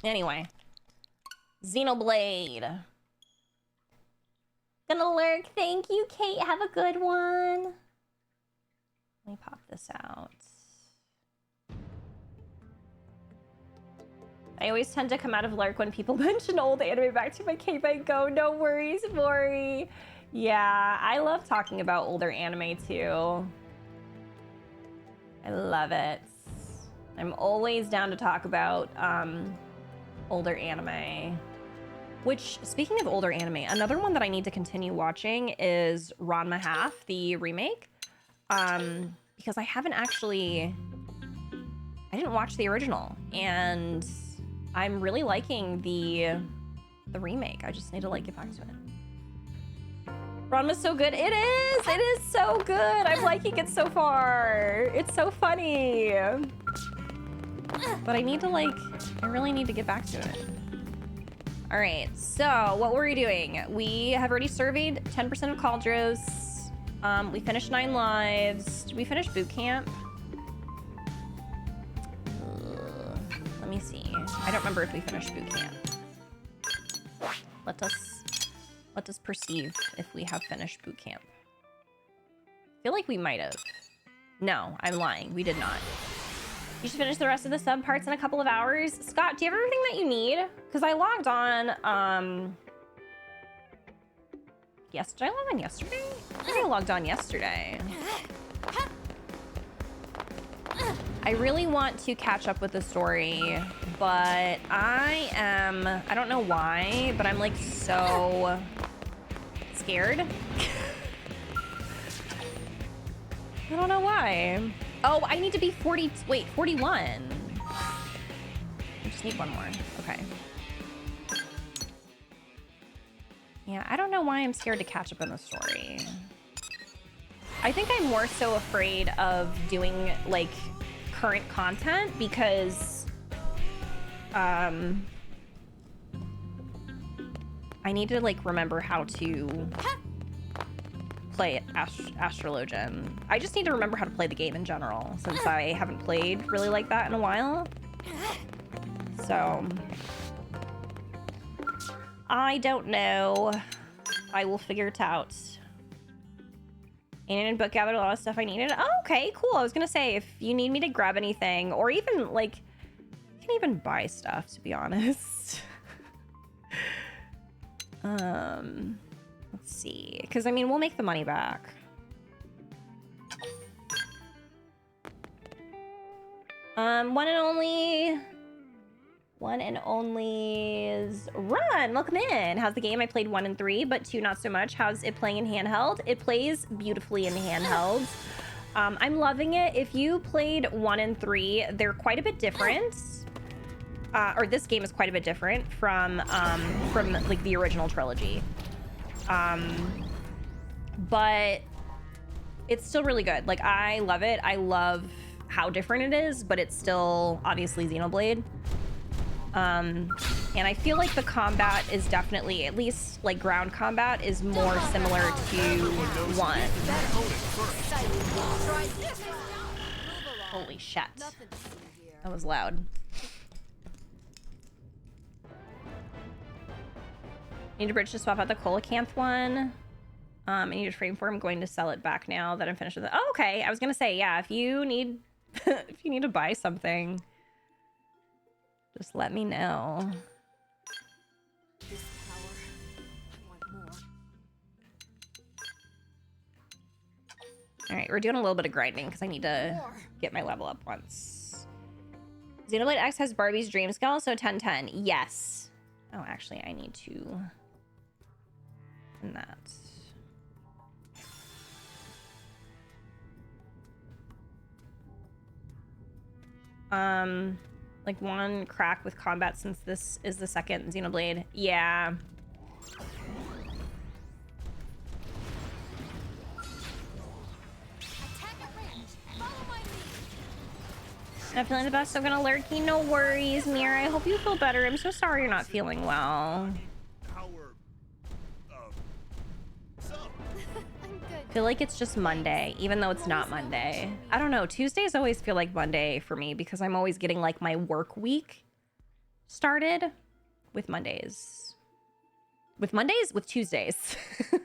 Anyway. Xenoblade. Gonna lurk. Thank you, Kate. Have a good one. Let me pop this out. I always tend to come out of lurk when people mention old anime. Back to my cape I go. No worries, Maury. Yeah, I love talking about older anime too. I love it. I'm always down to talk about older anime. Which, speaking of older anime, another one that I need to continue watching is Ranma Half, the remake. Because I haven't actually... I didn't watch the original, and I'm really liking the remake. I just need to, like, get back to it. Ranma's so good. It is! It is so good! I'm liking it so far. It's so funny. But I need to, like... I really need to get back to it. All right, so what were we doing? We have already surveyed 10% of Caldros. We finished 9 lives. Did we finish boot camp? Let me see. I don't remember if we finished boot camp. Let us perceive if we have finished boot camp. I feel like we might have. No, I'm lying. We did not. You should finish the rest of the sub parts in a couple of hours. Scott, do you have everything that you need? Because I logged on, yesterday? Did I log on yesterday? I think I logged on yesterday. I really want to catch up with the story, but I don't know why, but I'm like so scared. I don't know why. Oh, I need to be 40, wait, 41. I just need one more, okay. Yeah, I don't know why I'm scared to catch up in the story. I think I'm more so afraid of doing, like, current content because, I need to, like, remember how to play Astrologian. I just need to remember how to play the game in general, since I haven't played really like that in a while. So I don't know. I will figure it out. And book gathered a lot of stuff I needed. Oh, okay, cool. I was gonna say, if you need me to grab anything, or even like, you can even buy stuff, to be honest. Let's see, because I mean, we'll make the money back. One and only is Run. Welcome in. How's the game? I played 1 and 3, but 2 not so much. How's it playing in handheld? It plays beautifully in handheld. I'm loving it. If you played 1 and 3, they're quite a bit different. Or this game is quite a bit different from like the original trilogy. But it's still really good. Like, I love it. I love how different it is, but it's still obviously Xenoblade. And I feel like the combat is definitely, at least like ground combat, is more similar to 1. Holy shit. That was loud. Need a bridge to swap out the coelacanth one. I need a frame for it. I'm going to sell it back now that I'm finished with it. Oh, okay. I was gonna say, yeah, if you need if you need to buy something, just let me know. This power, I want more. All right, we're doing a little bit of grinding because I need to get my level up once. Xenoblade X has Barbie's dream scale, so 10-10. Yes. Oh, actually, I need to... And that. Like one crack with combat since this is the second Xenoblade. Yeah. Not feeling the best, so I'm gonna lurky. No worries, Mira. I hope you feel better. I'm so sorry you're not feeling well. I feel like it's just Monday, even though it's not Monday. I don't know. Tuesdays always feel like Monday for me because I'm always getting like my work week started with Mondays. With Tuesdays. So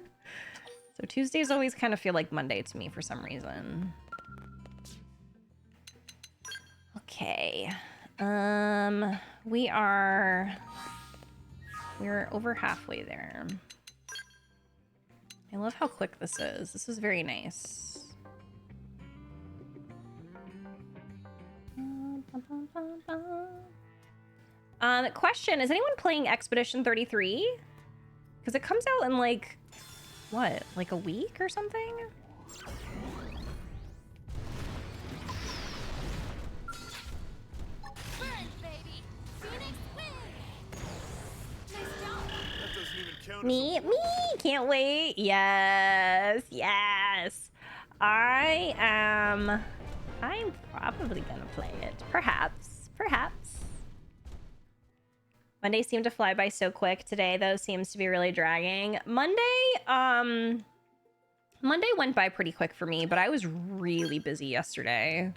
Tuesdays always kind of feel like Monday to me for some reason. Okay. We're over halfway there. I love how quick this is. This is very nice. Question, is anyone playing Expedition 33? Because it comes out in like, what, like a week or something? Burn, baby. Phoenix wins. Nice job. That doesn't even count. Me, can't wait. Yes, yes. I'm probably gonna play it. Perhaps. Mondays seem to fly by so quick. Today, though, seems to be really dragging. Monday went by pretty quick for me, but I was really busy yesterday.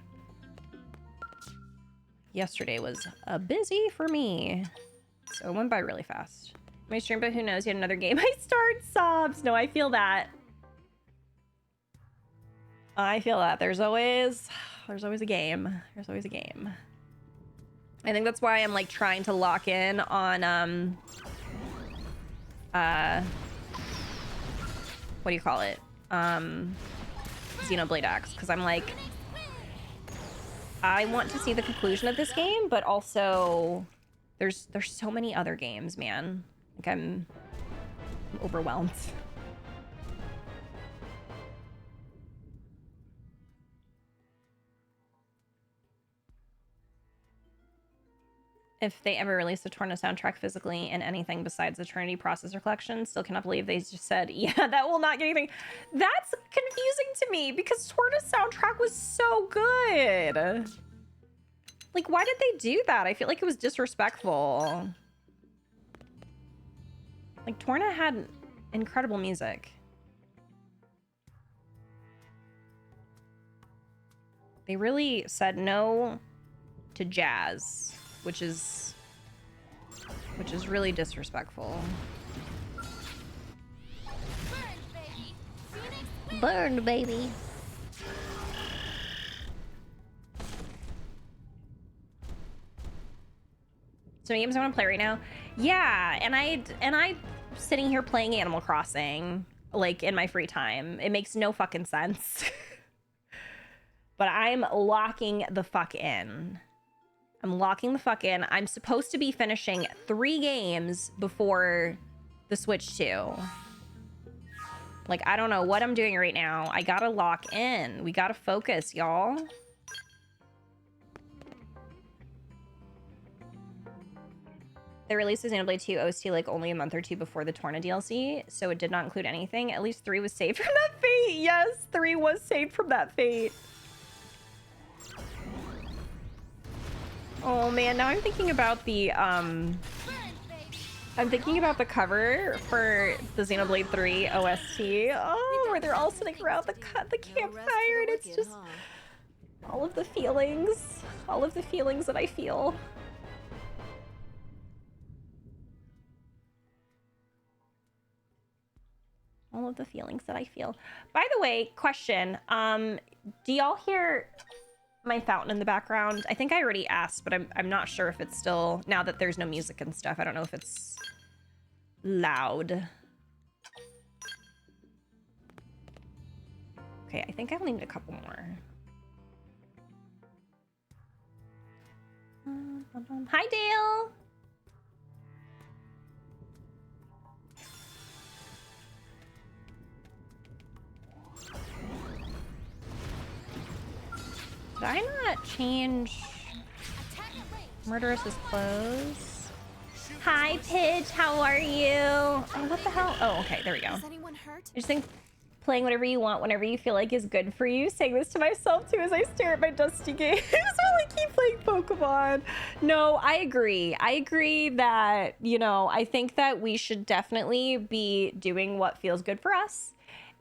Yesterday was busy for me. So it went by really fast. My stream, but who knows, yet another game I start sobs. No, I feel that. There's always a game. There's always a game. I think that's why I'm like trying to lock in on what do you call it? Xenoblade X, because I'm like, I want to see the conclusion of this game, but also there's so many other games, man. Like I'm overwhelmed. If they ever release a Torna soundtrack physically in anything besides the Trinity Processor Collection, still cannot believe they just said, yeah, that will not get anything. That's confusing to me because Torna's soundtrack was so good. Like, why did they do that? I feel like it was disrespectful. Like, Torna had incredible music. They really said no to jazz, which is really disrespectful. Burn, baby. Phoenix Burned, baby. So many games I want to play right now. Yeah, and I sitting here playing Animal Crossing like in my free time. It makes no fucking sense. But I'm locking the fuck in. I'm supposed to be finishing 3 games before the Switch 2. Like, I don't know what I'm doing right now. I gotta lock in. We gotta focus, y'all. They released the Xenoblade 2 OST like only a month or 2 before the Torna DLC, so it did not include anything. At least 3 was saved from that fate. Yes, 3 was saved from that fate. Oh man, now I'm thinking about the cover for the Xenoblade 3 OST. Oh, where they're all sitting around the campfire, and it's just all of the feelings that I feel. All of the feelings that I feel. By the way, question, do y'all hear my fountain in the background? I think I already asked, but I'm not sure if it's still, now that there's no music and stuff, I don't know if it's loud. Okay, I think I'll need a couple more. Hi, Dale. Did I not change Murderous's clothes? Hi, Pidge. How are you? Oh, what the hell? Oh, okay. There we go. Is anyone hurt? I just think playing whatever you want, whenever you feel like is good for you. Saying this to myself, too, as I stare at my dusty games while I keep playing Pokemon. No, I agree. I agree that, you know, I think that we should definitely be doing what feels good for us.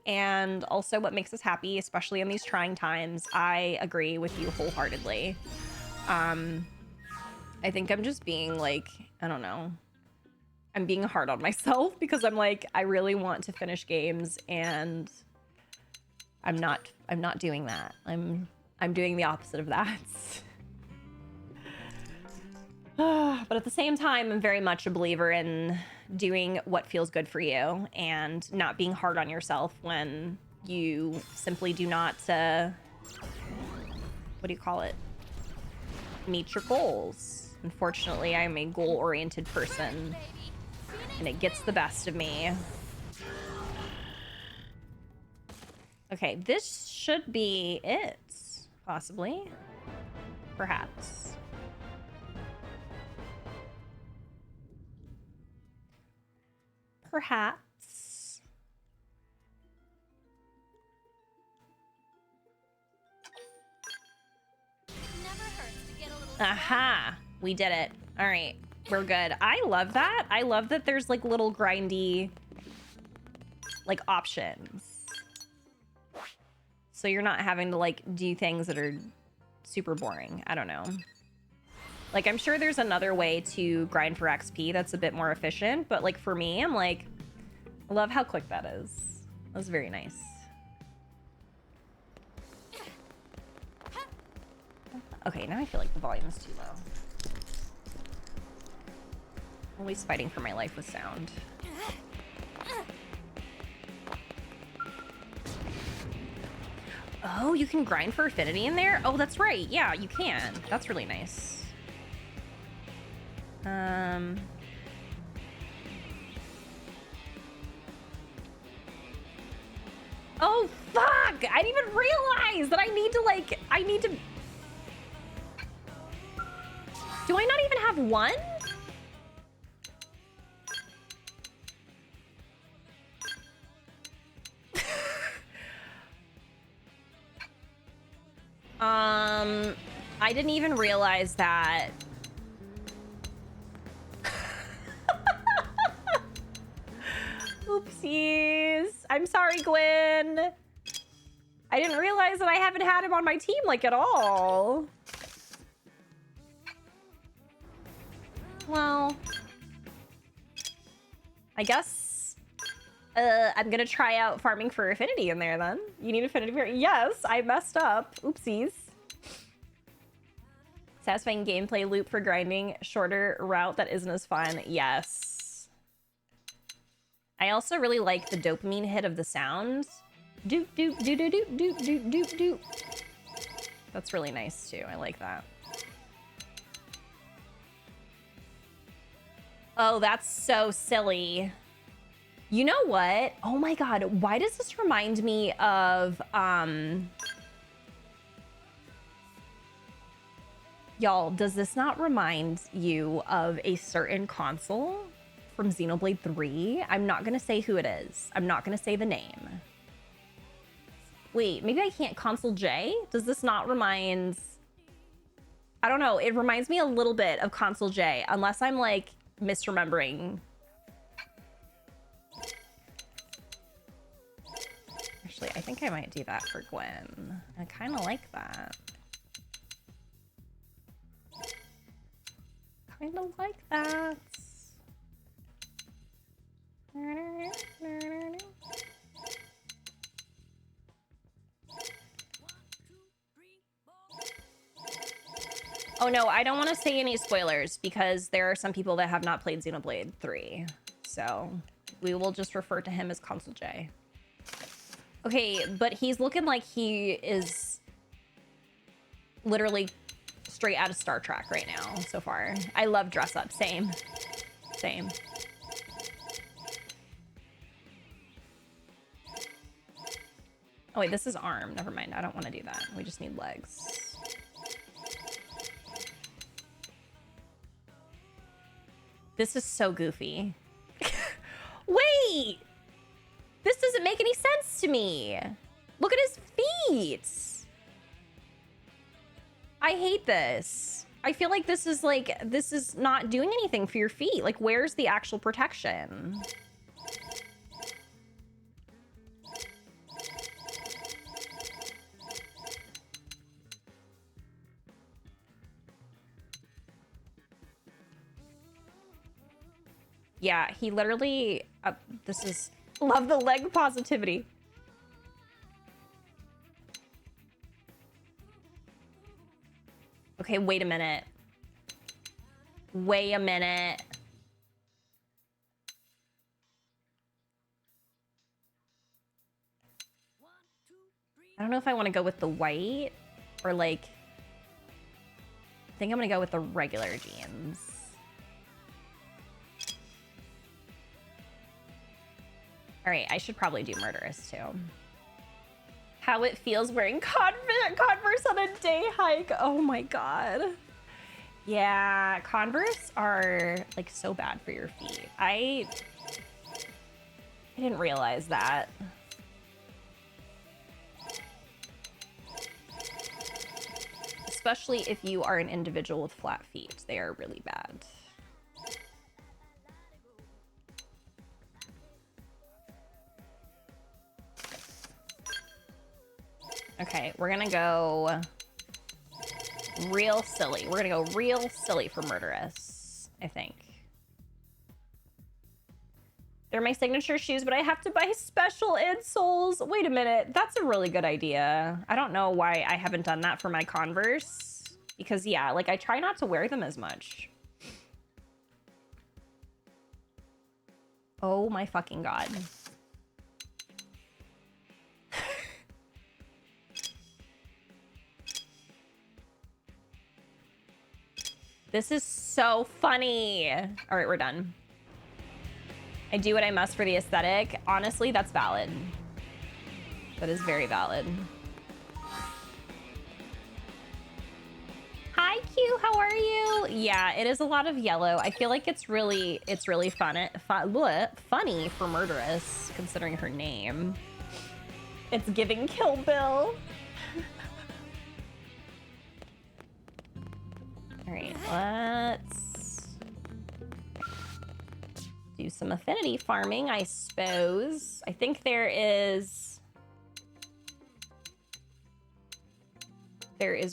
And also what makes us happy, especially in these trying times. I agree with you wholeheartedly. I think I'm just being like, I don't know. I'm being hard on myself because I'm like, I really want to finish games and I'm not doing that. I'm doing the opposite of that. But at the same time, I'm very much a believer in doing what feels good for you and not being hard on yourself when you simply do not, what do you call it? Meet your goals. Unfortunately, I'm a goal-oriented person, and it gets the best of me. Okay, this should be it, possibly. Perhaps. Perhaps. Never hurts to get a little Aha! We did it. All right, we're good. I love that. I love that there's like little grindy, like options. So you're not having to like do things that are super boring. I don't know. Like, I'm sure there's another way to grind for XP that's a bit more efficient, but like for me, I'm like, I love how quick that is. That's very nice. Okay, now I feel like the volume is too low. Always fighting for my life with sound. Oh, you can grind for affinity in there? Oh, that's right. Yeah, you can. That's really nice. Oh, fuck! I didn't even realize that I need to... Do I not even have one? I didn't even realize that. Oopsies. I'm sorry, Gwen. I didn't realize that I haven't had him on my team, like, at all. Well, I guess I'm gonna try out farming for affinity in there then. You need affinity for... Yes, I messed up. Oopsies. Satisfying gameplay loop for grinding. Shorter route that isn't as fun. Yes. I also really like the dopamine hit of the sounds. Doop, doop, doop, doop, doop, doop, doop, doop. That's really nice too. I like that. Oh, that's so silly. You know what? Oh my god, why does this remind me of y'all, does this not remind you of a certain console from Xenoblade 3? I'm not gonna say who it is. I'm not gonna say the name. Wait, maybe I can't. Console J? Does this not remind... I don't know. It reminds me a little bit of Console J, unless I'm like misremembering. Actually, I think I might do that for Gwen. I kind of like that. Kind of like that. Oh no, I don't want to say any spoilers because there are some people that have not played Xenoblade 3. So we will just refer to him as Console J. Okay, but he's looking like he is literally straight out of Star Trek right now so far. I love dress up. Same. Same. Oh wait, this is arm. Never mind. I don't want to do that. We just need legs. This is so goofy. Wait! This doesn't make any sense to me. Look at his feet. I hate this. I feel like this is not doing anything for your feet. Like, where's the actual protection? Yeah, he literally, this is, love the leg positivity. Okay, wait a minute. Wait a minute. I don't know if I want to go with the white or like, I think I'm gonna go with the regular jeans. All right, I should probably do murderous too. How it feels wearing Converse on a day hike. Oh my God. Yeah, Converse are like so bad for your feet. I didn't realize that. Especially if you are an individual with flat feet, they are really bad. Okay, we're gonna go real silly. We're gonna go real silly for murderous, I think. They're my signature shoes, but I have to buy special insoles. Wait a minute, that's a really good idea. I don't know why I haven't done that for my Converse. Because yeah, like I try not to wear them as much. Oh my fucking God. This is so funny. All right, we're done. I do what I must for the aesthetic. Honestly, that's valid. That is very valid. Hi, Q. How are you? Yeah, it is a lot of yellow. I feel like it's really funny for murderous, considering her name. It's giving Kill Bill. All right, let's do some affinity farming, I suppose. I think there is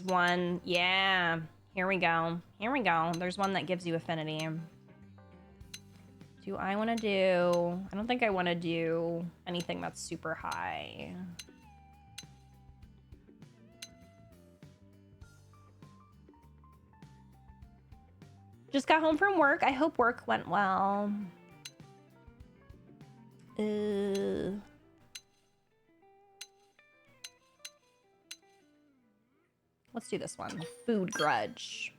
one. Yeah, here we go. Here we go. There's one that gives you affinity. Do I want to do... I don't think I want to do anything that's super high. Just got home from work. I hope work went well. Let's do this one. Food grudge.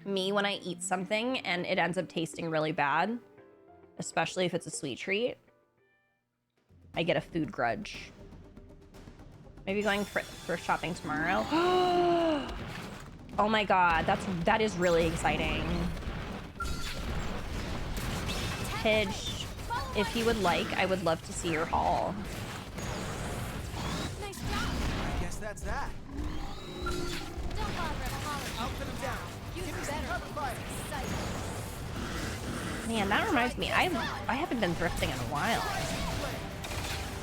Me, when I eat something and it ends up tasting really bad, especially if it's a sweet treat, I get a food grudge. Maybe going for shopping tomorrow. Oh my God, that is really exciting. Pidge, if you would like, I would love to see your haul. Nice job. I guess that's that. Don't bother apologizing. I'll put him down. You Give me some better cover fire. excited. Man, that reminds me, I haven't been thrifting in a while.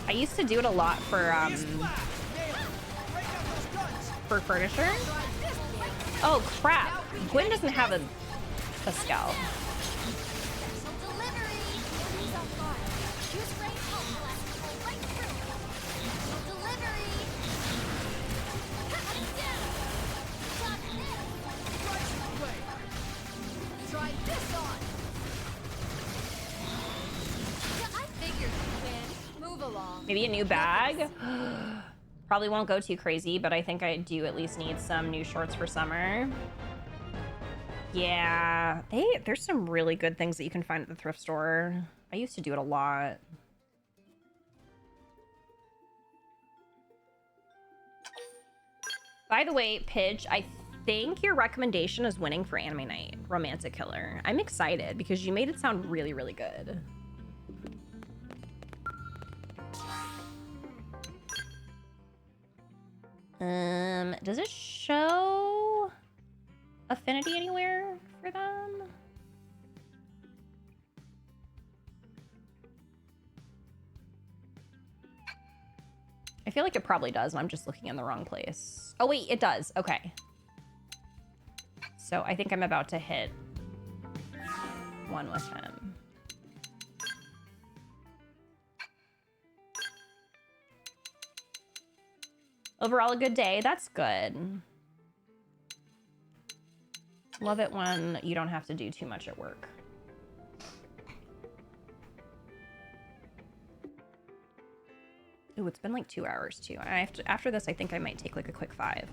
I used to do it a lot for furniture. Oh crap! Gwen doesn't have a scalp. Special delivery. So far. Use rain pulse blast right through. Special delivery. Cut it down. Got this. Try this on. Yeah, I figured you'd win. Move along. Maybe a new bag? Probably won't go too crazy, but I think I do at least need some new shorts for summer. Yeah, there's some really good things that you can find at the thrift store. I used to do it a lot. By the way, Pidge, I think your recommendation is winning for Anime Night, Romantic Killer. I'm excited because you made it sound really, really good. Does it show affinity anywhere for them? I feel like it probably does, and I'm just looking in the wrong place. Oh wait, it does. Okay. So I think I'm about to hit one with him. Overall, a good day. That's good. Love it when you don't have to do too much at work. Ooh, it's been like 2 hours too. I have to, after this, I think I might take like a quick 5.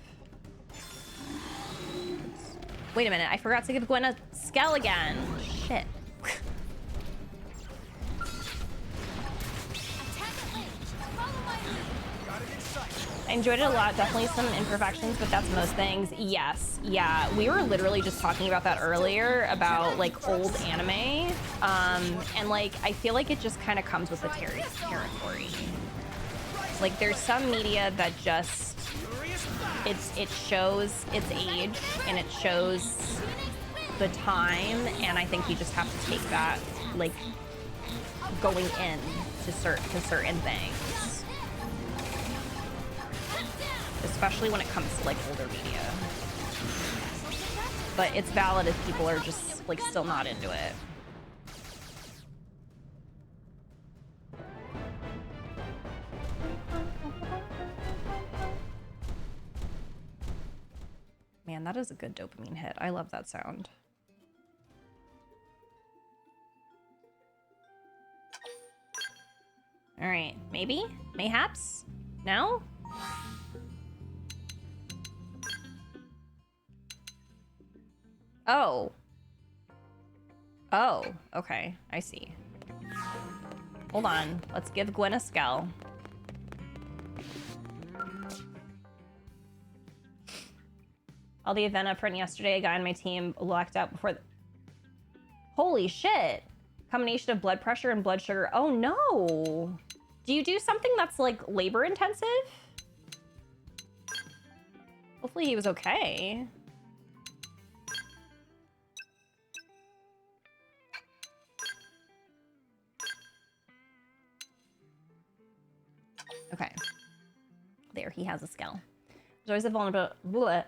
Wait a minute, I forgot to give Gwen a skell again. Shit. I enjoyed it a lot. Definitely some imperfections, but that's most things. Yes, yeah. We were literally just talking about that earlier, about like old anime. And like, I feel like it just kind of comes with the territory. Like there's some media that just, it shows its age and it shows the time. And I think you just have to take that like going in to certain things. Especially when it comes to like older media. But it's valid if people are just like still not into it. Man, that is a good dopamine hit. I love that sound. All right, maybe? Mayhaps? No? Oh. Oh, okay. I see. Hold on. Let's give Gwen a skell. All the event up front yesterday, a guy on my team blacked out before the... Holy shit. Combination of blood pressure and blood sugar. Oh no. Do you do something that's like labor intensive? Hopefully he was okay. Okay. There, he has a skell. There's always a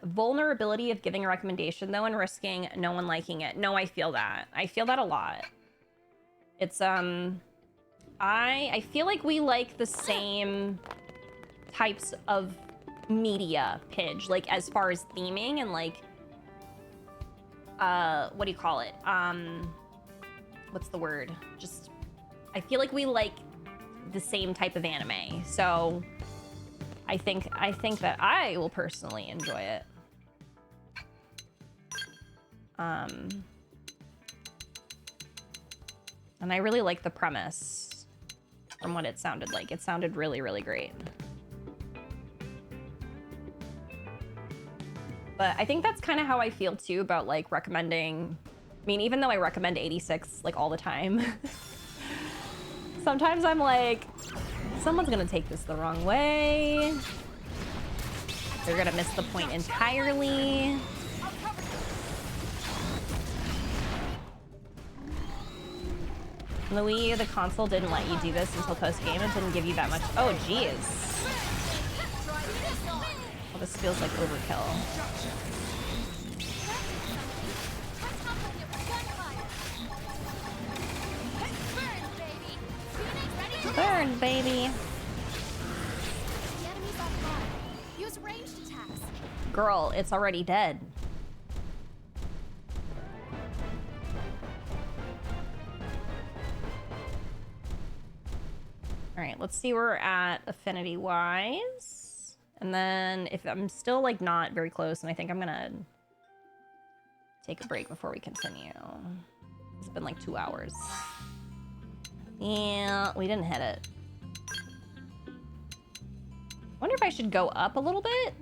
vulnerability of giving a recommendation, though, and risking no one liking it. No, I feel that. I feel that a lot. It's, I feel like we like the same types of media, Pidge, like, as far as theming and, like, what do you call it? What's the word? Just, I feel like we like the same type of anime, so... I think that I will personally enjoy it. And I really like the premise from what it sounded like. It sounded really, really great. But I think that's kind of how I feel too about like recommending. I mean, even though I recommend 86 like all the time, sometimes I'm like, someone's gonna take this the wrong way. They're gonna miss the point entirely. Louis, the console didn't let you do this until post-game. It didn't give you that much. Oh, geez. Well, this feels like overkill. Burn, baby. The enemy's offline. Use ranged attacks. Girl, it's already dead. All right, let's see where we're at affinity-wise. And then if I'm still like not very close, and I think I'm gonna take a break before we continue. It's been like 2 hours. Yeah, we didn't hit it. Wonder if I should go up a little bit?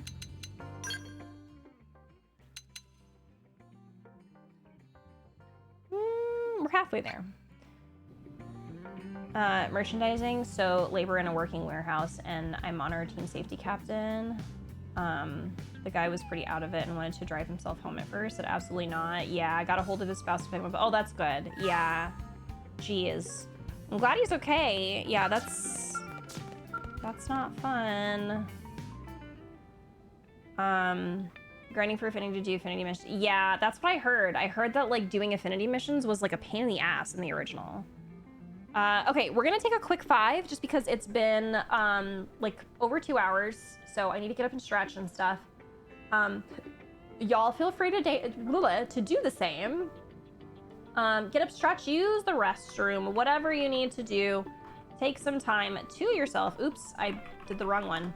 We're halfway there. Merchandising, so labor in a working warehouse, and I'm on our team safety captain. The guy was pretty out of it and wanted to drive himself home at first. Said absolutely not. Yeah, I got a hold of his spouse to pick him up. Oh, that's good. Yeah. Jeez. I'm glad he's okay. Yeah, that's not fun. Grinding for affinity to do affinity missions. Yeah, that's what I heard. I heard that like doing affinity missions was like a pain in the ass in the original. Okay, we're gonna take a quick 5 just because it's been like over 2 hours, so I need to get up and stretch and stuff. Y'all feel free to do the same. Get up, stretch, use the restroom, whatever you need to do. Take some time to yourself. Oops, I did the wrong one.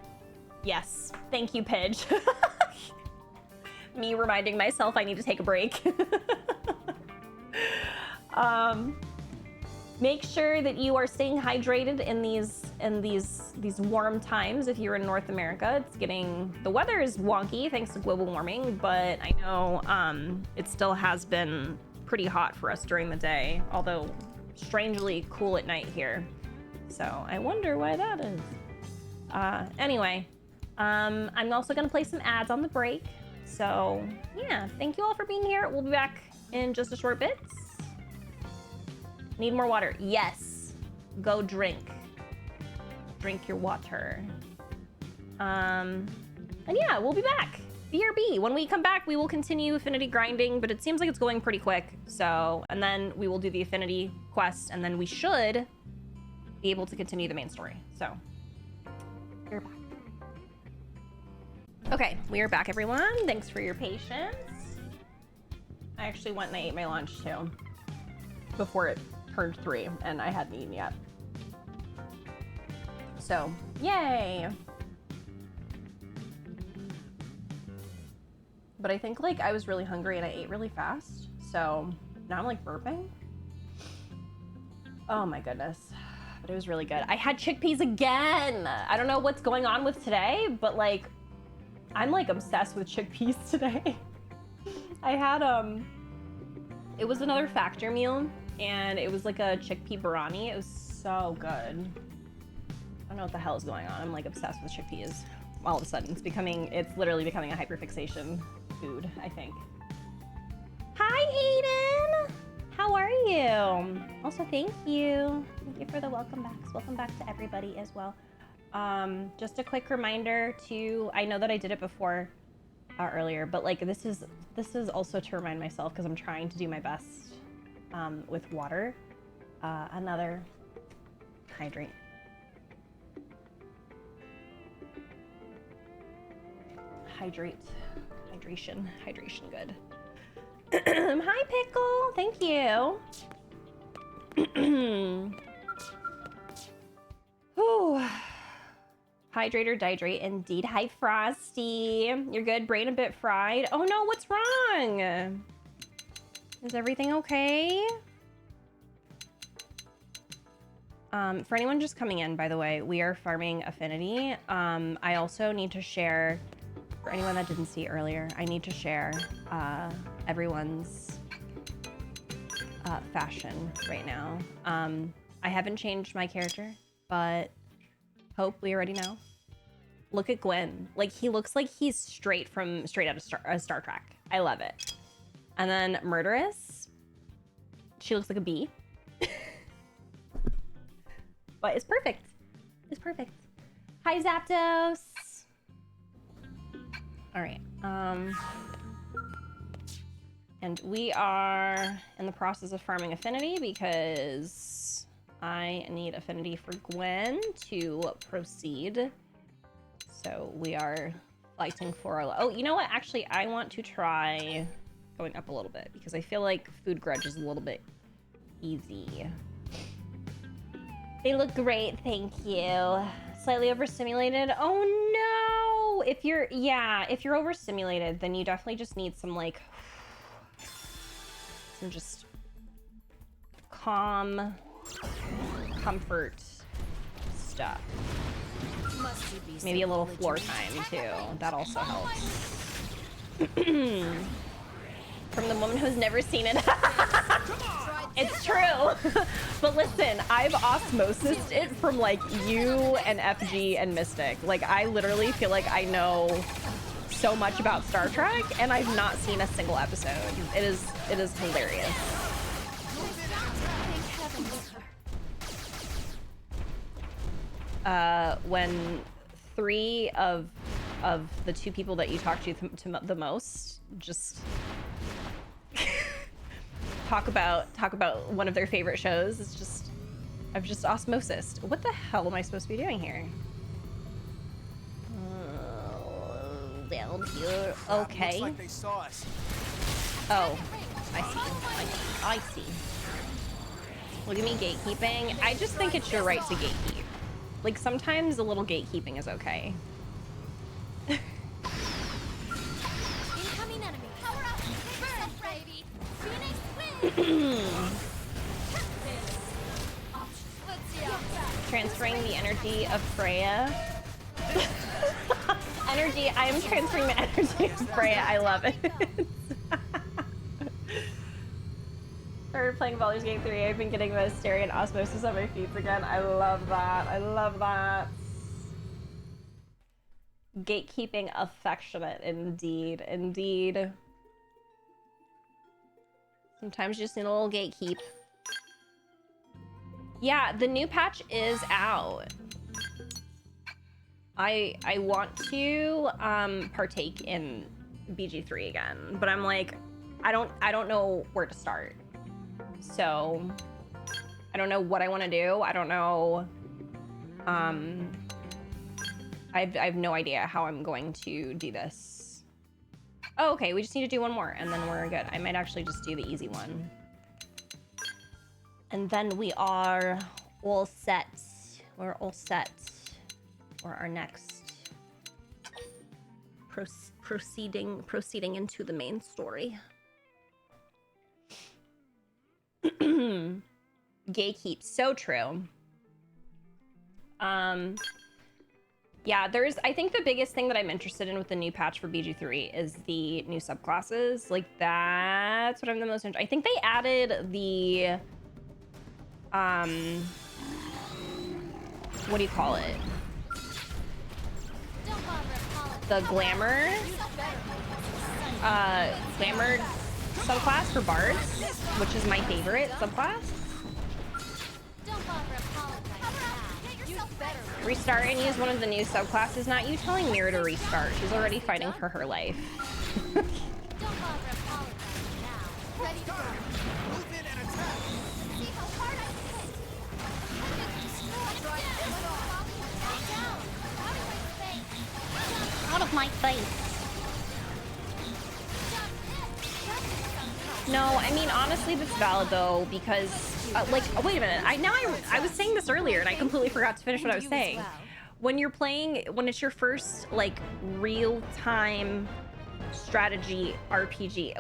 Yes, thank you, Pidge. Me reminding myself I need to take a break. Make sure that you are staying hydrated in these warm times. If you're in North America, the weather is wonky thanks to global warming, but I know it still has been pretty hot for us during the day, although strangely cool at night here. So I wonder why that is. Anyway, I'm also gonna play some ads on the break. So yeah, thank you all for being here. We'll be back in just a short bit. Need more water? Yes. Go drink. Drink your water. And yeah, we'll be back. BRB. When we come back, we will continue affinity grinding, but it seems like it's going pretty quick. So, and then we will do the affinity quest, and then we should be able to continue the main story. So, we're back. Okay, we are back, everyone. Thanks for your patience. I actually went and I ate my lunch too before it turned 3, and I hadn't eaten yet. So, yay! But I think like I was really hungry and I ate really fast, so now I'm like burping. Oh my goodness, but it was really good. I had chickpeas again. I don't know what's going on with today, but like I'm like obsessed with chickpeas today. I had it was another Factor meal, and it was like a chickpea biryani. It was so good. I don't know what the hell is going on. I'm like obsessed with chickpeas. All of a sudden, it's literally becoming a hyperfixation food, I think. Hi, Aiden! How are you? Also, thank you. Thank you for the welcome backs. Welcome back to everybody as well. Just a quick reminder I know that I did it before earlier, but like this is also to remind myself, because I'm trying to do my best with water. Another hydrate. Hydration good. Hi, Pickle. Thank you. Whew. Hydrate or dihydrate, indeed. Hi, Frosty. You're good. Brain a bit fried. Oh no, what's wrong? Is everything okay? For anyone just coming in, by the way, we are farming affinity. I also need to share, for anyone that didn't see earlier, I need to share everyone's fashion right now. I haven't changed my character, but hope we already know. Look at Gwen. Like, he looks like he's straight out of Star Trek. I love it. And then Murderous, she looks like a bee. But it's perfect. It's perfect. Hi, Zapdos. All right. And we are in the process of farming affinity because I need affinity for Gwen to proceed. So we are fighting for our... Oh, you know what? Actually, I want to try going up a little bit because I feel like Food Grudge is a little bit easy. They look great, thank you. Slightly overstimulated. Oh no! If you're overstimulated, then you definitely just need some like some just calm comfort stuff. Maybe a little floor time too. That also helps. From the woman who's never seen it. It's true. But listen, I've osmosised it from like you and FG and Mystic. Like, I literally feel like I know so much about Star Trek and I've not seen a single episode. It is hilarious. When 3 of of the two people that you talk to the most just talk about one of their favorite shows. It's just I've just osmosis. What the hell am I supposed to be doing here? Down here. Okay. Looks like they saw us. Oh, I see. Look at me gatekeeping. I just think it's your right to gatekeep. Like, sometimes a little gatekeeping is okay. Incoming enemy. Power up. Burn, baby. Phoenix win. Let's see how Transferring the energy of Freya. Energy. I am transferring the energy of Freya. I love it. Started playing Baldur's Gate 3. I've been getting the Mysteria and Osmosis on my feet again. I love that. I love that. Gatekeeping affectionate, indeed. Indeed. Sometimes you just need a little gatekeep. Yeah, the new patch is out. I want to partake in BG3 again, but I'm like, I don't know where to start. So I don't know what I want to do. I don't know. I have no idea how I'm going to do this. Oh, okay. We just need to do one more and then we're good. I might actually just do the easy one. And then we are all set. We're all set for our next proceeding into the main story. Gatekeep, so true. Yeah, I think the biggest thing that I'm interested in with the new patch for BG3 is the new subclasses. Like, that's what I'm the most interested in. I think they added the what do you call it? The glamour subclass for bards, which is my favorite subclass. Restart and use one of the new subclasses. Not you telling Mira to restart. She's already fighting for her life. Out of my face. No, I mean, honestly, that's valid though, because like, wait a minute. I was saying this earlier and I completely forgot to finish what I was saying. When you're playing, when it's your first like real-time strategy RPG,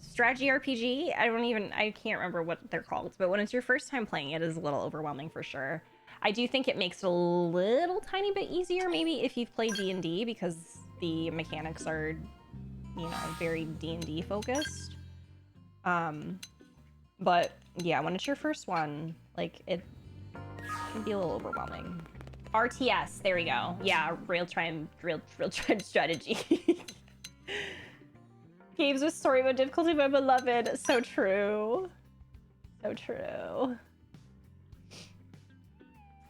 strategy RPG, I can't remember what they're called, but when it's your first time playing it is a little overwhelming for sure. I do think it makes it a little tiny bit easier maybe if you've played D&D, because the mechanics are, you know, very D&D focused. But yeah, when it's your first one, like, it can be a little overwhelming. RTS, there we go. Yeah, real-time strategy. Games with story mode difficulty, my beloved. So true. So true.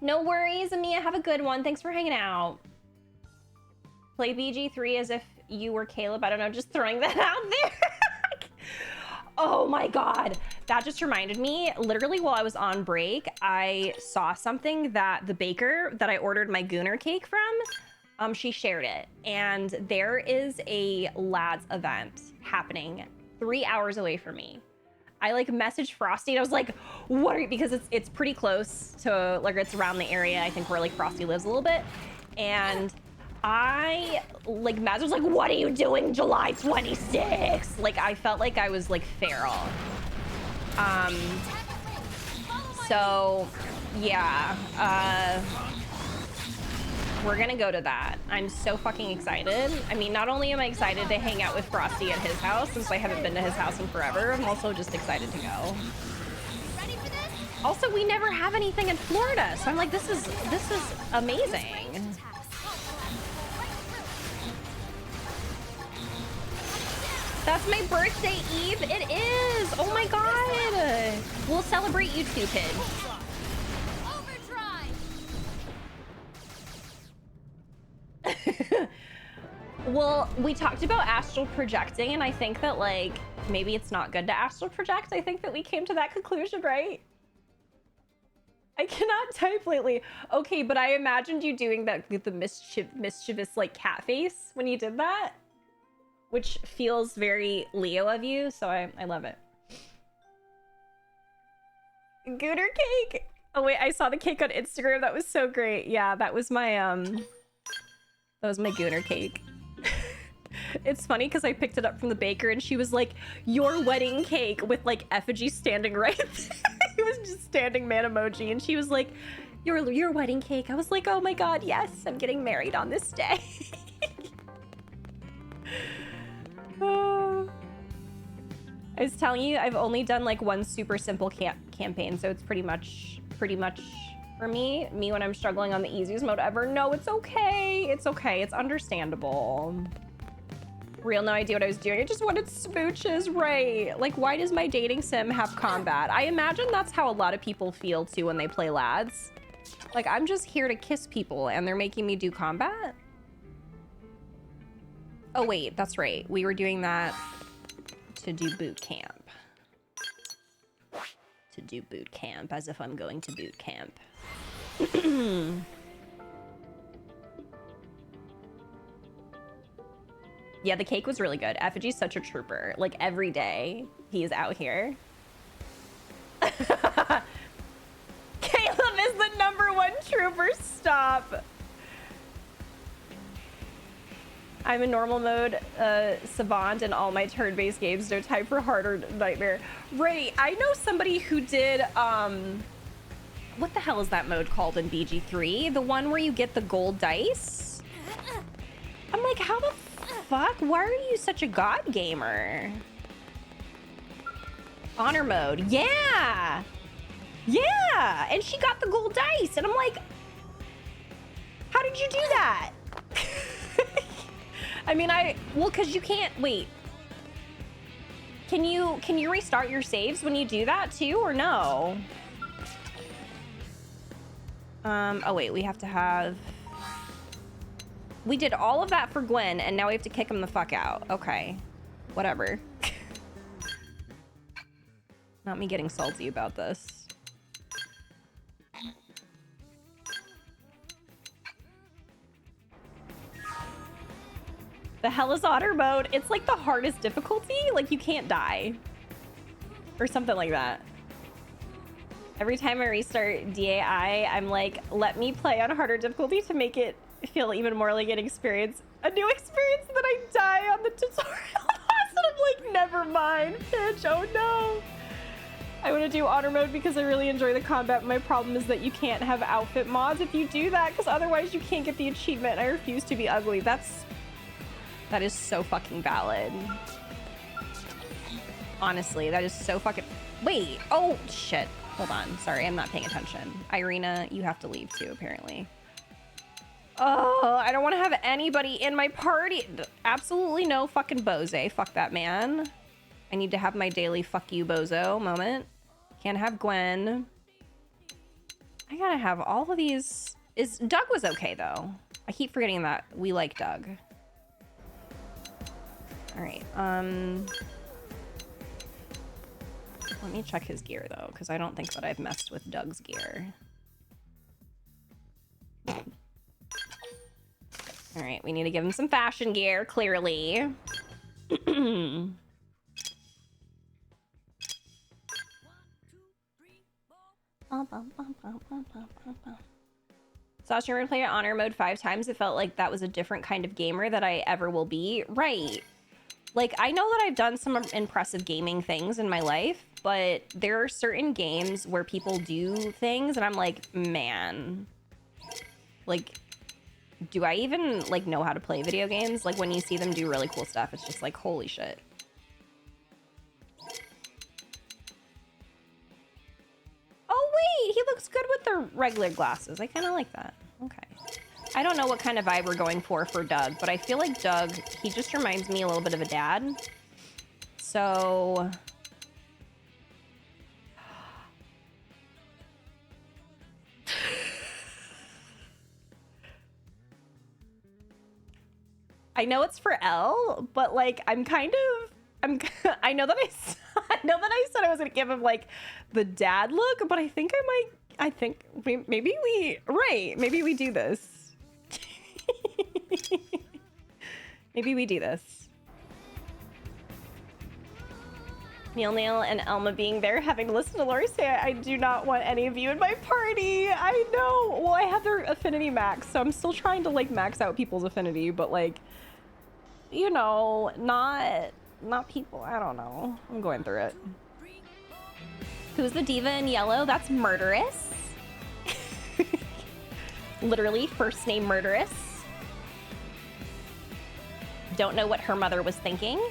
No worries, Amia. Have a good one. Thanks for hanging out. Play BG3 as if you were Caleb. I don't know, just throwing that out there. Oh my God. That just reminded me, literally while I was on break, I saw something that the baker that I ordered my Gooner cake from, she shared it. And there is a lads event happening 3 hours away from me. I like messaged Frosty and I was like, what are you, because it's pretty close to, like, it's around the area, I think, where like Frosty lives a little bit. And I, like, Maz was like, what are you doing July 26th? Like, I felt like I was like feral. So yeah, we're gonna go to that. I'm so fucking excited. I mean, not only am I excited to hang out with Frosty at his house, since I haven't been to his house in forever, I'm also just excited to go. Also, we never have anything in Florida, so I'm like, this is amazing. That's my birthday, Eve. It is. Oh my God. We'll celebrate you too, kid. Well, we talked about astral projecting, and I think that, like, maybe it's not good to astral project. I think that we came to that conclusion, right? I cannot type lately. Okay, but I imagined you doing that with the mischievous, like, cat face when you did that, which feels very Leo of you, so I love it. Gooner cake! Oh, wait, I saw the cake on Instagram. That was so great. Yeah, that was my Gooner cake. It's funny because I picked it up from the baker and she was like, your wedding cake, with like effigy standing right there. It was just standing man emoji, and she was like, your wedding cake. I was like, oh my god, yes, I'm getting married on this day. I was telling you, I've only done like one super simple campaign, so it's pretty much for me when I'm struggling on the easiest mode ever. No, it's okay. It's okay. It's understandable. Real no idea what I was doing. I just wanted smooches, right? Like, why does my dating sim have combat? I imagine that's how a lot of people feel too when they play lads. Like, I'm just here to kiss people and they're making me do combat? Oh wait, that's right. We were doing that to do boot camp. To do boot camp, as if I'm going to boot camp. Yeah, the cake was really good. Effigy's such a trooper. Like, every day, he's out here. Caleb is the #1 trooper. Stop. I'm in normal mode, savant, in all my turn-based games. No time for harder nightmare. Right, I know somebody who did, what the hell is that mode called in BG3? The one where you get the gold dice? I'm like, how the fuck? Why are you such a god gamer? Honor mode. Yeah! Yeah! And she got the gold dice. And I'm like, how did you do that? I mean, well, because you can't, wait. Can you restart your saves when you do that too, or no? Oh wait, we have to have... We did all of that for Gwen, and now we have to kick him the fuck out. Okay, whatever. Not me getting salty about this. The hell is otter mode? It's like the hardest difficulty. Like, you can't die. Or something like that. Every time I restart DAI, I'm like, let me play on harder difficulty to make it feel even more like an experience. A new experience, that I die on the tutorial. And I'm like, never mind, bitch. Oh no. I want to do honor mode because I really enjoy the combat. My problem is that you can't have outfit mods if you do that, because otherwise you can't get the achievement. I refuse to be ugly. That is so fucking valid. Honestly, that is so fucking... Wait. Oh, shit. Hold on. Sorry, I'm not paying attention. Irina, you have to leave too, apparently. Oh, I don't want to have anybody in my party. Absolutely no fucking Boze. Fuck that man. I need to have my daily fuck you bozo moment. Can't have Gwen. I gotta have all of these. Doug was okay though. I keep forgetting that we like Doug. All right. Let me check his gear though, because I don't think that I've messed with Doug's gear. All right, we need to give him some fashion gear, clearly. Sasha, we're gonna play honor mode 5 times. It felt like that was a different kind of gamer that I ever will be. Right. Like, I know that I've done some impressive gaming things in my life, but there are certain games where people do things and I'm like, man, like, do I even like know how to play video games? Like, when you see them do really cool stuff, it's just like, holy shit. Oh wait, he looks good with the regular glasses. I kind of like that. Okay. I don't know what kind of vibe we're going for Doug, but I feel like Doug, he just reminds me a little bit of a dad. So... I know it's for L, but like I'm I know that I know that I said I was gonna give him like the dad look, but I think maybe we do this. Maybe we do this. Neil and Elma being there, having listened to Lori say, I do not want any of you in my party. I know. Well, I have their affinity max, so I'm still trying to like max out people's affinity, but like, you know, not people. I don't know. I'm going through it. Who's the diva in yellow? That's Murderous. Literally, first name Murderous. Don't know what her mother was thinking.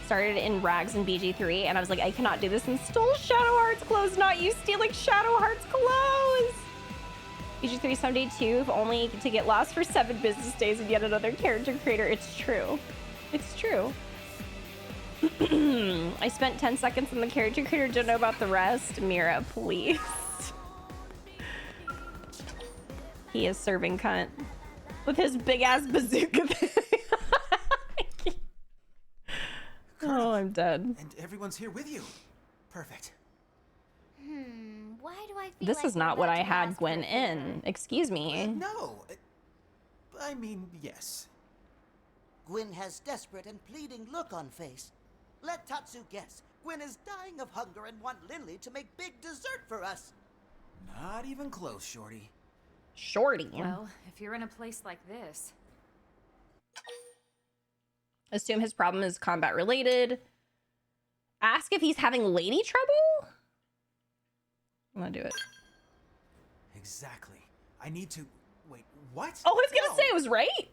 Started in Rags and BG3, and I was like, I cannot do this and stole Shadowheart's clothes, not you stealing Shadowheart's clothes. BG3 someday too, if only to get lost for 7 business days and yet another character creator. It's true. It's true. I spent 10 seconds in the character creator, don't know about the rest. Mira, please. He is serving cunt. With his big ass bazooka thing. Oh, I'm dead. And everyone's here with you. Perfect. Why do I feel This like is not what I had ask Gwen for a favor? in. Excuse me. No. I mean, yes. Gwen has desperate and pleading look on face. Let Tatsu guess. Gwen is dying of hunger and want Linley to make big dessert for us. Not even close, Shorty. Shorty. Well, if you're in a place like this. Assume his problem is combat related. Ask if he's having lady trouble? I'm gonna do it. Exactly. I need to... Wait, what? Oh, I was gonna No. say it was right.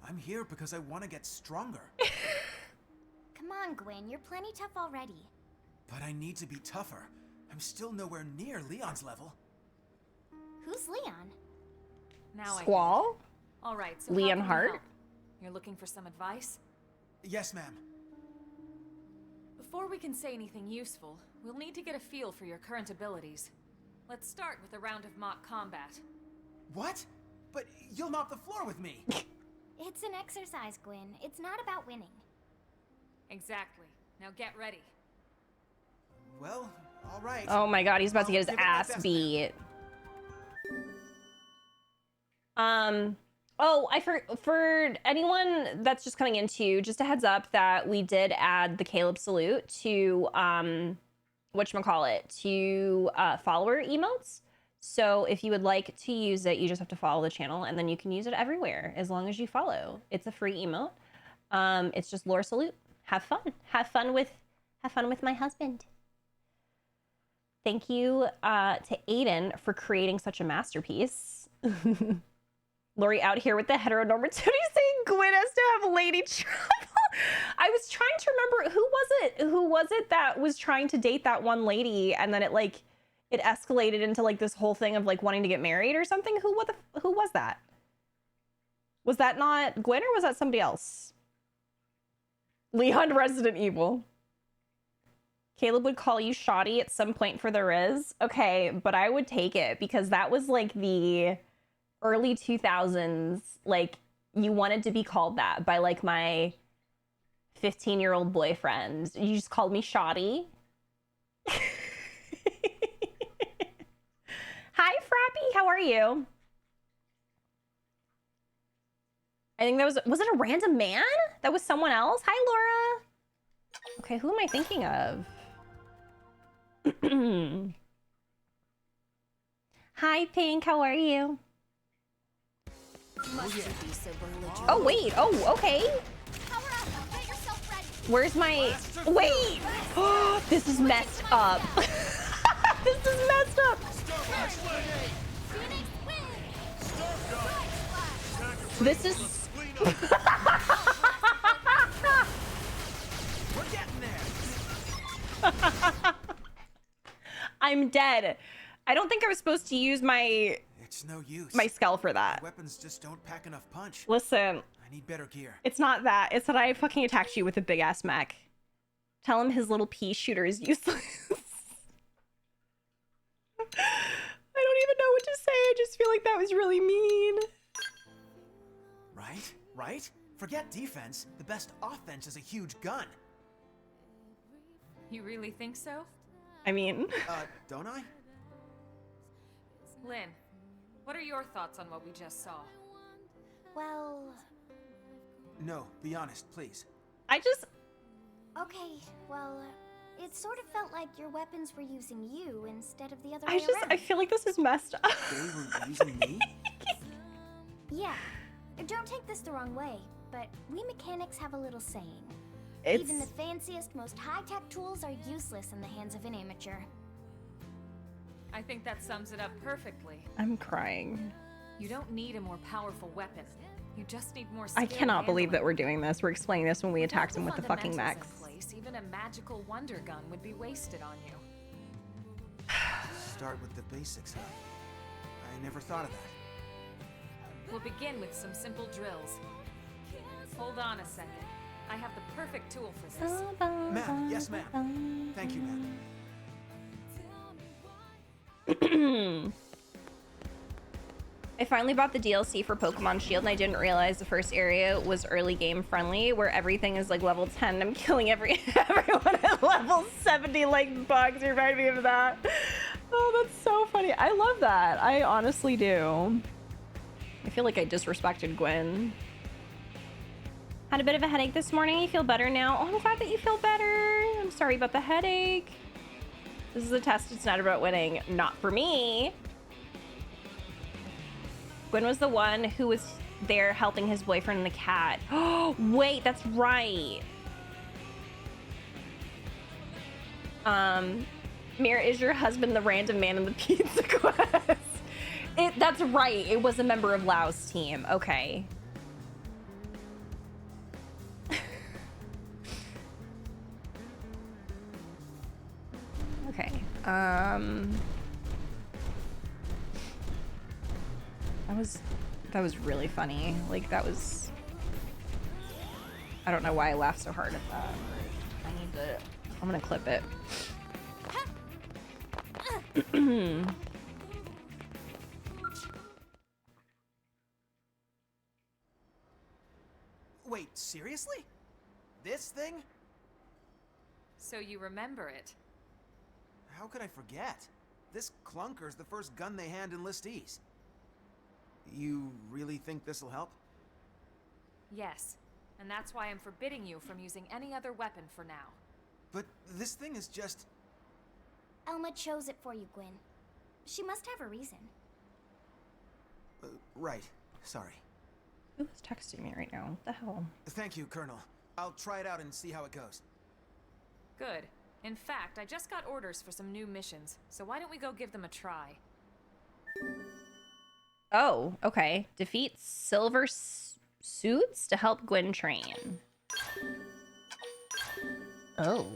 I'm here because I want to get stronger. Come on, Gwen, you're plenty tough already. But I need to be tougher. I'm still nowhere near Leon's level. Who's Leon? Now Squall? All right, so Leon how can we Hart? help? You're looking for some advice? Yes, ma'am. Before we can say anything useful, we'll need to get a feel for your current abilities. Let's start with a round of mock combat. What? But you'll mop the floor with me. It's an exercise, Gwen. It's not about winning. Exactly. Now get ready. Well, all right. Oh my god, he's about to get his I'll give it my ass best, beat. Oh, for anyone that's just coming into, just a heads up that we did add the Caleb salute to whatchamacallit, to follower emotes. So if you would like to use it, you just have to follow the channel and then you can use it everywhere as long as you follow. It's a free emote. It's just lore salute. Have fun. Have fun with my husband. Thank you to Aiden for creating such a masterpiece. Lori out here with the heteronormativity saying Gwen has to have lady trouble. I was trying to remember who was it that was trying to date that one lady and then it escalated into like this whole thing of like wanting to get married or something. Who was that? Was that not Gwen or was that somebody else? Leon Resident Evil. Caleb would call you shoddy at some point for the Riz. Okay, but I would take it because that was like the early 2000s. Like you wanted to be called that by like my 15-year-old boyfriend. You just called me shoddy. Hi, Frappy. How are you? I think that was it a random man? That was someone else? Hi, Laura. Okay, who am I thinking of? Hi, Pink. How are you? Must you be so belligerent? Oh, wait. Oh, okay. Power up! Get yourself ready! Where's my... Wait. This is messed up. This is messed up. Phoenix wins! This is... We're getting there. I'm dead. I don't think I was supposed to use my It's no use. skull for that. Weapons just don't pack enough punch. Listen, I need better gear. it's not that. It's that I fucking attacked you with a big ass mech. Tell him his little pea shooter is useless. I don't even know what to say. I just feel like that was really mean. Right? right? Forget defense. The best offense is a huge gun. You really think so? I mean, Don't I? Lynn, what are your thoughts on what we just saw? Well, No, be honest, please. I just, okay, well, it sort of felt like your weapons were using you instead of the other I way just, around. I feel like this is messed up. They were using me? Yeah. Don't take this the wrong way, but we mechanics have a little saying. It's, Even the fanciest, most high-tech tools are useless in the hands of an amateur. I think that sums it up perfectly. I'm crying. You don't need a more powerful weapon. You just need more I skill cannot believe that handling. we're doing this. We're explaining this when we Without attacked him with the fucking fundamentals mechs. in place, even a magical wonder gun would be wasted on you. Start with the basics, huh? I never thought of that. We'll begin with some simple drills. Hold on a second. I have the perfect tool for this. Ma'am, yes, ma'am. Thank you, ma'am. I finally bought the DLC for Pokemon Shield and I didn't realize the first area was early game friendly where everything is like level 10. I'm killing everyone at level 70 like bugs. You remind me of that. Oh, that's so funny. I love that. I honestly do. I feel like I disrespected Gwen. Had a bit of a headache this morning. You feel better now? Oh, I'm glad that you feel better. I'm sorry about the headache. This is a test. It's not about winning. Not for me. Gwen was the one who was there helping his boyfriend and the cat. Oh, wait, that's right. Mira, is your husband the random man in the pizza quest? That's right. It was a member of Lau's team. Okay. Okay. That was really funny. Like that was. I don't know why I laughed so hard at that. I need to. I'm gonna clip it. Wait, seriously? This thing? So you remember it. How could I forget? This clunker's the first gun they hand enlistees. You really think this'll help? Yes, and that's why I'm forbidding you from using any other weapon for now. But this thing is just... Elma chose it for you, Gwen. She must have a reason. right. Sorry. Who's texting me right now? What the hell? Thank you, Colonel. I'll try it out and see how it goes. Good. In fact, I just got orders for some new missions, so why don't we go give them a try? Oh, okay. Defeat silver suits to help Gwen train. Oh.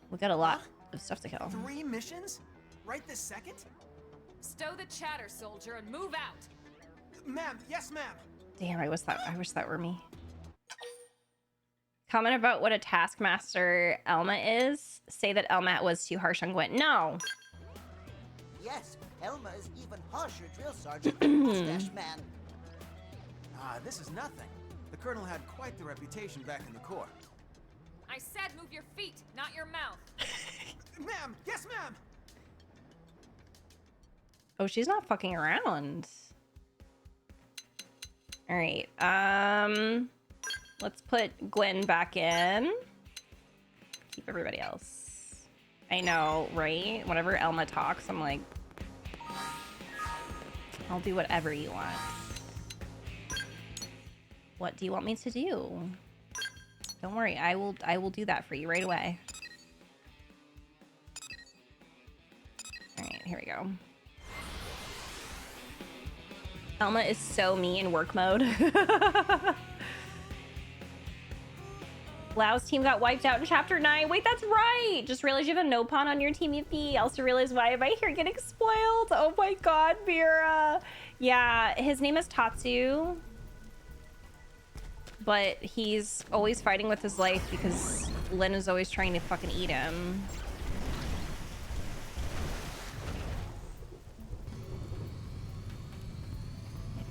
We got a lot of stuff to kill. 3 missions? Right this second? Stow the chatter, soldier, and move out! Ma'am, yes, ma'am. Damn, I wish that were me. Comment about what a taskmaster Elma is. Say that Elma was too harsh on Gwen. No. Yes, Elma is even harsher drill sergeant than Mustache Man. Ah, this is nothing. The Colonel had quite the reputation back in the Corps. I said move your feet, not your mouth. Ma'am, yes, ma'am. Oh, she's not fucking around. All right. Let's put Gwen back in. Keep everybody else. I know, right? Whenever Elma talks, I'm like, I'll do whatever you want. What do you want me to do? Don't worry, I will do that for you right away. All right, here we go. Elma is so me in work mode. Lau's team got wiped out in chapter 9. Wait, that's right. Just realized you have a no pawn on your team, Yippee. Also realized why am I here getting spoiled? Oh my god, Mira. Yeah, his name is Tatsu. But he's always fighting with his life because Lynn is always trying to fucking eat him.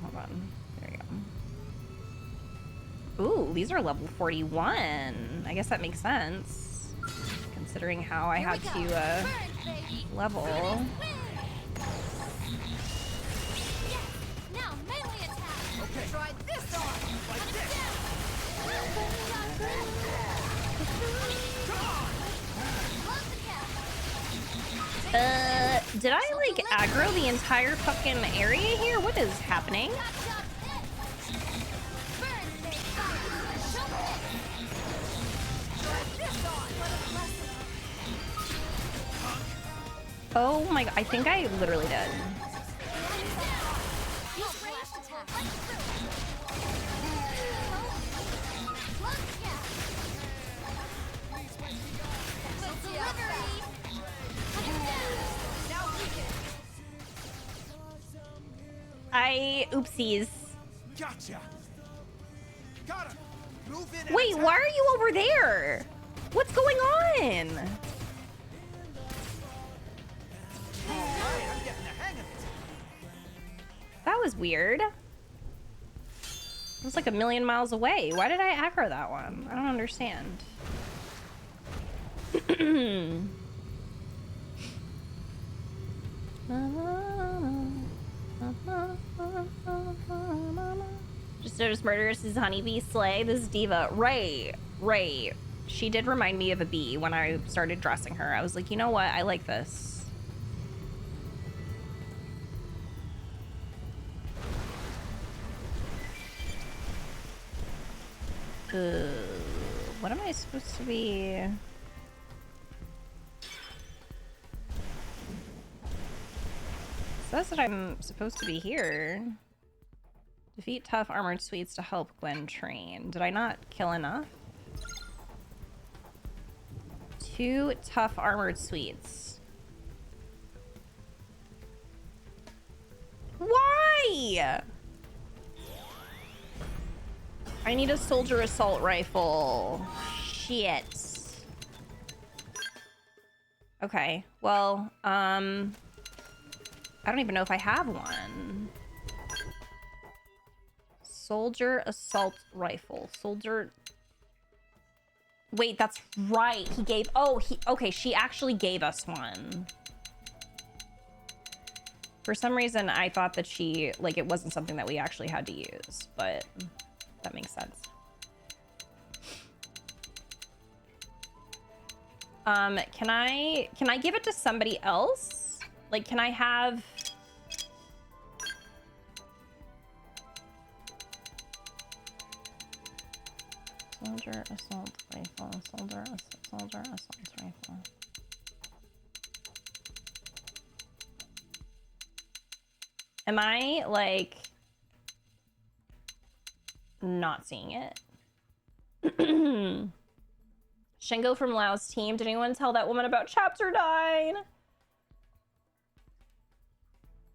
Hold on. There you go. these are level 41. I guess that makes sense, considering how I had to level. Now melee attack. Okay. Try this on. Like this. Did I like aggro the entire fucking area here? What is happening? Oh my god, I think I literally did. Oopsies. Gotcha. Got him. Move in. Wait, why are you over there? What's going on? All right, I'm getting the hang of it. That was weird. It was like a million miles away. Why did I aggro that one? I don't understand. Just murderous is honeybee slay. This is Diva. Right. She did remind me of a bee when I started dressing her. I was like, you know what? I like this. What am I supposed to be? It says that I'm supposed to be here. Defeat tough armored suites to help Gwen train. Did I not kill enough? 2 tough armored suites. Why? I need a soldier assault rifle. Shit. Okay, well, I don't even know if I have one. Soldier assault rifle. Soldier... Wait, that's right. He gave... Oh, okay, she actually gave us one. For some reason, I thought that she... Like, it wasn't something that we actually had to use, but that makes sense. Can I give it to somebody else? Like, can I have... Soldier assault rifle. Soldier assault rifle. Am I, like, not seeing it? Shingo from Lao's team. Did anyone tell that woman about Chapter 9?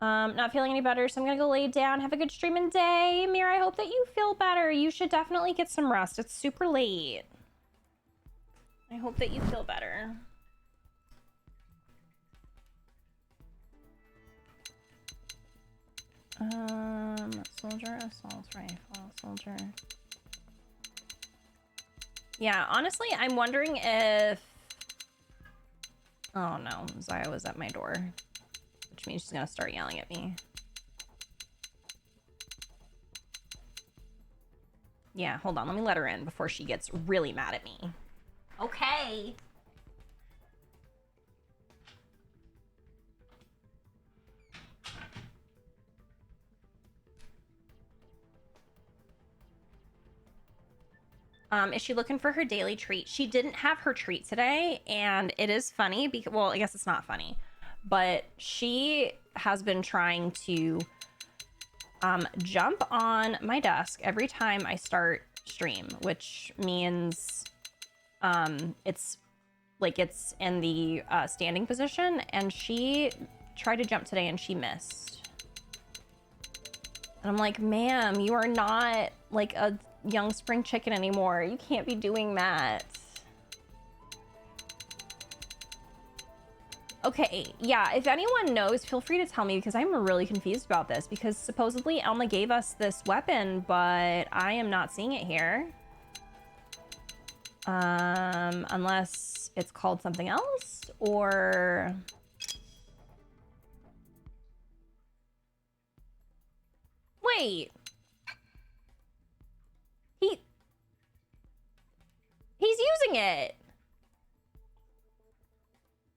Not feeling any better, so I'm gonna go lay down. Have a good stream and day. Mira, I hope that you feel better. You should definitely get some rest. It's super late. I hope that you feel better. Soldier assault rifle. Soldier. Yeah, honestly, I'm wondering if... Oh no, Zaya was at my door. Which means she's gonna start yelling at me. Yeah, hold on. Let me let her in before she gets really mad at me. Okay. Is she looking for her daily treat? She didn't have her treat today, and it is funny because, well, I guess it's not funny, but she has been trying to jump on my desk every time I start stream, which means it's in the standing position, and she tried to jump today and she missed. And I'm like, ma'am, you are not like a young spring chicken anymore. You can't be doing that. Okay, yeah, if anyone knows, feel free to tell me, because I'm really confused about this, because supposedly Elma gave us this weapon, but I am not seeing it here. Unless it's called something else, or... Wait. He's using it.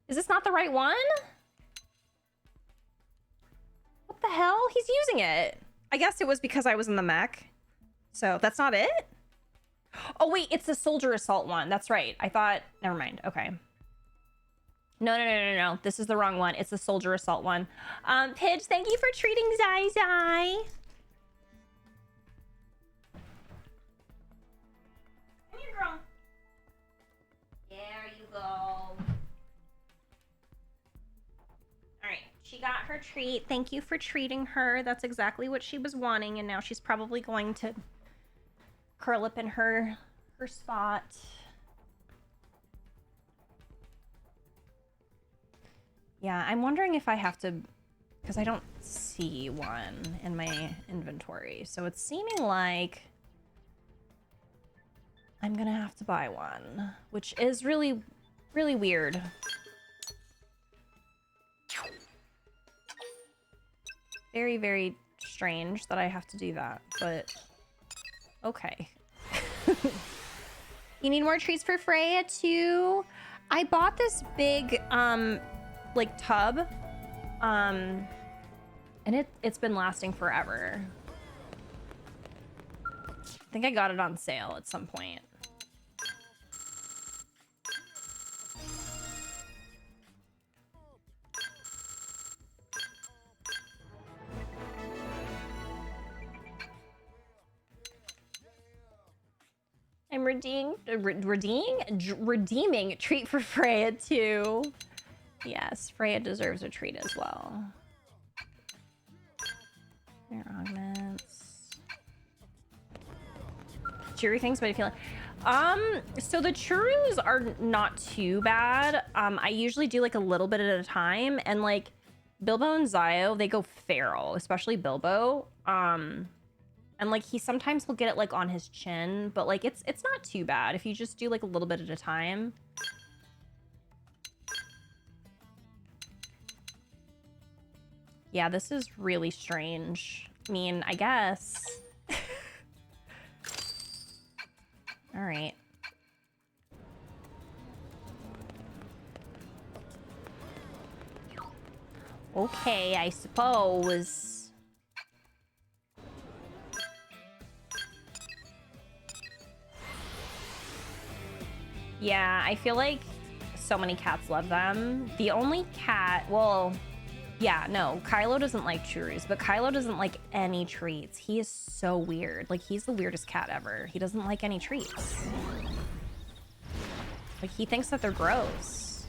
Is this not the right one? What the hell? He's using it. I guess it was because I was in the mech. So that's not it? Oh, wait, it's the soldier assault one. That's right. I thought, never mind. Okay. No. This is the wrong one. It's the soldier assault one. Pidge, thank you for treating Zai Zai. Come here, girl. There you go. All right, she got her treat. Thank you for treating her. That's exactly what she was wanting, and now she's probably going to curl up in her spot. Yeah, I'm wondering if I have to, because I don't see one in my inventory. So it's seeming like I'm gonna have to buy one, which is really, really weird. Very, very strange that I have to do that, but okay. You need more treats for Freya too? I bought this big, like tub, and it's been lasting forever. I think I got it on sale at some point. I'm redeeming treat for Freya too. Yes, Freya deserves a treat as well. There augments. Cheery things, but I feel like so the churros are not too bad. I usually do like a little bit at a time, and like Bilbo and Zio, they go feral, especially Bilbo. And like he sometimes will get it like on his chin, but like it's not too bad if you just do like a little bit at a time. Yeah, this is really strange. I mean, I guess. All right. Okay, I suppose. Yeah, I feel like so many cats love them. The only cat, well, yeah, no, Kylo doesn't like churros, but Kylo doesn't like any treats. He is so weird. Like, he's the weirdest cat ever. He doesn't like any treats. Like, he thinks that they're gross.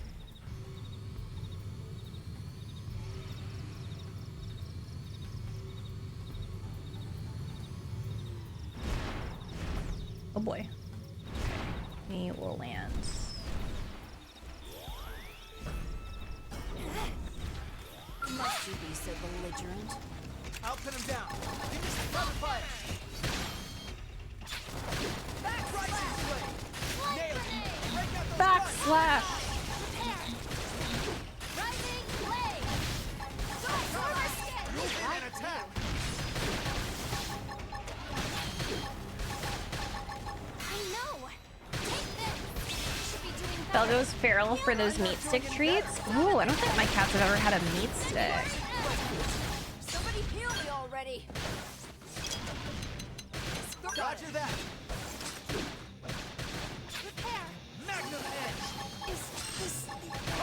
Oh boy. We will land. Must you be so belligerent? I'll pin him down. Give me some cover fire. Backslash. Belle goes feral for those meat stick treats. Ooh, I don't think my cats have ever had a meat stick. Somebody heal me already. Roger that. Repair. Magnum edge. Is this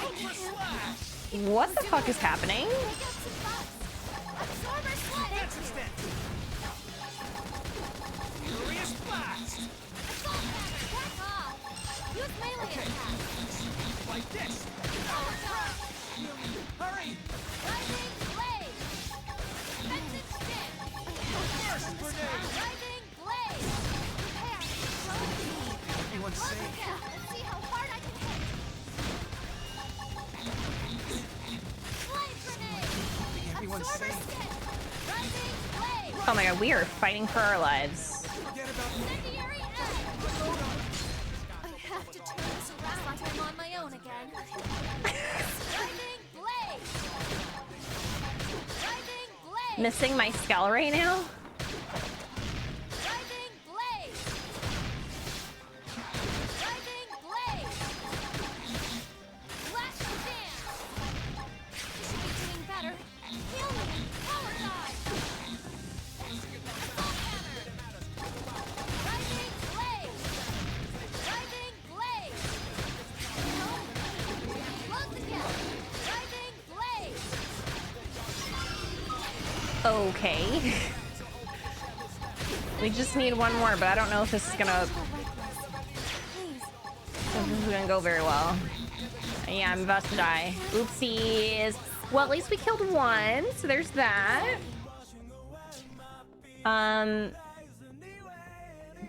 Over slash. What the fuck is happening? Take out some bugs. Absorber sledge. That's extent. Furious blast. Assault hammer. Back off. Use melee attack. Like this. Hurry. Rising blade. Defensive stick. First grenade. Rising blade. Repair. Everyone's Close safe. attack. Let's see how hard I can hit. Blade grenade. Everyone's Absorber safe. stick. Rising blade. Oh my god, we are fighting for our lives. Forget about me. Incendiary edge. I like I'm on my own again. Driving blade! Driving blade! Missing my skull right now? Driving blade! Driving blade! Flash dance! You should be doing better. Heal me! Power dive! Assault hammer! Driving blade! Driving blade! No! Close the gap! Driving blade! Okay. We just need one more, but I don't know if this is gonna go very well. Yeah, I'm about to die. Oopsies. Well, at least we killed one, so there's that.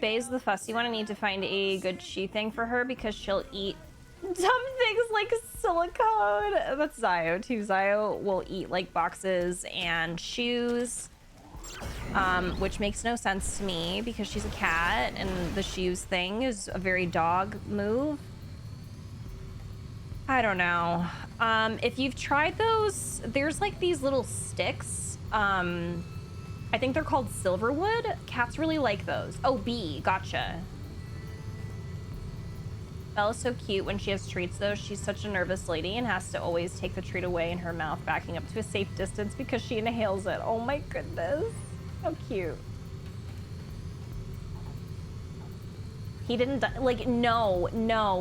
Bae's the fussy one. I need to find a good shoe thing for her because she'll eat dumb things like silicone. That's Zio too. Zio will eat like boxes and shoes, which makes no sense to me because she's a cat and the shoes thing is a very dog move. I don't know. If you've tried those, there's like these little sticks. I think they're called silverwood. Cats really like those. Oh, bee, gotcha. Bella's so cute when she has treats though. She's such a nervous lady and has to always take the treat away in her mouth, backing up to a safe distance because she inhales it. Oh my goodness. How cute. He didn't like, no,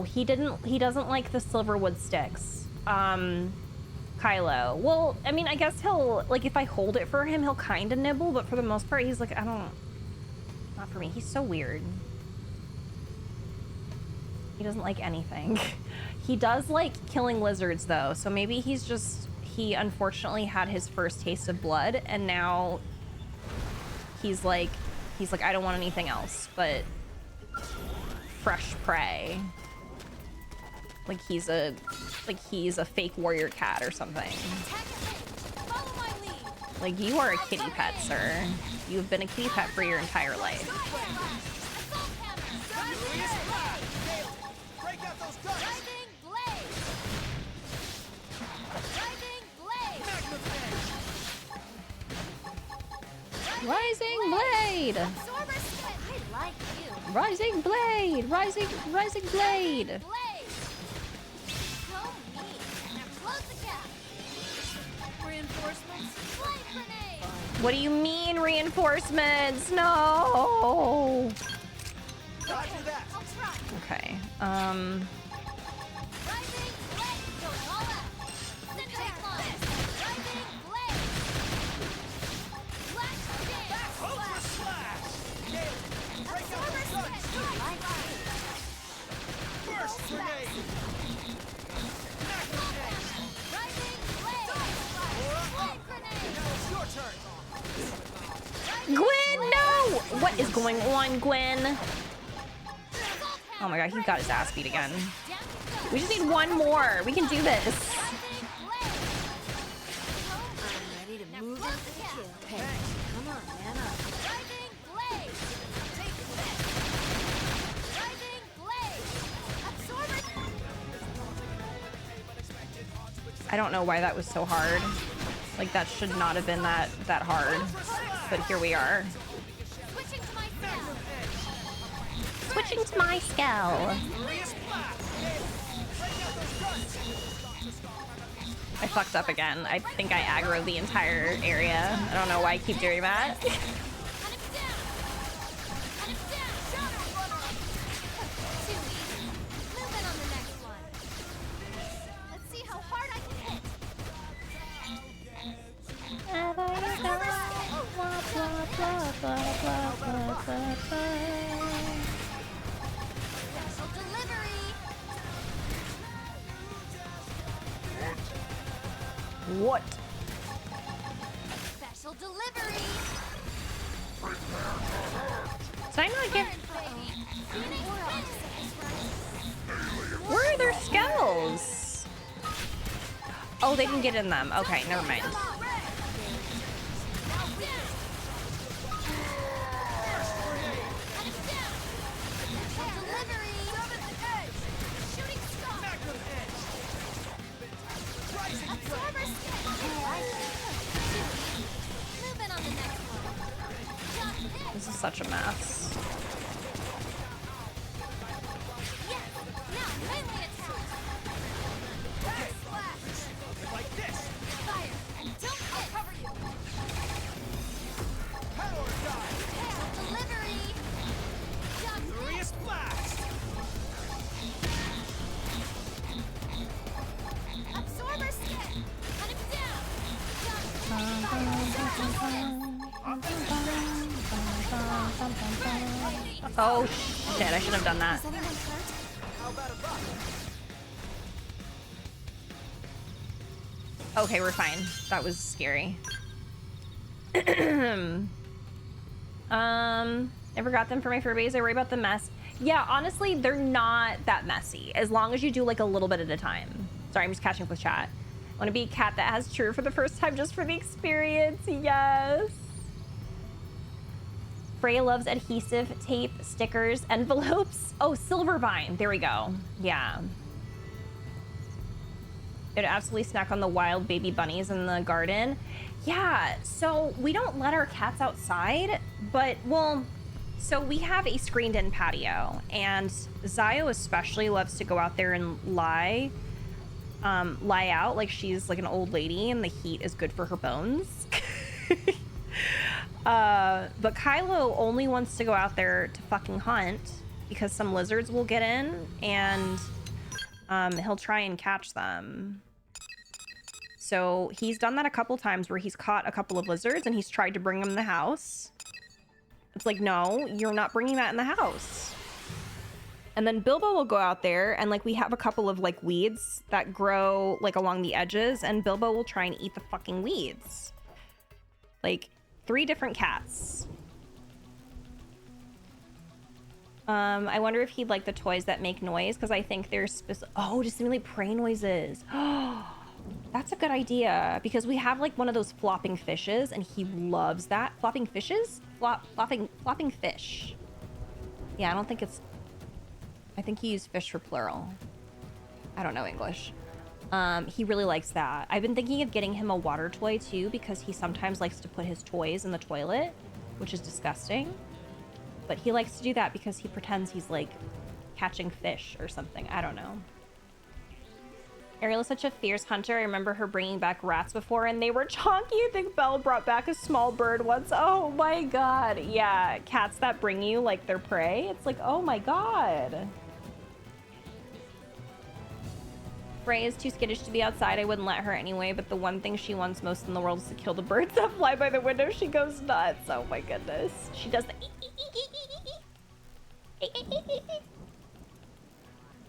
he doesn't like the silverwood sticks. Kylo. Well, I mean, I guess he'll, like, if I hold it for him, he'll kind of nibble, but for the most part, he's like, not for me. He's so weird. He doesn't like anything. He does like killing lizards, though, so maybe he unfortunately had his first taste of blood, and now he's like, I don't want anything else, but fresh prey. Like he's a fake warrior cat or something. Follow my lead. Like you are a kitty pet, sir. You've been a kitty pet for your entire life. Assault hammer. Break out those guns! Driving blade. Driving blade. Rising blade! Absorber skin. I like you. Rising blade! Rising blade! Blade. Go me. Now close the gap. Reinforcements. Blade grenade. What do you mean reinforcements? No! Roger that! I'll try. Okay. Rising blade. Going all out. Syntax line. Rising blade. Flash dance. Ultra slash! Break out Absorber those guns! skin. I like Burst grenade! Rising blade. Blade grenade. Now it's your turn! Gwen, no! What is going on, Gwen? Oh my god, he got his ass beat again. We just need one more. We can do this. Ready to move into the kill. Hey, come on, man up. Rising blade. Take this. Rising blade. Absorber. I don't know why that was so hard. Like that should not have been that hard. But here we are. Switching to my spell. Switching to my skull. I fucked up again. I think I aggroed the entire area. I don't know why I keep doing that. Cut him down. Cut him down. Too easy. Moving on the next one. Let's see how hard I can hit. Special delivery. What? Special delivery. Did I not get... Baby. Phoenix wins. Where are their skulls? Oh, they didn't get in them. Okay, never mind. Delivery. Shooting star. such a mess. Yes! Now, melee attack! Backsplash! Like this! Fire! And don't hit! Cover you! Power dive! Hail delivery! Jump Furious blast! Absorber stick! Cut him down! Jump Oh shit, I shouldn't have done that. Is anyone hurt? How about a buck? Okay, we're fine. That was scary. Never got them for my Furbies. I worry about the mess. Yeah, honestly, they're not that messy. As long as you do like a little bit at a time. Sorry, I'm just catching up with chat. I want to be a cat that has True for the first time just for the experience. Yes. Freya loves adhesive, tape, stickers, envelopes. Oh, Silvervine. There we go. Yeah. It'd absolutely snack on the wild baby bunnies in the garden. Yeah, so we don't let our cats outside, but, well, so we have a screened-in patio, and Zio especially loves to go out there and lie out like she's like an old lady, and the heat is good for her bones. But Kylo only wants to go out there to fucking hunt because some lizards will get in, and he'll try and catch them. So he's done that a couple times where he's caught a couple of lizards and he's tried to bring them in the house. It's like, no, you're not bringing that in the house. And then Bilbo will go out there and like we have a couple of like weeds that grow like along the edges, and Bilbo will try and eat the fucking weeds. Like 3 different cats. I wonder if he'd like the toys that make noise, because I think there's to simulate prey noises. That's a good idea, because we have like one of those flopping fishes and he loves that. Flopping fishes? Flopping fish. Yeah, I don't think it's... I think he used fish for plural. I don't know English. He really likes that. I've been thinking of getting him a water toy too, because he sometimes likes to put his toys in the toilet, which is disgusting. But he likes to do that because he pretends he's like catching fish or something. I don't know. Ariel is such a fierce hunter. I remember her bringing back rats before and they were chonky. I think Belle brought back a small bird once. Oh my god. Yeah, cats that bring you like their prey. It's like, oh my god. Frey is too skittish to be outside. I wouldn't let her anyway, but the one thing she wants most in the world is to kill the birds that fly by the window. She goes nuts. Oh my goodness. She does the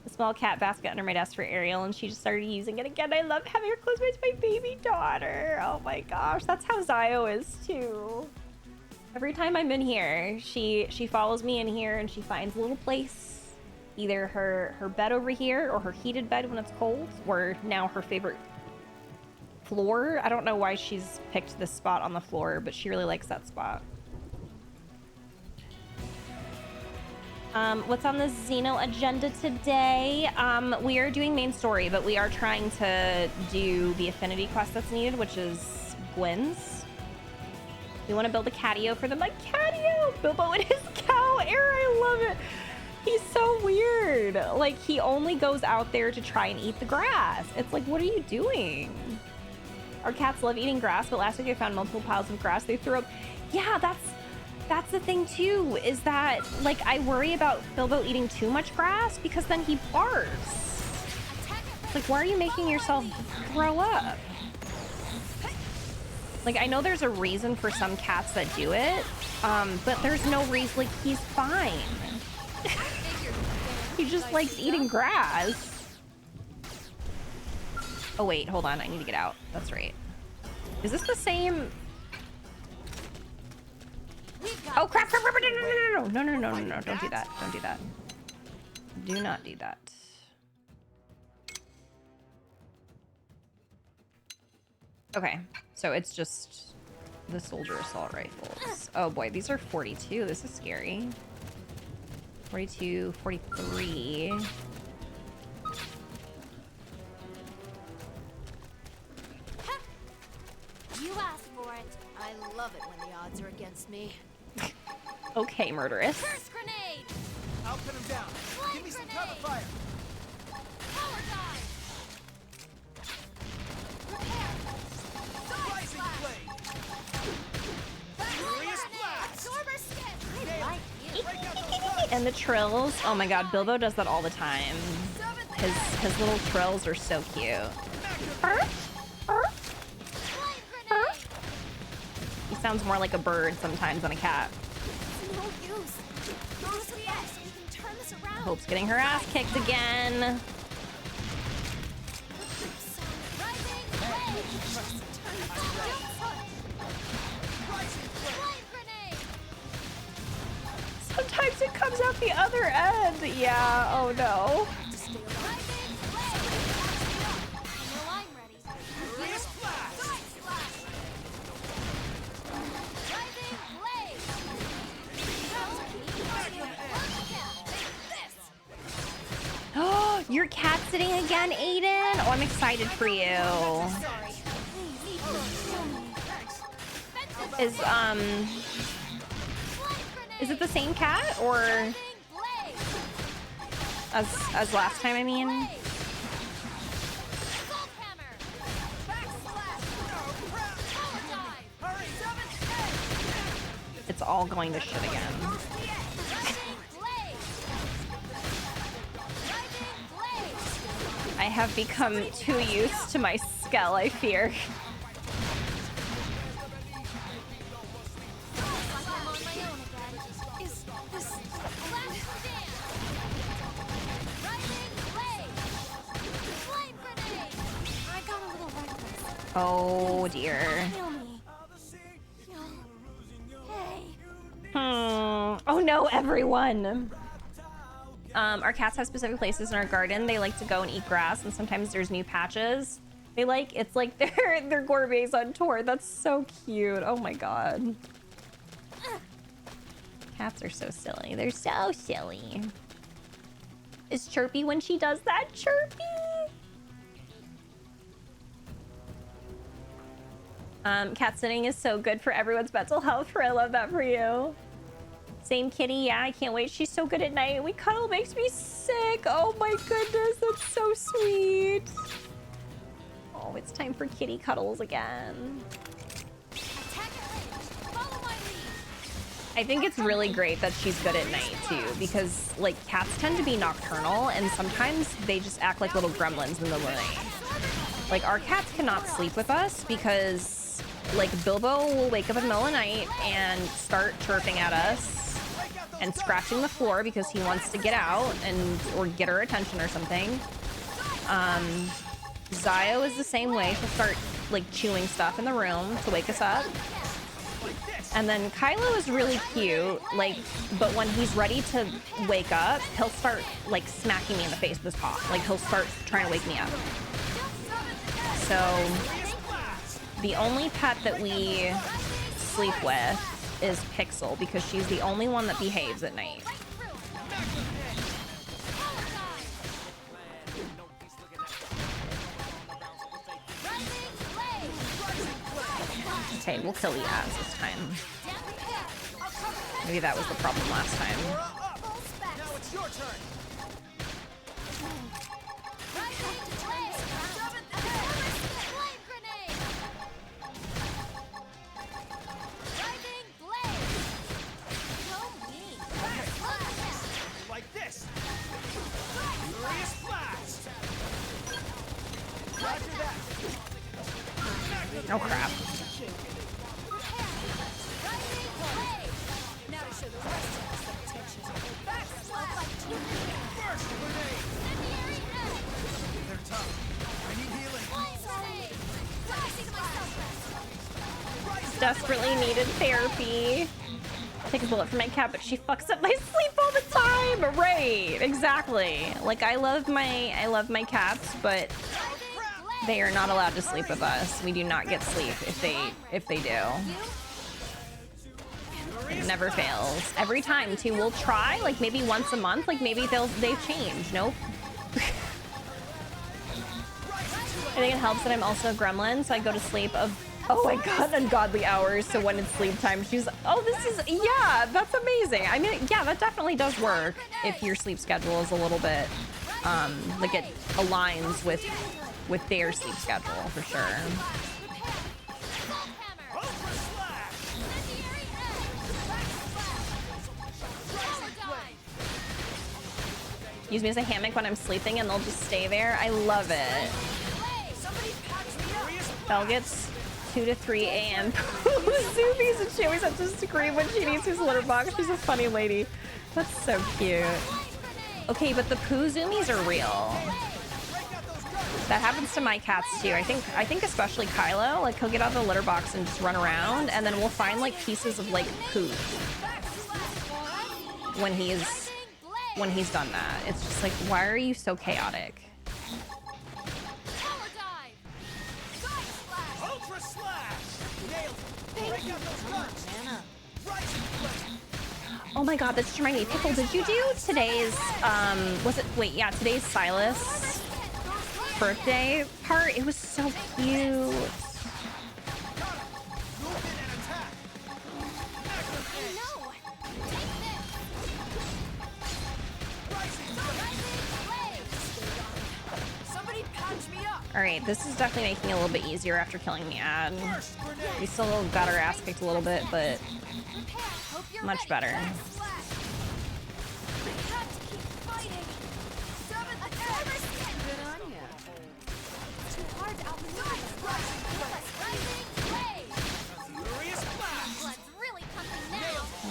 a small cat basket under my desk for Ariel, and she just started using it again. I love having her close by my baby daughter. Oh my gosh, that's how Zio is too. Every time I'm in here, she follows me in here and she finds a little place. Either her bed over here or her heated bed when it's cold, or now her favorite floor. I don't know why she's picked this spot on the floor, but she really likes that spot. What's on the Xeno agenda today? We are doing main story, but we are trying to do the affinity quest that's needed, which is Gwyn's. We want to build a catio for them. Like, catio! Bilbo and his cow era, I love it. He's so weird. Like, he only goes out there to try and eat the grass. It's like, what are you doing? Our cats love eating grass, but last week I found multiple piles of grass they threw up. Yeah, that's the thing too, is that like I worry about Bilbo eating too much grass because then he barfs. Like, why are you making yourself throw up? Like, I know there's a reason for some cats that do it, but there's no reason. Like, he's fine. He just likes eating grass. Oh wait, hold on, I need to get out. That's right. Is this the same? Oh crap, crap, crap, no, don't do that. Don't do that. Do not do that. Okay, so it's just the soldier assault rifles. Oh boy, these are 42. This is scary. 42, 43. You asked for it. I love it when the odds are against me. Okay, murderous. Curse grenade! I'll pin him down. Flame Give me some grenade! cover fire. Power dive! Repair! Side Rising slash! blade. Furious Furious blast! Absorber skin! I Nailed like it. you. Break out those guns. And the trills. Oh my god, Bilbo does that all the time. Seventh His little trills are so cute. Flame grenade! He sounds more like a bird sometimes than a cat. It's no use. Use the X. We can turn this around. Hope's getting her ass kicked again. Rising blade! Turn the Flame grenade! Sometimes it comes out the other end. Yeah, oh no. Rising blade! I know I'm ready. Furious blast. Side slash! Rising blade! Oh, you're cat sitting again, Aiden? Oh, I'm excited for you. Sorry. Please, kill me. Is is it the same cat or Rising blade! as last time? I mean, Blade! Salt hammer! Backslash! Power dive! Hurry. it's all going to shit again. Rising blade! Rising blade! I have become too used to my skull, I fear. Like I'm on my own again. Is this last stand? Rising blade! Flame grenade! I got a little reckless. Oh dear. Kill me. Hey. Oh no, everyone. Our cats have specific places in our garden. They like to go and eat grass, and sometimes there's new patches. It's like they're gourmets on tour. That's so cute. Oh my god. Cats are so silly. They're so silly. Is Chirpy when she does that? Chirpy! Cat sitting is so good for everyone's mental health. I love that for you. Same kitty, yeah, I can't wait. She's so good at night. We cuddle makes me sick. Oh my goodness, that's so sweet. Oh, it's time for kitty cuddles again. Attack at range. Follow my lead. I think it's really great that she's good at night too, because like cats tend to be nocturnal and sometimes they just act like little gremlins in the night. Like our cats cannot sleep with us because like Bilbo will wake up in the middle of the night and start chirping at us and scratching the floor because he wants to get out and or get our attention or something. Zio is the same way. He'll start like chewing stuff in the room to wake us up. And then Kylo is really cute, like, but when he's ready to wake up, he'll start like smacking me in the face with his paw. Like he'll start trying to wake me up. So the only pet that we sleep with is Pixel because she's the only one that behaves at night. Okay, we'll kill the ads this time. Maybe that was the problem last time. Now it's your turn. Like this. Furious blast. Roger that. Oh crap. Now to show the rest of us some attention. First grenade. Incendiary egg. They're tough. I need healing. Sorry. Focusing myself. Desperately needed therapy. Take a bullet for my cat, but she fucks up my sleep all the time. Right, exactly. Like I love my cats, but they are not allowed to sleep with us. We do not get sleep if they do. It never fails. Every time too, we'll try like maybe once a month, like maybe they've changed. Nope. I think it helps that I'm also a gremlin, so I go to sleep Oh my god, ungodly hours. So when it's sleep time, she's, oh, this is, yeah, that's amazing. I mean, yeah, that definitely does work if your sleep schedule is a little bit, like it aligns with their sleep schedule for sure. Use me as a hammock when I'm sleeping and they'll just stay there. I love it. Belle gets 2 to 3 a.m. zoomies and she always has to scream when she needs his litter box. She's a funny lady. That's so cute. Okay, but the poo zoomies are real. That happens to my cats too. I think especially Kylo, like he'll get out of the litter box and just run around and then we'll find like pieces of like poo when he's done that. It's just like, why are you so chaotic? Oh my god, that just reminded me. Pickle, did you do today's, today's Silas birthday part? It was so cute. All right, this is definitely making it a little bit easier after killing the ad. We still got our ass kicked a little bit, but much better.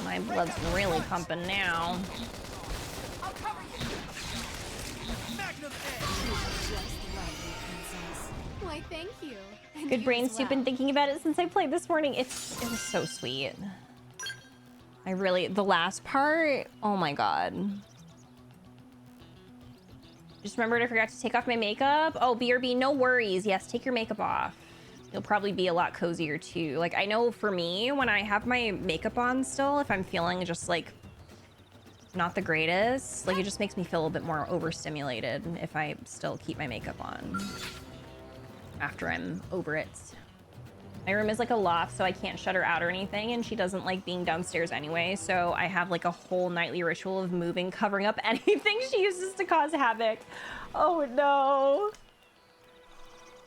My blood's really pumping now. Why, thank you. Good brains. You've been thinking about it since I played this morning. It was so sweet. The last part, oh my god. Just remembered I forgot to take off my makeup. Oh, BRB, no worries. Yes, take your makeup off. You'll probably be a lot cozier too. Like, I know for me, when I have my makeup on still, if I'm feeling just like not the greatest, like it just makes me feel a bit more overstimulated if I still keep my makeup on after I'm over it. My room is like a loft, so I can't shut her out or anything, and she doesn't like being downstairs anyway, so I have like a whole nightly ritual of moving, covering up anything she uses to cause havoc. Oh no.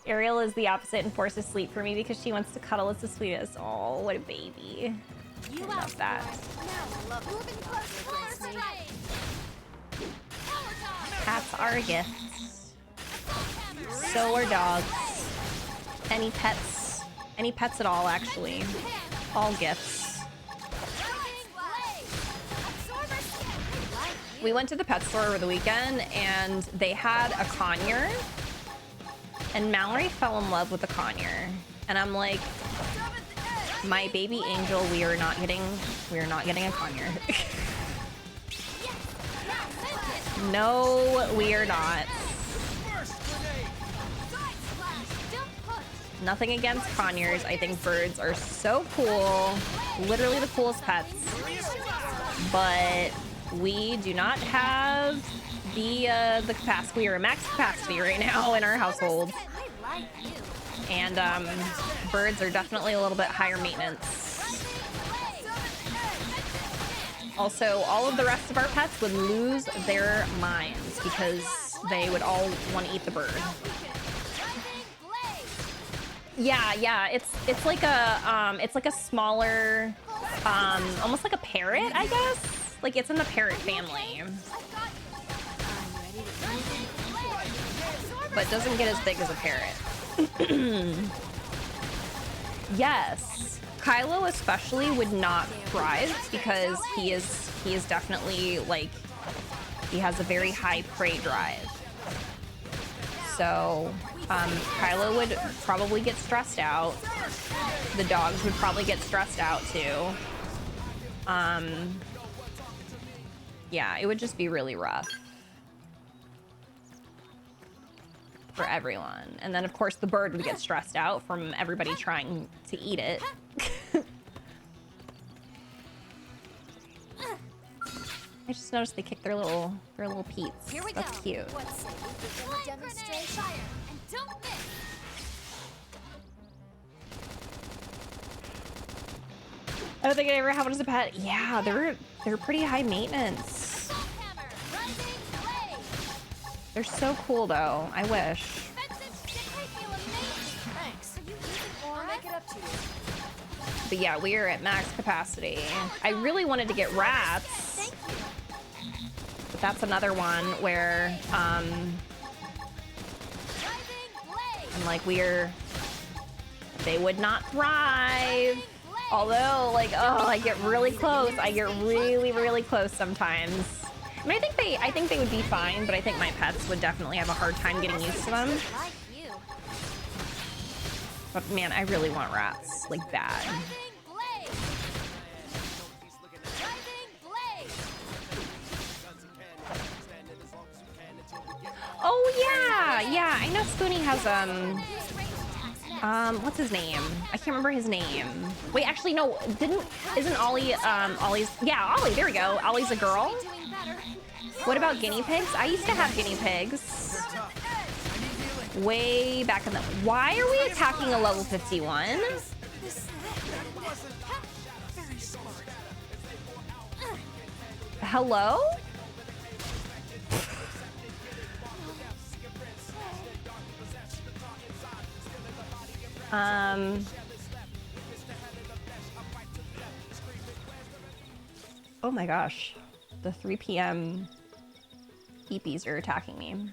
Ariel is the opposite and forces sleep for me because she wants to cuddle. It's the sweetest. Oh, what a baby. I love that. Cats are gifts. So are dogs. Any pets at all, actually. All gifts. We went to the pet store over the weekend and they had a conure. And Mallory fell in love with the conure. And I'm like, my baby angel, we are not getting a conure. No, we are not. Nothing against conures. I think birds are so cool. Literally the coolest pets. But we do not have the capacity. We are at max capacity right now in our household. And birds are definitely a little bit higher maintenance. Also, all of the rest of our pets would lose their minds because they would all want to eat the bird. Yeah, it's like a smaller, almost like a parrot, I guess. Like it's in the parrot family, but doesn't get as big as a parrot. Yes, Kylo especially would not thrive because he is definitely like, he has a very high prey drive. So Kylo would probably get stressed out. The dogs would probably get stressed out too. Yeah, it would just be really rough for everyone. And then of course the bird would get stressed out from everybody trying to eat it. I just noticed they kicked their little peats. Here we That's go. cute. What's it? We can demonstrate fire and don't miss. I don't think I ever had one as a pet. Yeah, they're pretty high maintenance. Hammer. Rising blade. They're so cool though. I wish. Defensive stick. I feel amazing. Thanks. Are you using aura? I'll make it up to you. But yeah, we are at max capacity. I really wanted to get rats, Thank you. but that's another one where Rising blade. I'm like they would not thrive. Although, like, oh, I get really close. I get really, really close sometimes. I mean, I think they would be fine, but I think my pets would definitely have a hard time getting used to them. Like you. But man, I really want rats, like bad. Rising blade. Rising blade. Oh yeah, I know Spoonie has Use ranged attacks next. what's his name? I can't remember his name. Wait, actually no, isn't Ollie Ollie's, yeah, Ollie, there we go. Ollie's a girl. Doing better. What about guinea pigs? I used to have guinea pigs. Way back in the, why are we attacking a level 51? Hello? Oh my gosh. The 3 p.m. peepees are attacking me.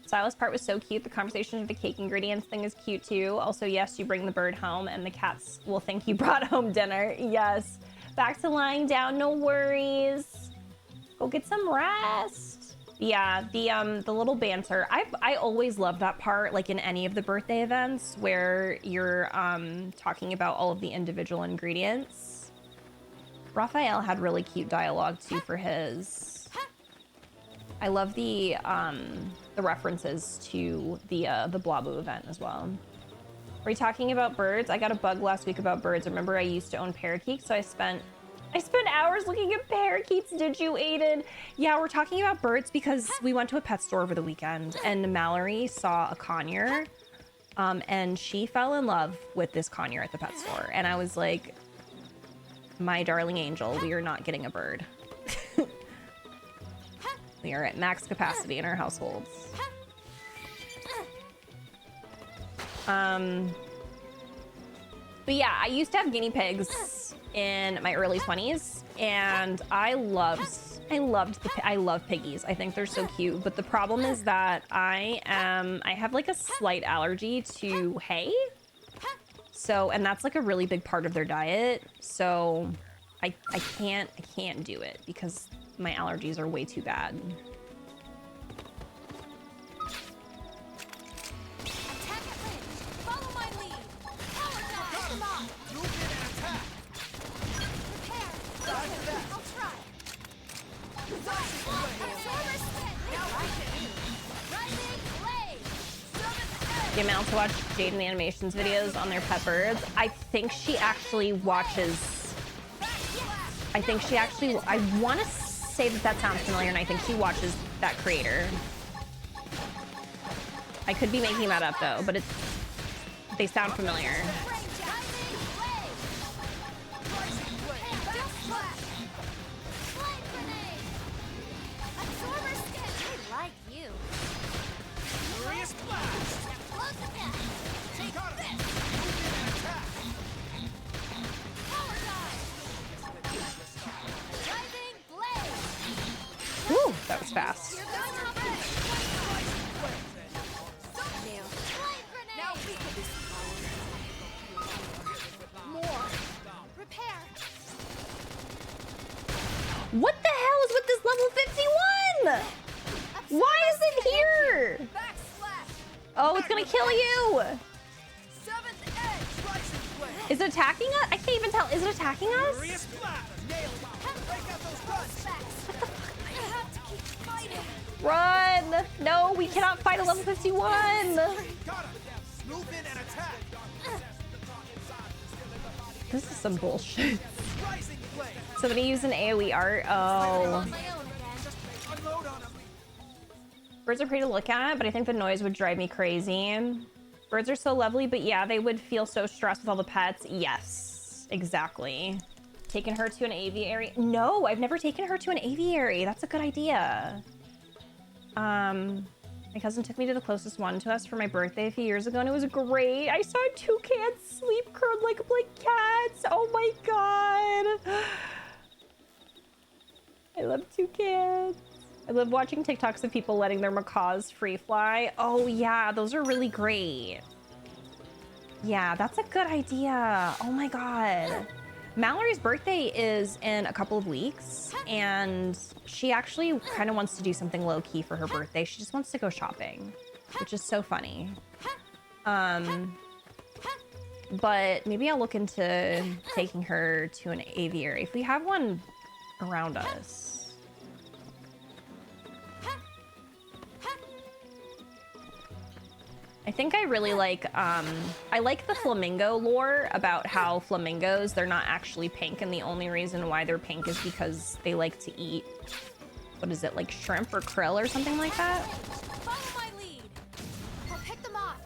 Silas' part was so cute. The conversation of the cake ingredients thing is cute too. Also, yes, you bring the bird home and the cats will think you brought home dinner. Yes. Back to lying down, no worries. Go get some rest. Yeah, the little banter. I always love that part, like in any of the birthday events where you're talking about all of the individual ingredients. Raphael had really cute dialogue too for his. I love the references to the Blabu event as well. Are we talking about birds? I got a bug last week about birds. Remember, I used to own parakeets, so I spent hours looking at parakeets. Did you, Aiden? Yeah, we're talking about birds because we went to a pet store over the weekend and Mallory saw a conure, and she fell in love with this conure at the pet store. And I was like, my darling angel, we are not getting a bird. We are at max capacity in our households. But yeah, I used to have guinea pigs in my early 20s, and I love piggies. I think they're so cute. But the problem is that I have like a slight allergy to hay. So, and that's like a really big part of their diet. So I can't do it because my allergies are way too bad. Attack at range. Follow my lead. Power dodge. Come on. Move in and attack. Prepare. Okay, I'll try. Absorber spin. Now I can. Rising blade. Summon The amount to watch Jaden Animations videos on their pet birds. I think she actually watches. I want to say that sounds familiar, and I think she watches that creator. I could be making that up though, but they sound familiar. Furious blast. Woo, that was fast. What the hell is with this level 51? Why is it here? Oh, it's gonna kill you. Is it attacking us? I can't even tell. Is it attacking us? Furious blast. Nailed it. Break out those guns. Run! No, we cannot fight a level 51. Got him. Move in and attack. This is some bullshit. Rising blade. Somebody used an AoE art. Oh. Unload on him. Birds are pretty to look at, but I think the noise would drive me crazy. Birds are so lovely, but yeah, they would feel so stressed with all the pets. Yes, exactly. Taken her to an aviary? No, I've never taken her to an aviary. That's a good idea. My cousin took me to the closest one to us for my birthday a few years ago, and it was great. I saw toucans sleep curled like cats. Oh my god. I love toucans. I love watching TikToks of people letting their macaws free fly. Oh yeah, those are really great. Yeah, that's a good idea. Oh my god. Mallory's birthday is in a couple of weeks, and she actually kind of wants to do something low-key for her birthday. She just wants to go shopping, which is so funny. But maybe I'll look into taking her to an aviary if we have one around us. I think I really like, I like the flamingo lore about how flamingos, they're not actually pink, and the only reason why they're pink is because they like to eat, what is it, like shrimp or krill or something like that? Follow my lead. I'll pick them off.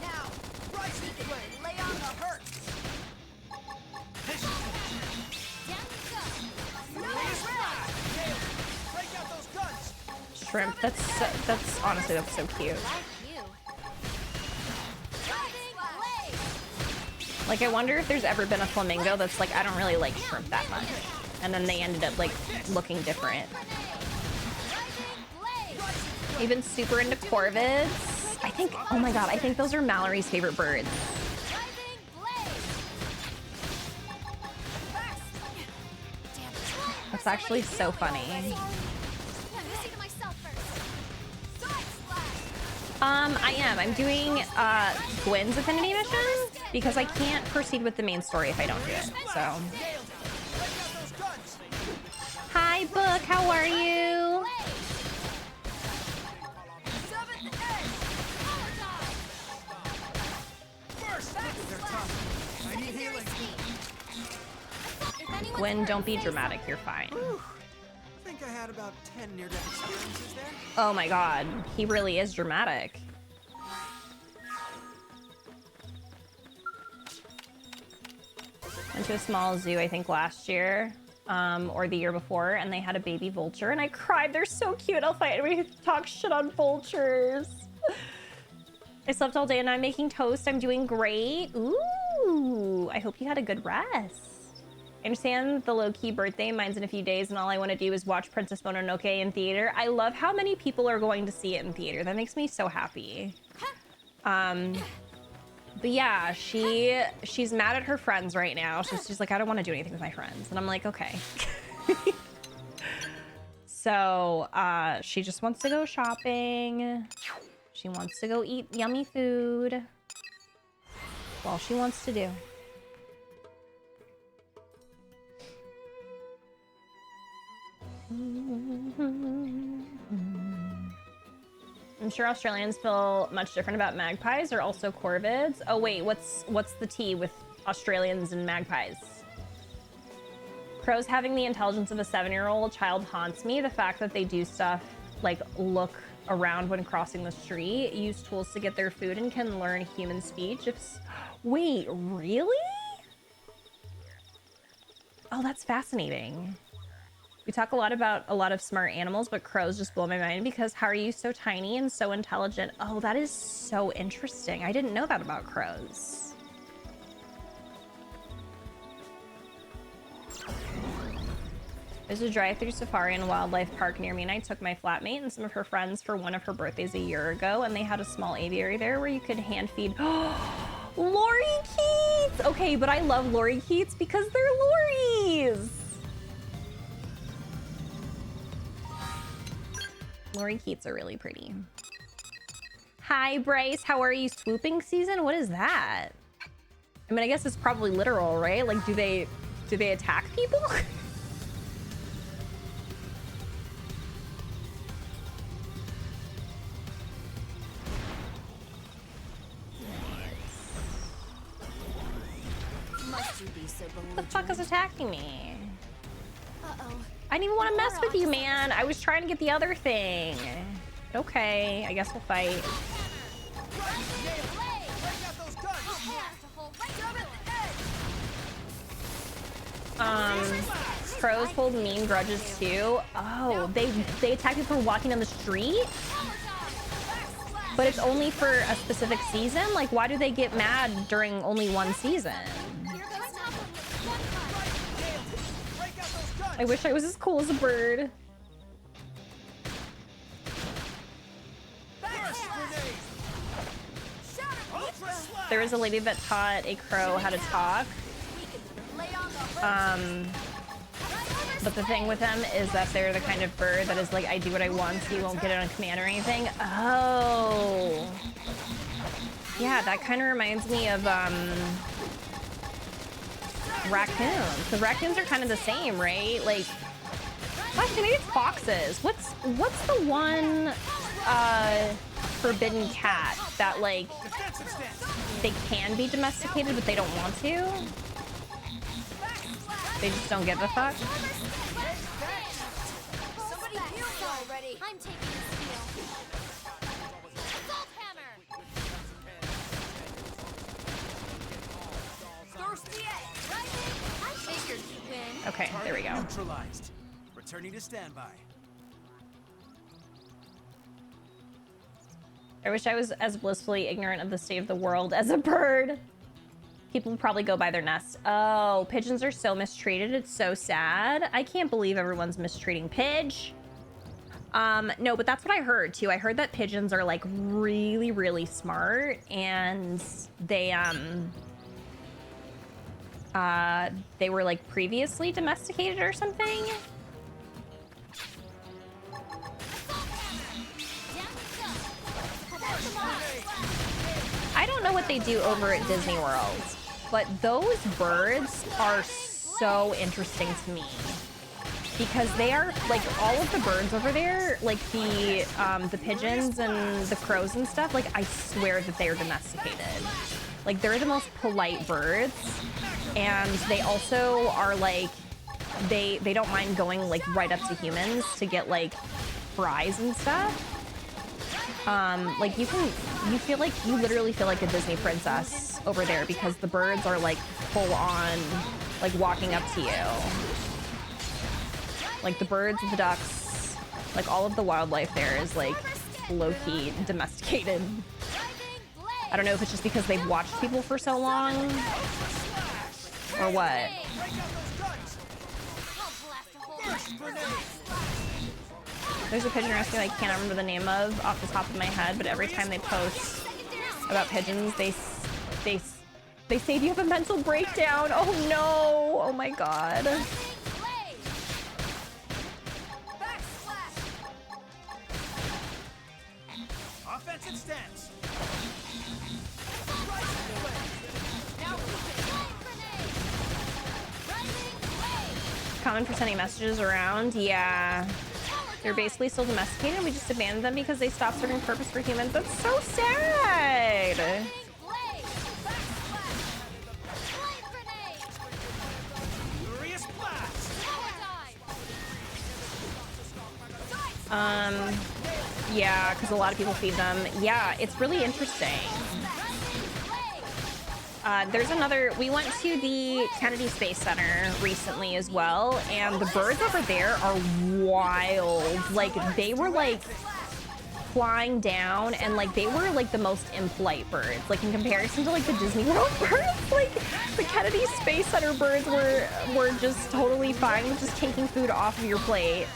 Now, rise and lay on the hurt. Down we go. Break out those guns! Shrimp, that's honestly, that's so cute. Like, I wonder if there's ever been a flamingo that's like, I don't really like shrimp that much. And then they ended up, like, looking different. Even super into corvids. I think, oh my god, I think those are Mallory's favorite birds. That's actually so funny. I am. I'm doing Gwen's Affinity mission because I can't proceed with the main story if I don't do it. So, hi, Book. How are you? Gwen, don't be dramatic. You're fine. I think I had about 10 near-death experiences there. Oh my god, he really is dramatic. Went to a small zoo, I think last year, or the year before, and they had a baby vulture, and I cried. They're so cute. I'll fight anybody who talks shit on vultures. I slept all day and I'm making toast. I'm doing great. Ooh, I hope you had a good rest. I understand the low-key birthday. Mine's in a few days, and all I want to do is watch Princess Mononoke in theater. I love how many people are going to see it in theater. That makes me so happy. But yeah, she's mad at her friends right now. So she's like, I don't want to do anything with my friends. And I'm like, okay. So she just wants to go shopping. She wants to go eat yummy food. That's all she wants to do. I'm sure Australians feel much different about magpies. They're also corvids. Oh wait, what's the tea with Australians and magpies? Crows having the intelligence of a 7-year-old child haunts me. The fact that they do stuff like look around when crossing the street, use tools to get their food, and can learn human speech. Wait, really? Oh, that's fascinating. We talk a lot about a lot of smart animals, but crows just blow my mind because how are you so tiny and so intelligent? Oh, that is so interesting. I didn't know that about crows. There's a drive-through safari and wildlife park near me, and I took my flatmate and some of her friends for one of her birthdays a year ago, and they had a small aviary there where you could hand feed. Lori Keats! Okay, but I love Lori Keats because they're Lories! Lori Keats are really pretty. Hi, Bryce. How are you? Swooping season? What is that? I mean, I guess it's probably literal, right? Like, do they attack people? Must you be so What the fuck is attacking me? Uh-oh. I didn't even want to mess with you, man. I was trying to get the other thing. Okay, I guess we'll fight. Crows hold mean grudges too. Oh, they attack you for walking on the street? But it's only for a specific season? Like, why do they get mad during only one season? I wish I was as cool as a bird. There was a lady that taught a crow how to talk. But the thing with them is that they're the kind of bird that is like, I do what I want, so you won't get it on command or anything. Oh. Yeah, that kind of reminds me of raccoons. Because raccoons are kind of the same, right? Like, actually, maybe it's foxes. What's the one forbidden cat that, like, they can be domesticated, but they don't want to? They just don't give a fuck? Somebody heal me already. I'm taking this heal. Assault hammer. Thirsty egg. I figured you'd win. Okay, there we go. Neutralized. Returning to standby. I wish I was as blissfully ignorant of the state of the world as a bird. People probably go by their nest. Oh, pigeons are so mistreated. It's so sad. I can't believe everyone's mistreating Pidge. No, but that's what I heard too. I heard that pigeons are like really, really smart, and they were like previously domesticated or something. I don't know what they do over at Disney World, but those birds are so interesting to me because they are like all of the birds over there, like the pigeons and the crows and stuff. Like, I swear that they are domesticated. Like, they're the most polite birds, and they also are like they don't mind going like right up to humans to get like fries and stuff. Like you literally feel like a Disney princess over there because the birds are like full on like walking up to you. Like the birds, the ducks, like all of the wildlife there is like low-key domesticated. I don't know if it's just because they've watched people for so long or what. There's a pigeon rescue I can't remember the name of off the top of my head, but every time they post about pigeons, they say, do you have a mental breakdown? Oh no! Oh my god. Offensive stance. Common for sending messages around? Yeah. They're basically still domesticated, and we just abandoned them because they stopped serving a purpose for humans. That's so sad! Yeah, because a lot of people feed them. Yeah, it's really interesting. We went to the Kennedy Space Center recently as well, and the birds over there are wild. Like, they were like flying down, and like they were like the most impolite birds. Like in comparison to like the Disney World birds, like the Kennedy Space Center birds were just totally fine with just taking food off of your plate.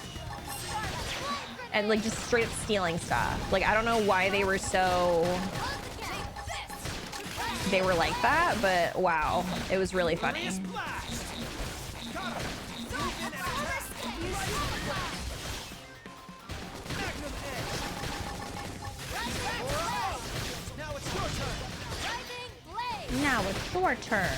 And like just straight up stealing stuff. Like, I don't know why they were like that, but wow, it was really funny. Now it's your turn.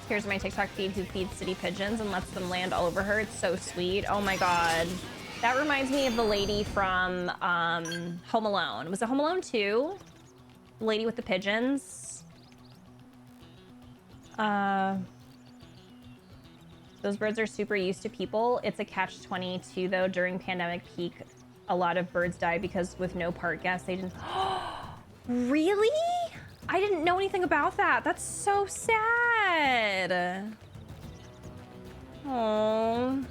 Here's my TikTok feed who feeds city pigeons and lets them land all over her. It's so sweet. Oh my god. That reminds me of the lady from Home Alone. Was it Home Alone 2? The lady with the pigeons. Those birds are super used to people. It's a catch-22 though. During pandemic peak, a lot of birds died because with no park gas, they didn't. Really? I didn't know anything about that. That's so sad. Oh.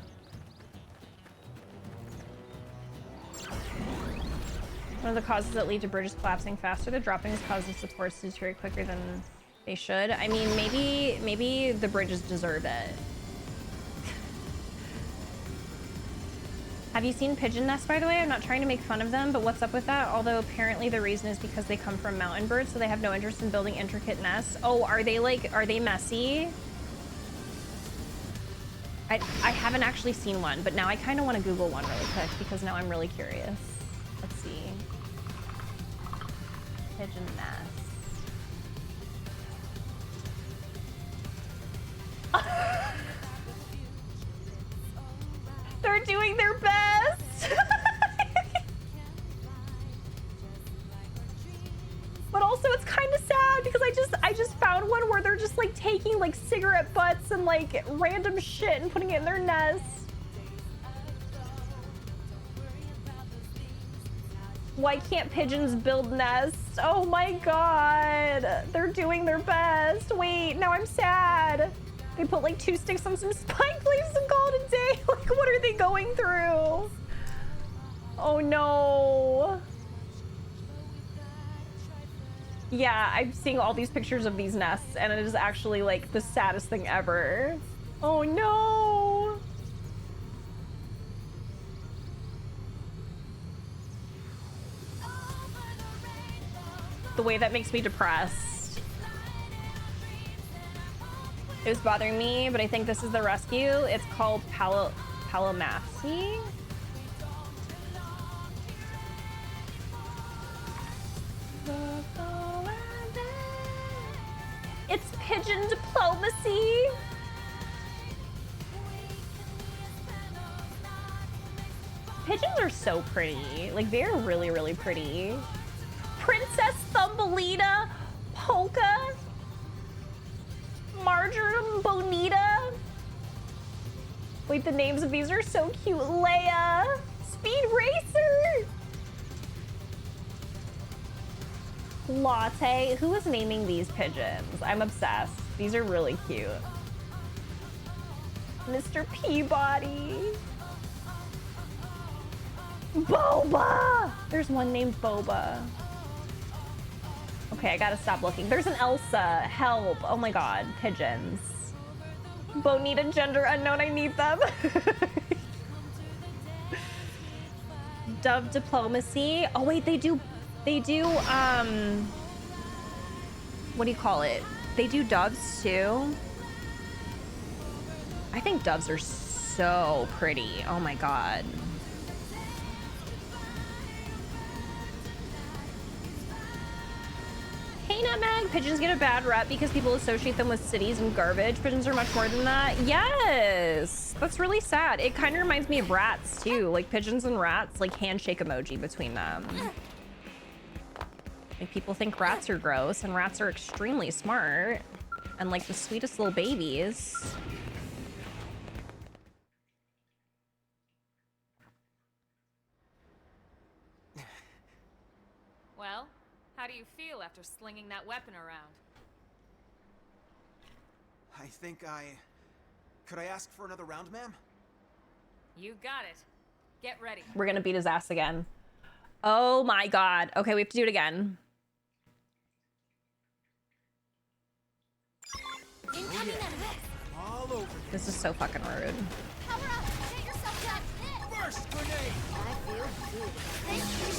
One of the causes that lead to bridges collapsing faster, the dropping is causing supports to deteriorate quicker than they should. I mean, maybe the bridges deserve it. Have you seen pigeon nests, by the way? I'm not trying to make fun of them, but what's up with that? Although apparently the reason is because they come from mountain birds, so they have no interest in building intricate nests. Oh, are they messy? I haven't actually seen one, but now I kind of want to Google one really quick because now I'm really curious. Let's see. Pigeon nest. They're doing their best. But also it's kind of sad because I just found one where they're just like taking like cigarette butts and like random shit and putting it in their nest. Why can't pigeons build nests? Oh my god. They're doing their best. Wait, now I'm sad. They put like 2 sticks on some spike leaves and called it a day. Like, what are they going through? Oh no. Yeah, I'm seeing all these pictures of these nests and it is actually like the saddest thing ever. Oh no. The way that makes me depressed. It was bothering me, but I think this is the rescue. It's called Palomathi. It's pigeon diplomacy. Pigeons are so pretty. Like, they're really, really pretty. Princess Thumbelina, Polka, Marjoram Bonita. Wait, the names of these are so cute. Leia, Speed Racer, Latte. Who is naming these pigeons? I'm obsessed. These are really cute. Mr. Peabody. Boba! There's one named Boba. Okay, I gotta stop looking. There's an Elsa. Help. Oh my god. Pigeons. Bonita, gender unknown. I need them. Dove diplomacy. Oh wait, they do, what do you call it? They do doves too. I think doves are so pretty. Oh my god. Hey Nutmeg, pigeons get a bad rep because people associate them with cities and garbage. Pigeons are much more than that. Yes, that's really sad. It kind of reminds me of rats too. Like pigeons and rats, like handshake emoji between them. Like people think rats are gross and rats are extremely smart and like the sweetest little babies. Well, how do you feel after slinging that weapon around? I think Could I ask for another round, ma'am? You got it. Get ready. We're gonna beat his ass again. Oh my god. Okay, we have to do it again. Incoming enemy. All over This is so fucking rude. Power up. Get yourself done. First grenade! I feel good. Thank you.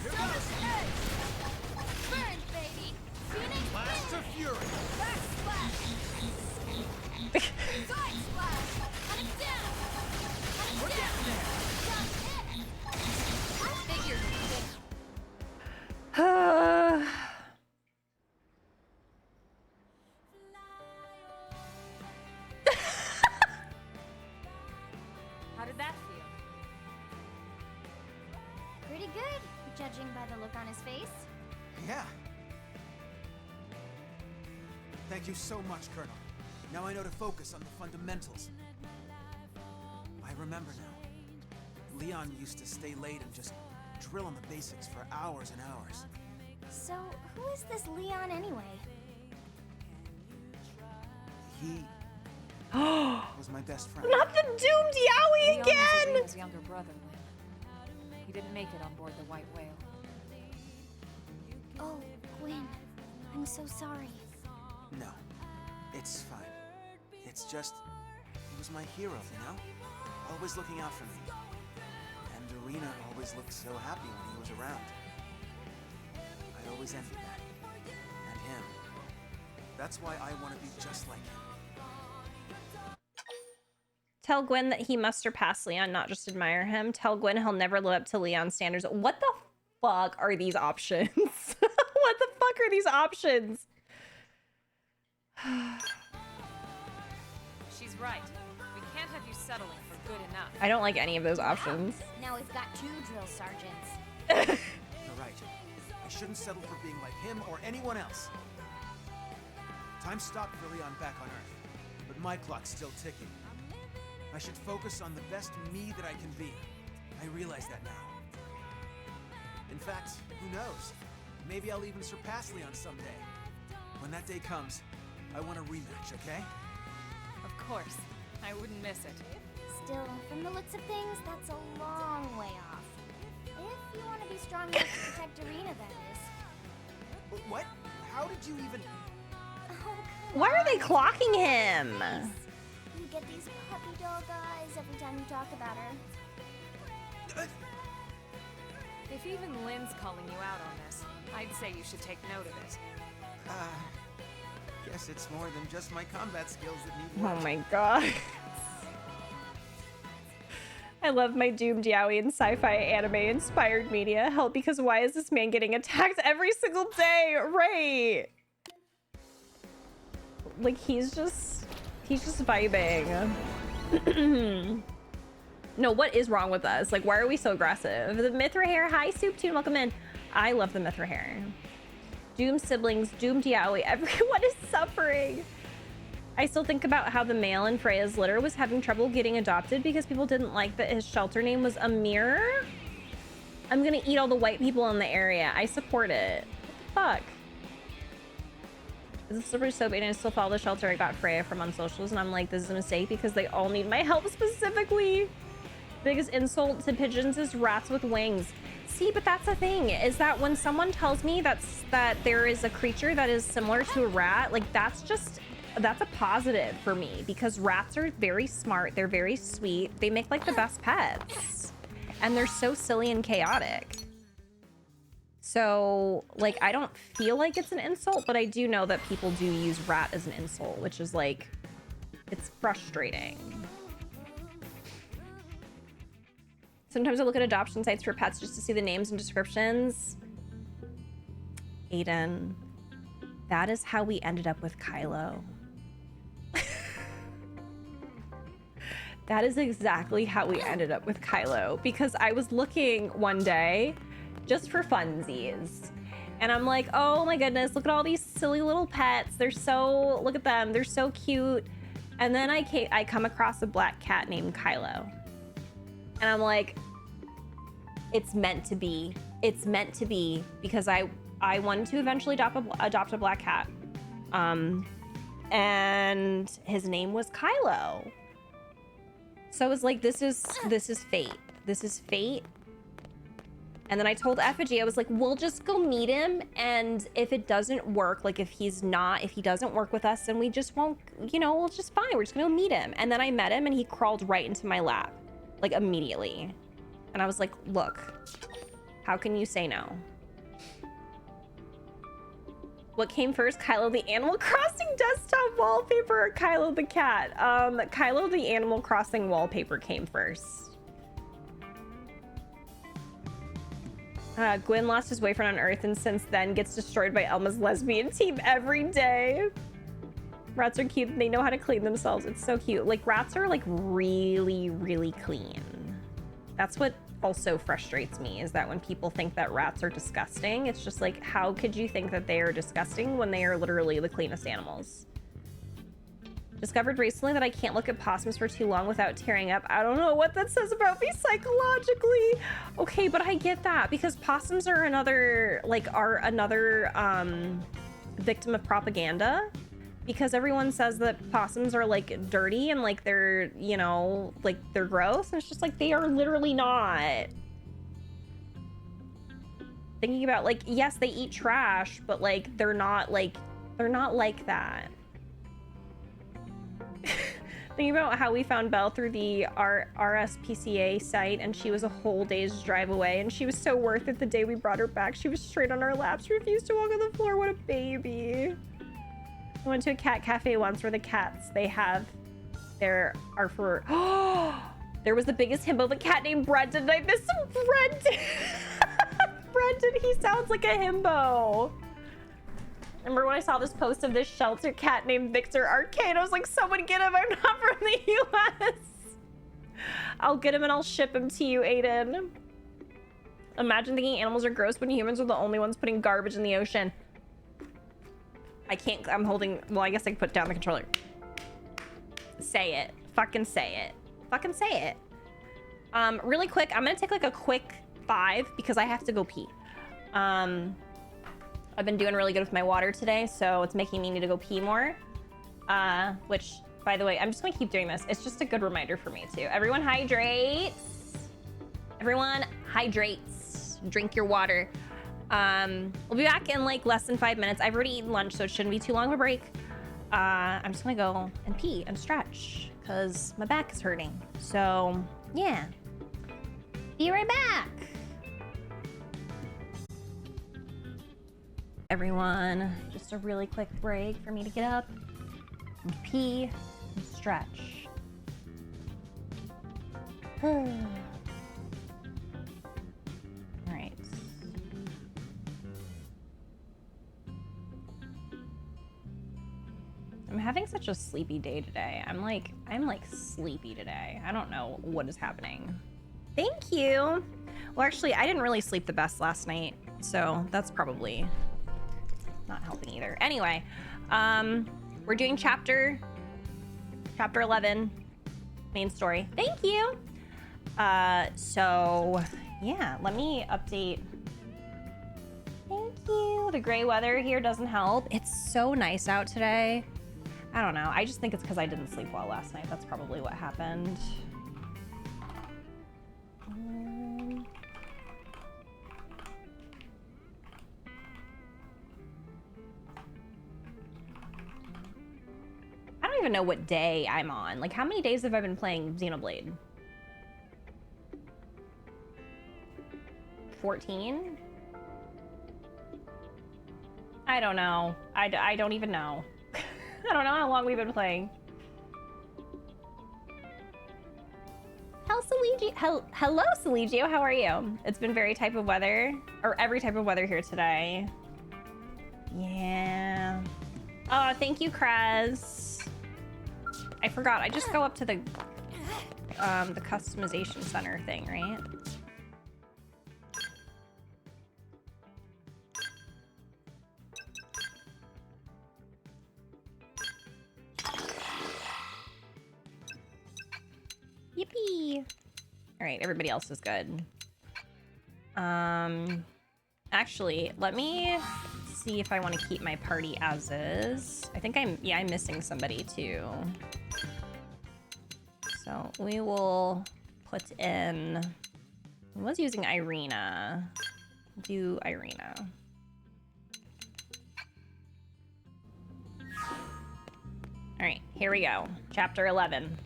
Summer Edge. Burn, baby. Phoenix Blast of fury! Back splash. Side splash. Hunt it down. Hunt it down. Jump in. I figured it. How did that feel? Pretty good, judging by the look on his face. Yeah. Thank you so much, Colonel. Now I know to focus on the fundamentals. I remember now. Leon used to stay late and just drill on the basics for hours and hours. So, who is this Leon anyway? He was my best friend. Not the doomed Yowie Leon is again! Irina's younger brother, Lynn. He didn't make it on board the White Whale. Oh, Gwen. I'm so sorry. No, it's fine. It's just, he was my hero, you know? Always looking out for me. And Irina always looked so happy when he was around. I always envied that. And him. That's why I want to be just like him. Tell Gwen that he must surpass Leon, not just admire him. Tell Gwen he'll never live up to Leon's standards. What the fuck are these options? What the fuck are these options? She's right. We can't have you settling for good enough. I don't like any of those options. Now we've got 2 drill sergeants. You're right. I shouldn't settle for being like him or anyone else. Time stopped for Leon back on Earth, but my clock's still ticking. I should focus on the best me that I can be. I realize that now. In fact, who knows? Maybe I'll even surpass Leon someday. When that day comes, I want a rematch, okay? Of course. I wouldn't miss it. Still, from the looks of things, that's a long way off. If you want to be strong enough to protect Irina, that is. What? How did you even... Oh, come Why are they on. clocking him? You get these puppy dog eyes every time you talk about her. If even Lynn's calling you out on this, I'd say you should take note of it. Guess it's more than just my combat skills that need work. Oh my god. I love my doomed yaoi and sci-fi anime inspired media. Help, because why is this man getting attacked every single day? Right. Like he's just vibing. No, what is wrong with us? Like, why are we so aggressive? The Mithra hair, hi Soup Tune, welcome in. I love the Mithra hair. Doomed siblings, doomed yaoi, everyone is suffering. I still think about how the male in Freya's litter was having trouble getting adopted because people didn't like that his shelter name was Amir. I'm gonna eat all the white people in the area. I support it. What the fuck? This is slippery soap and I still follow the shelter I got Freya from on socials, and I'm like, this is a mistake because they all need my help specifically. Biggest insult to pigeons is rats with wings. See, but that's the thing, is that when someone tells me that there is a creature that is similar to a rat, like that's a positive for me, because rats are very smart, they're very sweet, they make like the best pets, and they're so silly and chaotic. So like, I don't feel like it's an insult, but I do know that people do use rat as an insult, which is like, it's frustrating. Sometimes I look at adoption sites for pets just to see the names and descriptions. Aiden, that is how we ended up with Kylo. That is exactly how we ended up with Kylo, because I was looking one day just for funsies. And I'm like, oh my goodness, look at all these silly little pets. Look at them, they're so cute. And then I come across a black cat named Kylo. And I'm like, it's meant to be. It's meant to be, because I wanted to eventually adopt a black cat. And his name was Kylo. So I was like, this is fate. This is fate. And then I told Effigy, I was like, we'll just go meet him. And if it doesn't work, like if he doesn't work with us, then we just won't, we'll just fine. We're just gonna meet him. And then I met him and he crawled right into my lap, like immediately. And I was like, look, how can you say no? What came first, Kylo the Animal Crossing desktop wallpaper or Kylo the cat? Kylo the Animal Crossing wallpaper came first. Gwyn lost his boyfriend on Earth and since then gets destroyed by Elma's lesbian team every day. Rats are cute and they know how to clean themselves. It's so cute. Like, rats are like really, really clean. That's what also frustrates me, is that when people think that rats are disgusting, it's just like, how could you think that they are disgusting when they are literally the cleanest animals? Discovered recently that I can't look at possums for too long without tearing up. I don't know what that says about me psychologically. Okay, but I get that because possums are another victim of propaganda, because everyone says that possums are like dirty and like they're, you know, like they're gross, and it's just like they are literally not. Thinking about, like, yes, they eat trash, but like they're not like that. Thinking about how we found Belle through the RSPCA site, and she was a whole day's drive away, and she was so worth it the day we brought her back. She was straight on our laps, refused to walk on the floor. What a baby. I went to a cat cafe once where the cats they have there are for... There was the biggest himbo of a cat named Brendan. I miss Brendan. Brendan, he sounds like a himbo. Remember when I saw this post of this shelter cat named Victor Arcade? I was like, someone get him. I'm not from the US. I'll get him and I'll ship him to you, Aiden. Imagine thinking animals are gross when humans are the only ones putting garbage in the ocean. I can't, I'm holding, well, I guess I can put down the controller. Say it. Fucking say it. Fucking say it. Really quick, I'm gonna take like a quick 5 because I have to go pee. I've been doing really good with my water today, so it's making me need to go pee more. Which, by the way, I'm just gonna keep doing this. It's just a good reminder for me too. Everyone hydrates. Everyone hydrates. Drink your water. We'll be back in like less than 5 minutes. I've already eaten lunch, so it shouldn't be too long of a break. I'm just gonna go and pee and stretch because my back is hurting. So yeah, be right back. Everyone, just a really quick break for me to get up and pee and stretch. All right. I'm having such a sleepy day today. I'm like sleepy today. I don't know what is happening. Thank you. Well, actually, I didn't really sleep the best last night, so that's probably not helping either. Anyway, we're doing chapter 11, main story. Thank you. So yeah, let me update. Thank you. The gray weather here doesn't help. It's so nice out today. I don't know. I just think it's because I didn't sleep well last night. That's probably what happened. I don't even know what day I'm on. Like, how many days have I been playing Xenoblade? 14? I don't know. I don't even know. I don't know how long we've been playing. Hello, Saligio. How are you? It's been very type of weather, or every type of weather here today. Yeah. Oh, thank you, Krez. I forgot. I just go up to the customization center thing, right? Yippee! All right, everybody else is good. Actually, let me see if I want to keep my party as is. I think I'm missing somebody too. So we will put in, I was using Irina. Do Irina. All right, here we go. Chapter 11.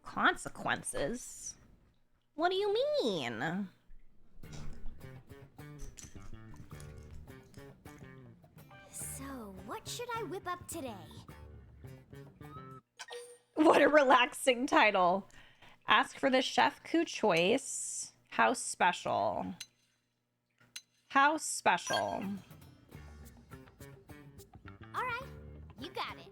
Consequences? What do you mean? So, what should I whip up today? What a relaxing title. Ask for the chef coup choice. How special. How special. All right, you got it.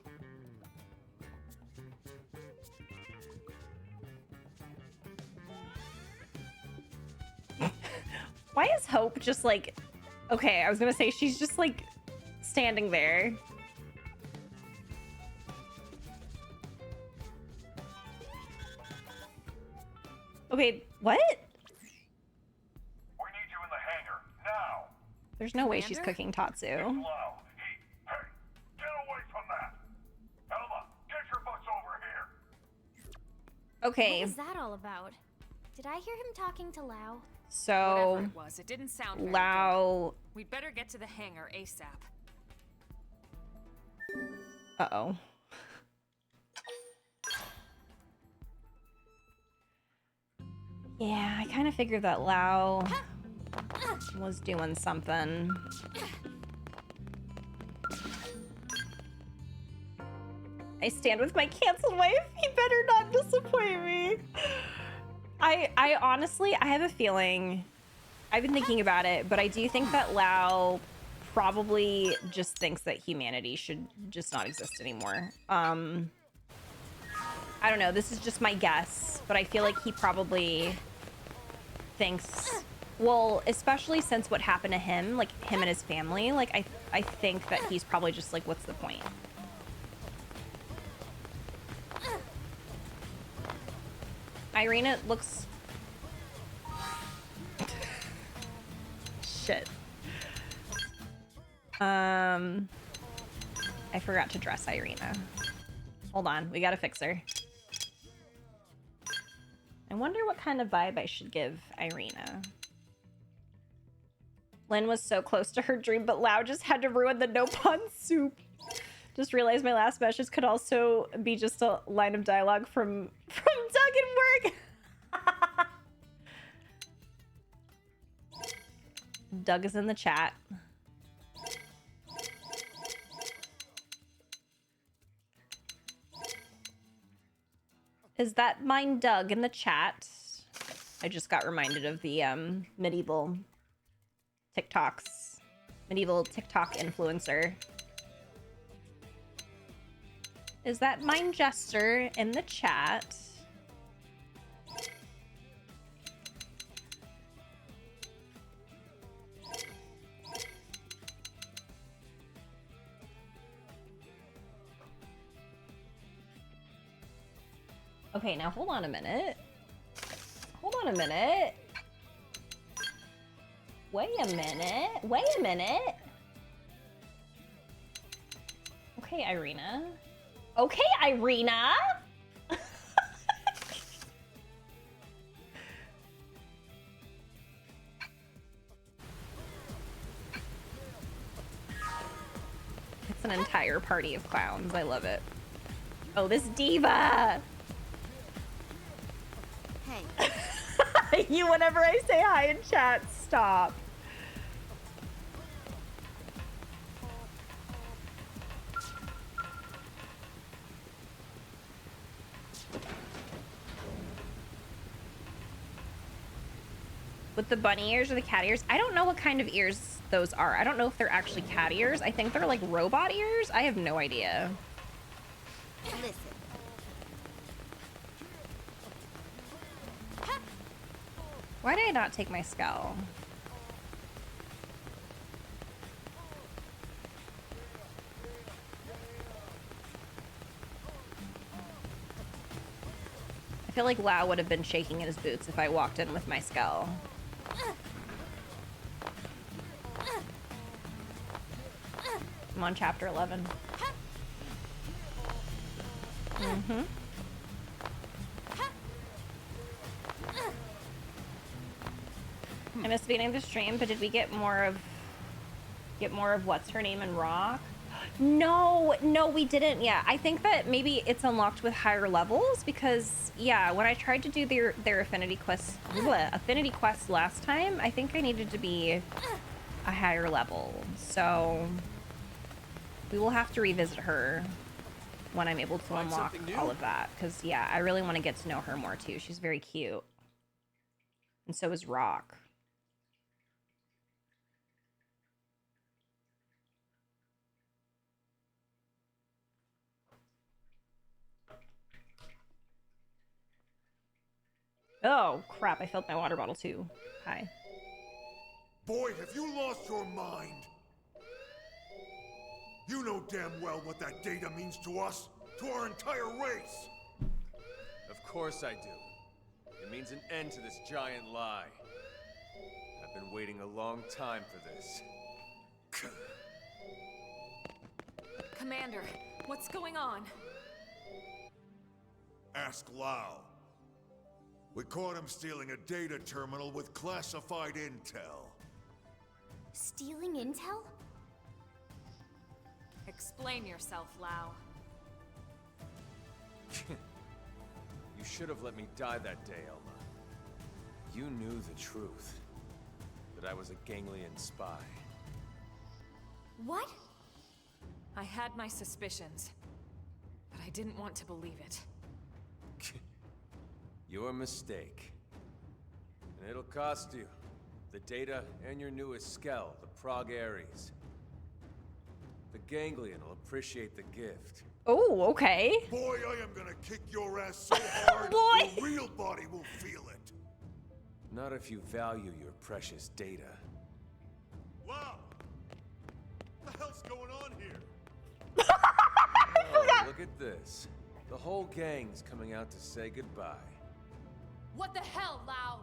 Why is Hope just like Okay, I was gonna say she's just like standing there. Okay, what? We need you in the hangar, now! There's no way she's Commander? cooking Tatsu. Lau, hey, get away from that! Elma, get your butts over here! Okay, What was that all about? Did I hear him talking to Lau? so Whatever it was, it didn't sound very good. Lau. We'd better get to the hangar ASAP. Uh-oh. Yeah, I kind of figured that Lau was doing something. I stand with my canceled wife. He better not disappoint me. I honestly, I have a feeling, I've been thinking about it, but I do think that Lau probably just thinks that humanity should just not exist anymore. I don't know, this is just my guess, but I feel like he probably thinks, well, especially since what happened to him, like him and his family, like I think that he's probably just like, what's the point? Irina looks... Shit. I forgot to dress Irina. Hold on, we gotta fix her. I wonder what kind of vibe I should give Irina. Lynn was so close to her dream, but Lau just had to ruin the no pun soup. Just realized my last message could also be just a line of dialogue from Doug and Work. Doug is in the chat. Is that mine, Doug, in the chat? I just got reminded of the medieval TikTok influencer. Is that mine, Jester, in the chat? Okay, now hold on a minute. Hold on a minute. Wait a minute. Wait a minute. Okay, Irina. Okay, Irina. It's an entire party of clowns. I love it. Oh, this diva. Hey, You, whenever I say hi in chat, stop. With the bunny ears or the cat ears? I don't know what kind of ears those are. I don't know if they're actually cat ears. I think they're like robot ears. I have no idea. listen. Why did I not take my skull? I feel like Lau would have been shaking in his boots if I walked in with my skull. I'm on chapter 11. Mm-hmm. I missed the beginning of the stream, but did we get more of what's her name in Rock? No, we didn't yet. I think that maybe it's unlocked with higher levels because yeah, when I tried to do their affinity quest last time, I think I needed to be a higher level. So we will have to revisit her when I'm able to Find unlock something new? all of that because yeah, I really want to get to know her more too. She's very cute. And so is Rock. Oh, crap. I filled my water bottle too. Hi. Boy, have you lost your mind! You know damn well what that data means to us, to our entire race! Of course I do. It means an end to this giant lie. I've been waiting a long time for this. Commander, what's going on? Ask Lau. We caught him stealing a data terminal with classified intel. Stealing intel? Explain yourself, Lau. You should have let me die that day, Elma. You knew the truth. That I was a ganglion spy. What? I had my suspicions, but I didn't want to believe it. Your mistake. And it'll cost you. The data and your newest skell, the Prog Ares. The ganglion will appreciate the gift. Oh, okay. Boy, I am gonna kick your ass so hard, Boy. your real body will feel it. Not if you value your precious data. Wow! What the hell's going on here? Oh, look at this. The whole gang's coming out to say goodbye. What the hell, Lau?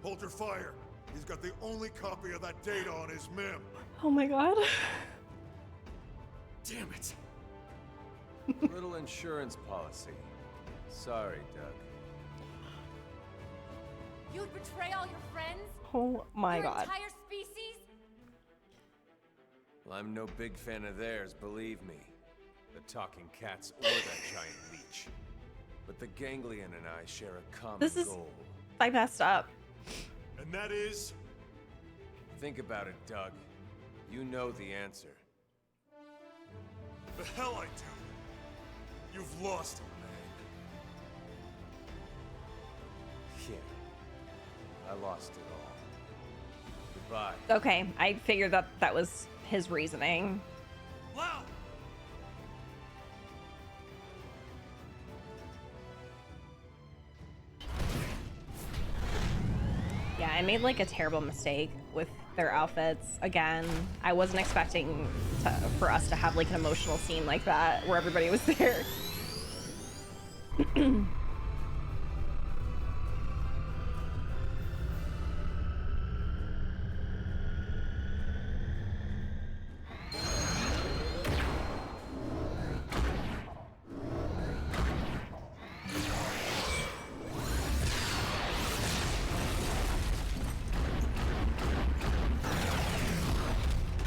Hold your fire. He's got the only copy of that data on his MIM. Oh my god. Damn it! Little insurance policy. Sorry, Doug. You'd betray all your friends? Oh my your god. entire species? Well, I'm no big fan of theirs, believe me. The talking cats or that giant leech. But the ganglion and I share a common This is- goal. I messed up. And that is? Think about it, Doug. You know the answer. The hell I do. You've lost it, man. Yeah. I lost it all. Goodbye. Okay, I figured that that was his reasoning. Lau! Yeah, I made like a terrible mistake with their outfits. Again, I wasn't expecting for us to have like an emotional scene like that where everybody was there.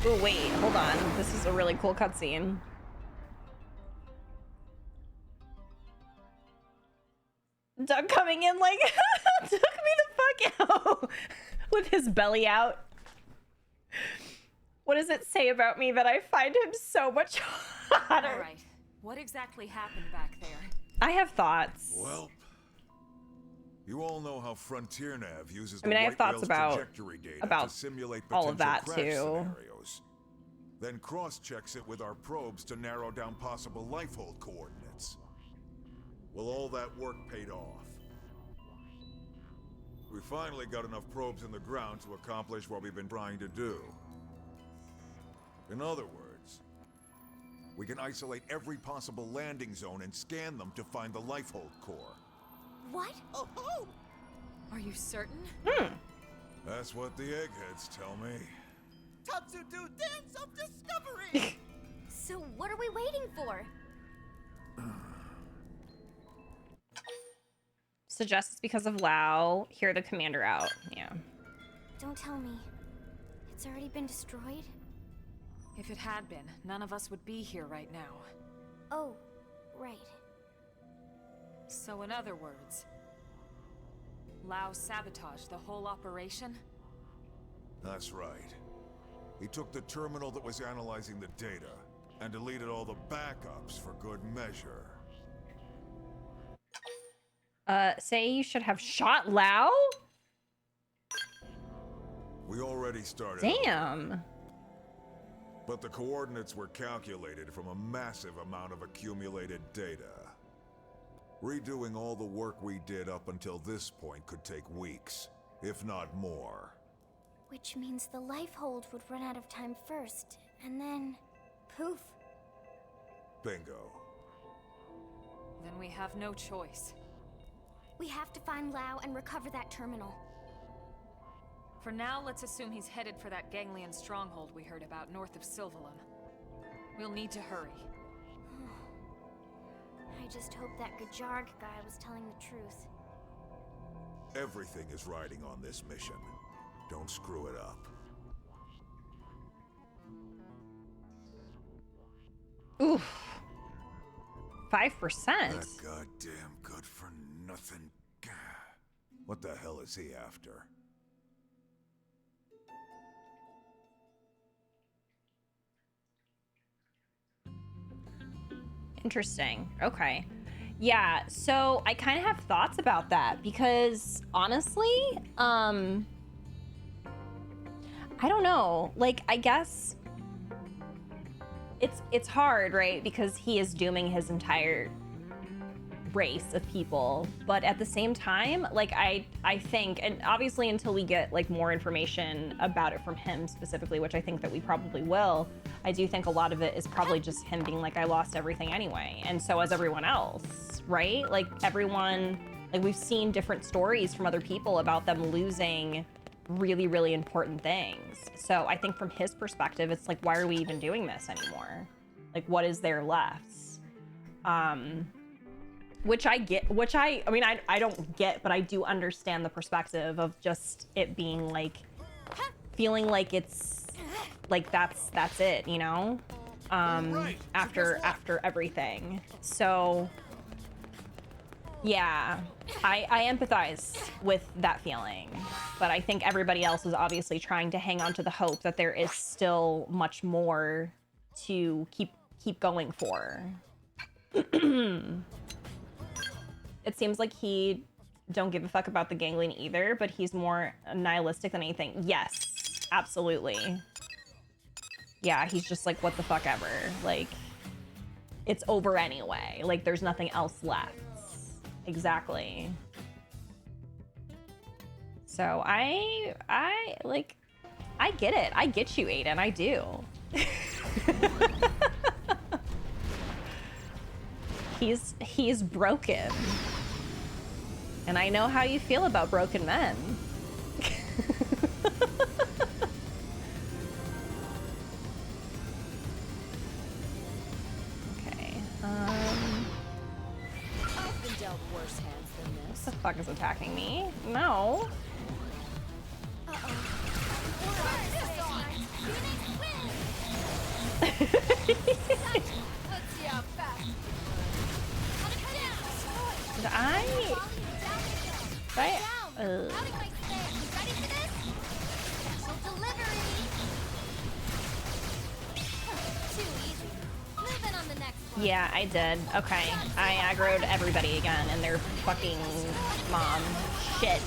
Oh wait, hold on. This is a really cool cutscene. Doug coming in like took me the fuck out with his belly out. What does it say about me that I find him so much hotter? All right. What exactly happened back there? I have thoughts. Well, you all know how Frontier Nav uses I mean, the I have White thoughts Whale's about- trajectory data about to simulate all of potential that, crash too. scenarios. Then cross-checks it with our probes to narrow down possible lifehold coordinates. Well, all that work paid off. We finally got enough probes in the ground to accomplish what we've been trying to do. In other words, we can isolate every possible landing zone and scan them to find the lifehold core. What? Oh, ho! Are you certain? That's what the eggheads tell me. Tatsu do dance of discovery! So what are we waiting for? Suggest it's because of Lau. Hear the commander out. Yeah. Don't tell me. It's already been destroyed? If it had been, none of us would be here right now. Oh, right. So in other words, Lau sabotaged the whole operation? That's right. He took the terminal that was analyzing the data and deleted all the backups for good measure. Say you should have shot Lau? We already started. Damn. But the coordinates were calculated from a massive amount of accumulated data. Redoing all the work we did up until this point could take weeks, if not more. Which means the life hold would run out of time first, and then... poof. Bingo. Then we have no choice. We have to find Lao and recover that terminal. For now, let's assume he's headed for that ganglion stronghold we heard about north of Sylvalum. We'll need to hurry. I just hope that Gajarg guy was telling the truth. Everything is riding on this mission. Don't screw it up. Oof. 5%. That goddamn good for nothing. What the hell is he after? Interesting. Okay. Yeah, so I kind of have thoughts about that because honestly, I don't know. Like, I guess it's hard, right? Because he is dooming his entire race of people, but at the same time, like I think, and obviously until we get like more information about it from him specifically, which I think that we probably will, I do think a lot of it is probably just him being like, I lost everything anyway, and so has everyone else, right? Like everyone, like we've seen different stories from other people about them losing really, really important things. So I think from his perspective, it's like, why are we even doing this anymore? Like, what is there left? Which I get, I mean, I don't get, but I do understand the perspective of just it being like, feeling like it's, like that's it, you know? After everything. So, yeah, I empathize with that feeling, but I think everybody else is obviously trying to hang on to the hope that there is still much more to keep going for. It seems like he don't give a fuck about the ganglion either, but he's more nihilistic than anything. Yes, absolutely. Yeah, he's just like, what the fuck ever. Like, it's over anyway. Like, there's nothing else left. Exactly. So I get it. I get you, Aiden. I do. He's broken. And I know how you feel about broken men. Okay. I've been dealt worse hands than this. What the fuck is attacking me? No. Did I? Yeah, I did. Okay. I aggroed everybody again and their fucking mom. Shit.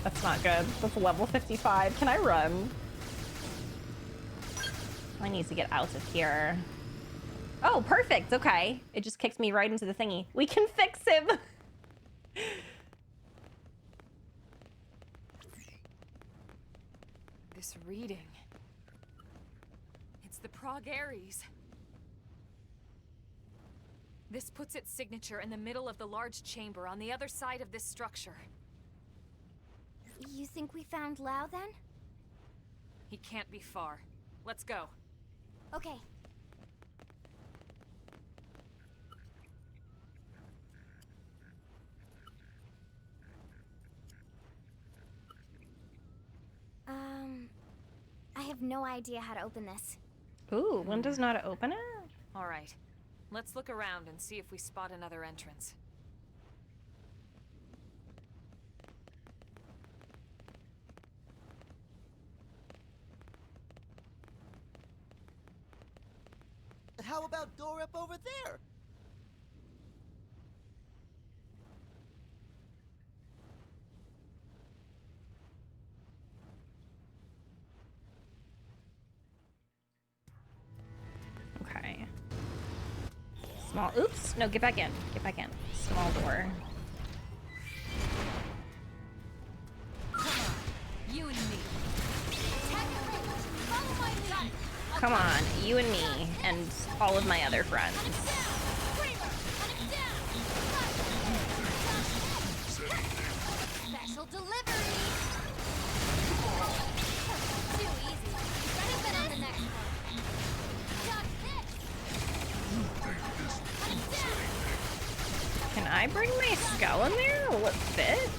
That's not good. That's level 55. Can I run? I need to get out of here. Oh, perfect. Okay. It just kicked me right into the thingy. We can fix him. This reading. It's the Prague Aries. This puts its signature in the middle of the large chamber on the other side of this structure. You think we found Lao then? He can't be far. Let's go. Okay. I have no idea how to open this. Ooh, one does not open it? All right. Let's look around and see if we spot another entrance. How about door up over there? Okay. Small, oops, no, get back in. Get back in. Small door. You and me. Come on, you and me, and all of my other friends. Special delivery. Too easy. Ready for the next one. Got this. Can I bring my skull in there? Will it fit?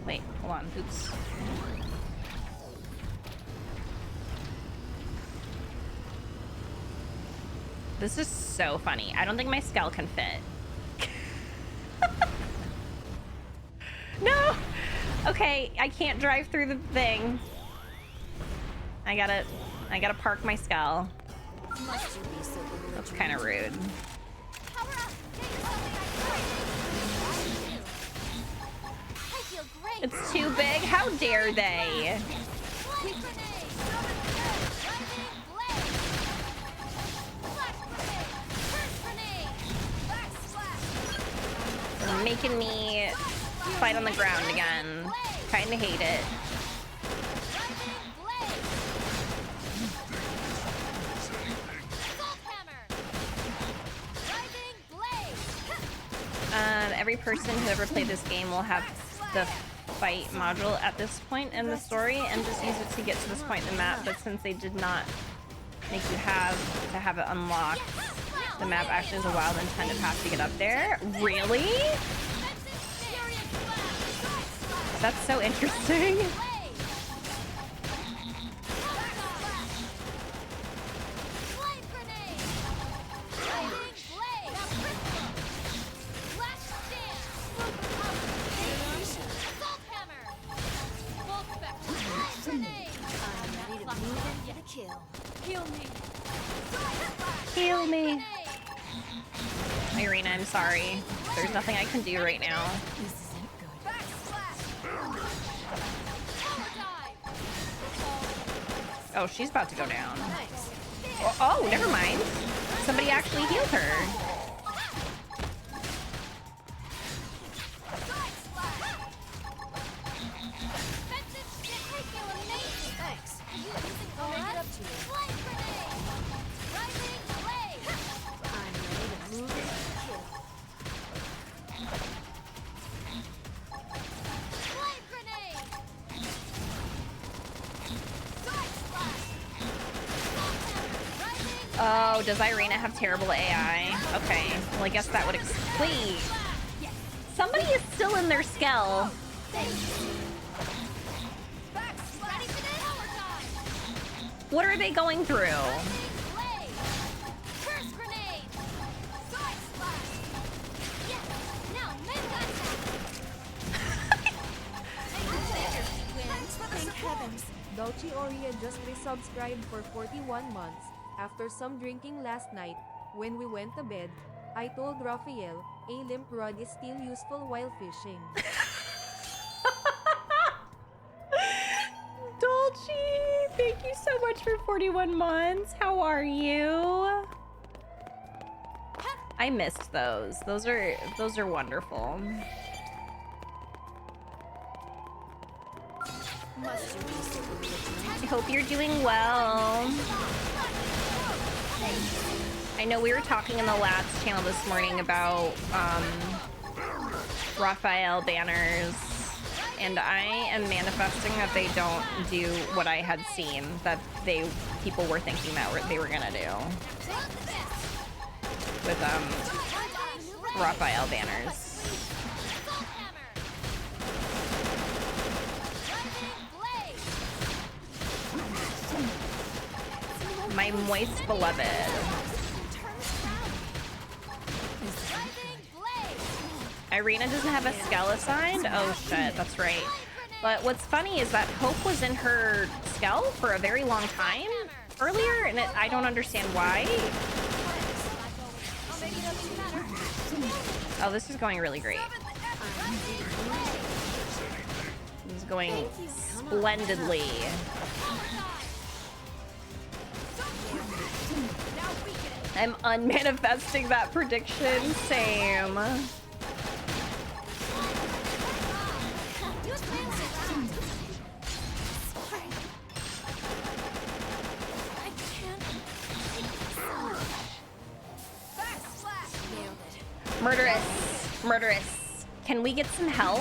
Wait, hold on. Oops. This is so funny. I don't think my skull can fit. No! Okay, I can't drive through the thing. I gotta park my skull. Must you be so That's kind of rude. Power up. Get yourself I feel great. It's too big. How dare they? Flame grenade. Rising blade. Flash grenade. Burst grenade. Backsplash. They're making me fight on the ground again. Kinda hate it. Rising blade. Salt hammer. Rising blade. Every person who ever played this game will have the fight module at this point in the story and just use it to get to this point in the map, but since they did not make you have to have it unlocked, the map actually has a wild intended path to get up there. Really? That's so interesting. Flame grenade. Rising blade. Flash dance. Salt hammer. Bolt spectre. Flame grenade. I'm ready to move in for the kill. Heal me. Heal me. Grenade. Irina, I'm sorry. There's nothing I can do right now. This isn't good. Backslash. Power dive. Oh, she's about to go down. Nice. Oh, never mind. Somebody actually healed her. Defensive stick. I feel amazing. Thanks. Are you using I'll make it Aura? up to you. Flame grenade. Rising blade. I'm ready to move in for the kill. Flame grenade. Side slash. Salt hammer. Rising Oh, does Irina have terrible AI? Okay, well I guess that would explain. Somebody is still in their skull. Ready for this? Power dive. What are they going through? Blade. Curse grenade. Side slash. Yes. Now mega attack. Thank heavens. Dolce Oria just resubscribed for 41 months. After some drinking last night, when we went to bed, I told Raphael, a limp rod is still useful while fishing. Dolce, thank you so much for 41 months. How are you? I missed those. Those are wonderful. Must you be so belligerent? I hope you're doing well. I know we were talking in the last channel this morning about Raphael banners, and I am manifesting that they don't do what I had seen that people were thinking that they were gonna do with Raphael banners. Salt hammer. Rising blade. My moist beloved. Rising blade. Irina doesn't have a skull assigned? Oh shit, that's right. But what's funny is that Hope was in her skull for a very long time earlier, and I don't understand why. I'll make it up even better. Oh, this is going really great. This is is going splendidly. I'm unmanifesting that prediction. Same. Murderous. Murderous. Can we get some help?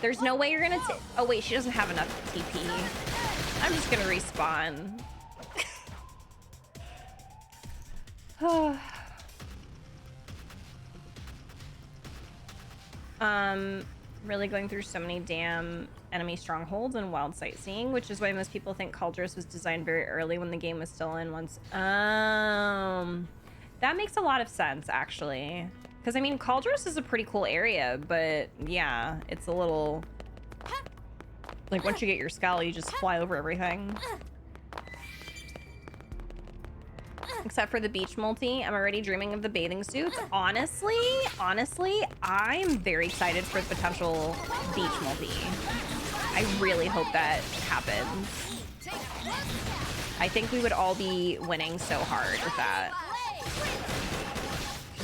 There's no way you're gonna oh wait, she doesn't have enough TP. I'm just gonna respawn. Really going through so many damn enemy strongholds and wild sightseeing, which is why most people think Caldrus was designed very early when the game was still in once. That makes a lot of sense, actually. Because, I mean, Caldrus is a pretty cool area, but yeah, it's a little... Like, once you get your skull, you just fly over everything. Except for the beach multi, I'm already dreaming of the bathing suits. Honestly, I'm very excited for the potential beach multi. I really hope that happens. I think we would all be winning so hard with that.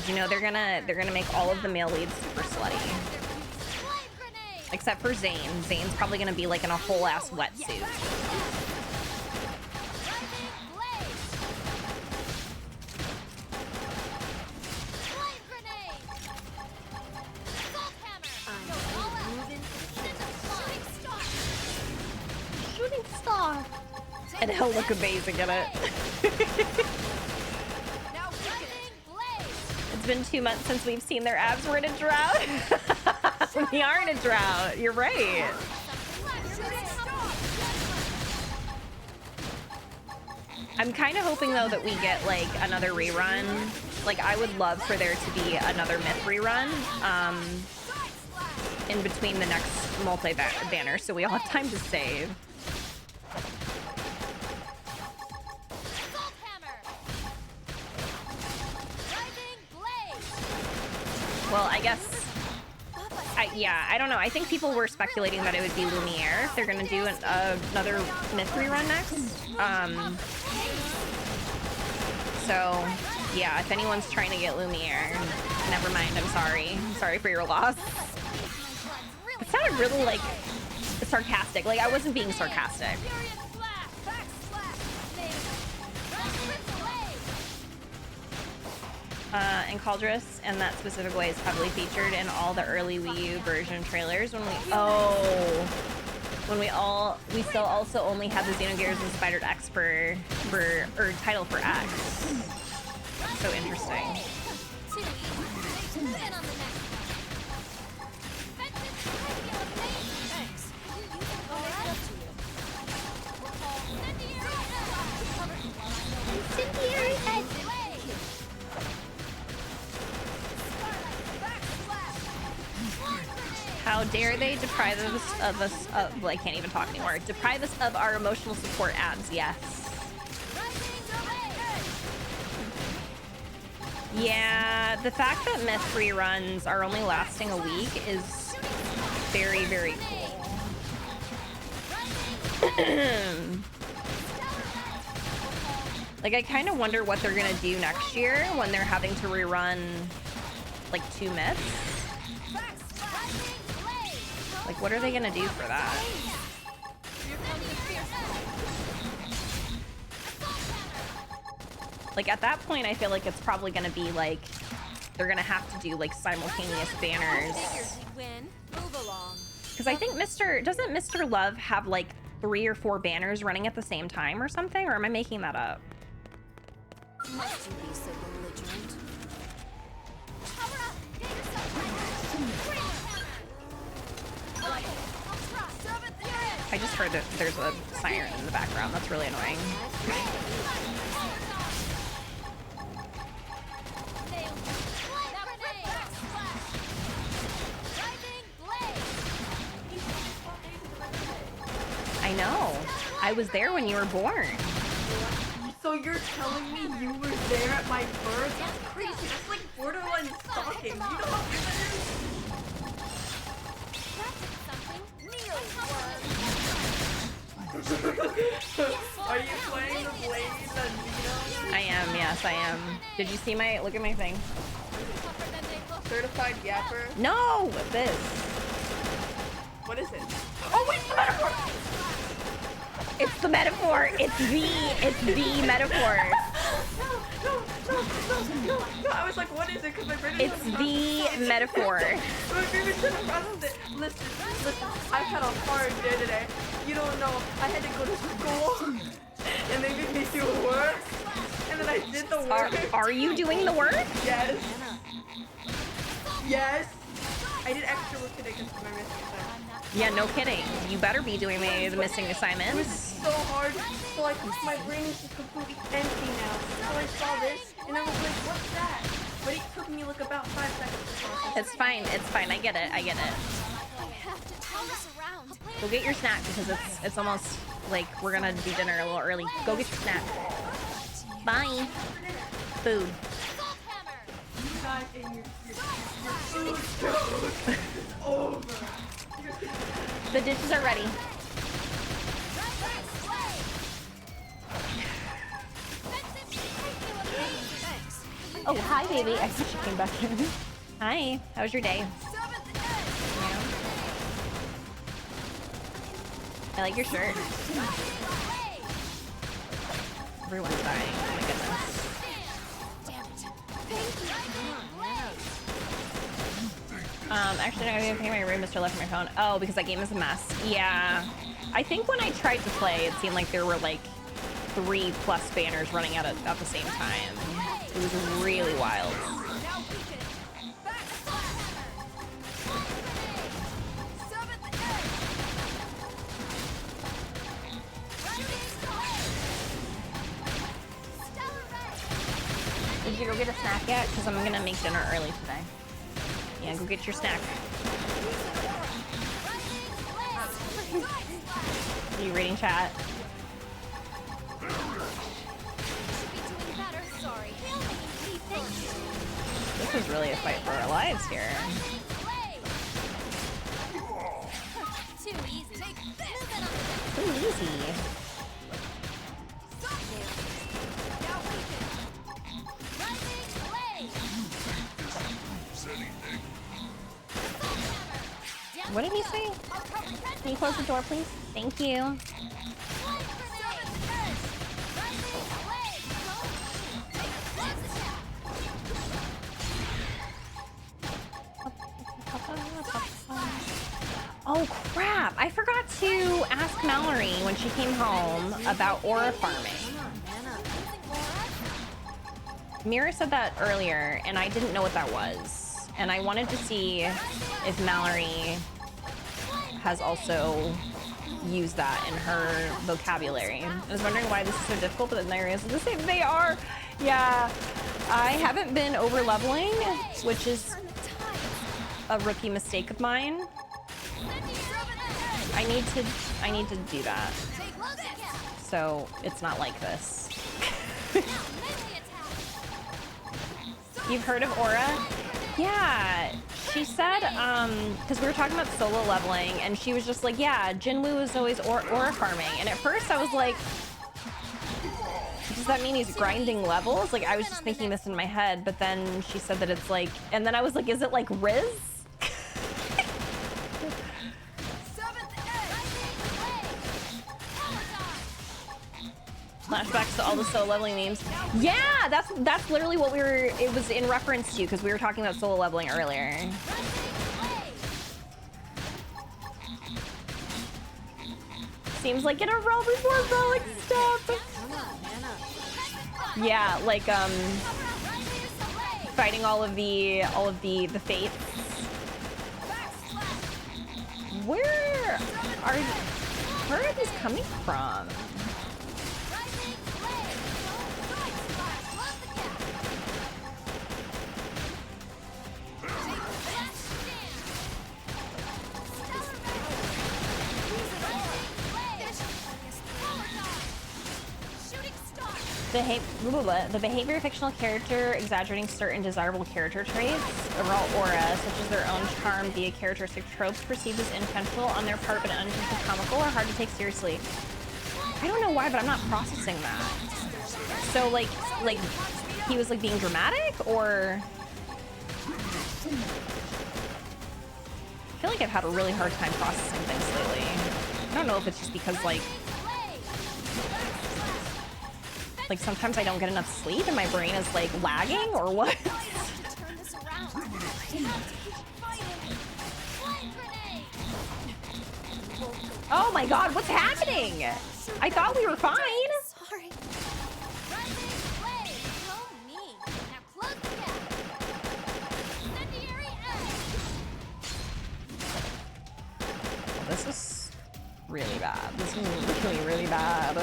You know, they're gonna make all of the male leads super slutty. Except for Zane. Zane's probably gonna be like in a whole ass wetsuit. Shooting star. And he'll look amazing in it. It's been 2 months since we've seen their abs. We're in a drought. We are in a drought. You're right. I'm kind of hoping though that we get like another rerun. Like I would love for there to be another myth rerun in between the next multi-banner, so we all have time to save. Well, I guess, yeah, I don't know. I think people were speculating that it would be Lumiere if they're going to do another myth rerun next. So, yeah, if anyone's trying to get Lumiere, never mind, I'm sorry. I'm sorry for your loss. It sounded really, like, sarcastic. Like, I wasn't being sarcastic. And Caldrus, and that specific way is heavily featured in all the early Wii U version trailers when we still also only had the Xenogears Inspired X or title for X. So interesting. How dare they deprive us of well, I can't even talk anymore. Deprive us of our emotional support ads, yes. Yeah, the fact that myth reruns are only lasting a week is very, very cool. Like, I kind of wonder what they're gonna do next year when they're having to rerun, like, 2 myths. Like, what are they gonna do for that? Like, at that point, I feel like it's probably gonna be, like, they're gonna have to do, like, simultaneous banners. Because I think doesn't Mr. Love have, like, 3 or 4 banners running at the same time or something? Or am I making that up? Must you be so belligerent? I just heard that there's a siren in the background. That's really annoying. I know. I was there when you were born. So you're telling me you were there at my birth? That's crazy. That's like borderline stalking. You know how weird that is? Are you playing the Blade and Vito? I am, yes, I am. Did you see my, look at my thing. Certified Yapper? No, this. What is it? Oh, wait, the metaphor! It's the metaphor. It's the metaphor. No, I was like, what is it? Because my brain is It's the metaphor. My brain should have processed it. Listen, I've had a hard day today. You don't know. I had to go to school, and they made me do work, and then I did the work. Are you doing the work? Yes. Yes. I did extra work today because of my missing assignment. Yeah, no kidding. You better be doing the missing It was assignments. so hard. So like my brain is just completely empty now. So I saw this and I was like, what's that? But it took me like about 5 seconds to process. It's fine. It's fine. I get it. I get it. I have to turn this around. Go get your snack because it's almost like we're gonna do dinner a little early. Go get your snack. Bye. Food. You guys and your food goes over. The dishes are ready. Oh, hi, baby. I thought she came back in. Hi. How was your day? Yeah. I like your shirt. Everyone's dying. Oh my goodness. Actually, I'm gonna pay my room. Mr. left my phone. Oh, because that game is a mess. Yeah. I think when I tried to play, it seemed like there were like 3+ banners running out at the same time. It was really wild. Did you go get a snack yet? Because I'm gonna make dinner early today. Yeah, go get your snack. Are you reading chat? This is really a fight for our lives here. Too easy. Too easy. What did he say? Can you close the door, please? Thank you. Oh crap! I forgot to ask Mallory when she came home about aura farming. Mira said that earlier, and I didn't know what that was. And I wanted to see if Mallory has also used that in her vocabulary. I was wondering why this is so difficult, but then I realized the same they are. Yeah, I haven't been over leveling, which is a rookie mistake of mine. I need to do that. So it's not like this. You've heard of Aura? Yeah, she said, because we were talking about solo leveling, and she was just like, yeah, Jinwoo is always aura farming. And at first I was like, does that mean he's grinding levels? Like, I was just thinking this in my head, but then she said that it's like, and then I was like, is it like Riz? Flashbacks to all the solo leveling memes. Yeah, that's literally what it was in reference to, because we were talking about solo leveling earlier. Seems like in a row before rolling stuff. Yeah, like fighting all of the fates. Where are these coming from? The behavior of fictional character exaggerating certain desirable character traits, overall aura, such as their own charm via characteristic tropes perceived as intentional on their part but unintentionally comical, are hard to take seriously. I don't know why, but I'm not processing that. So like he was like being dramatic, or I feel like I've had a really hard time processing things lately. I don't know if it's just because like sometimes I don't get enough sleep and my brain is like lagging or what. Oh my god, what's happening? I thought we were fine. Sorry. So mean. Now close the gap. Incendiary edge. This is really bad. This is really, really bad.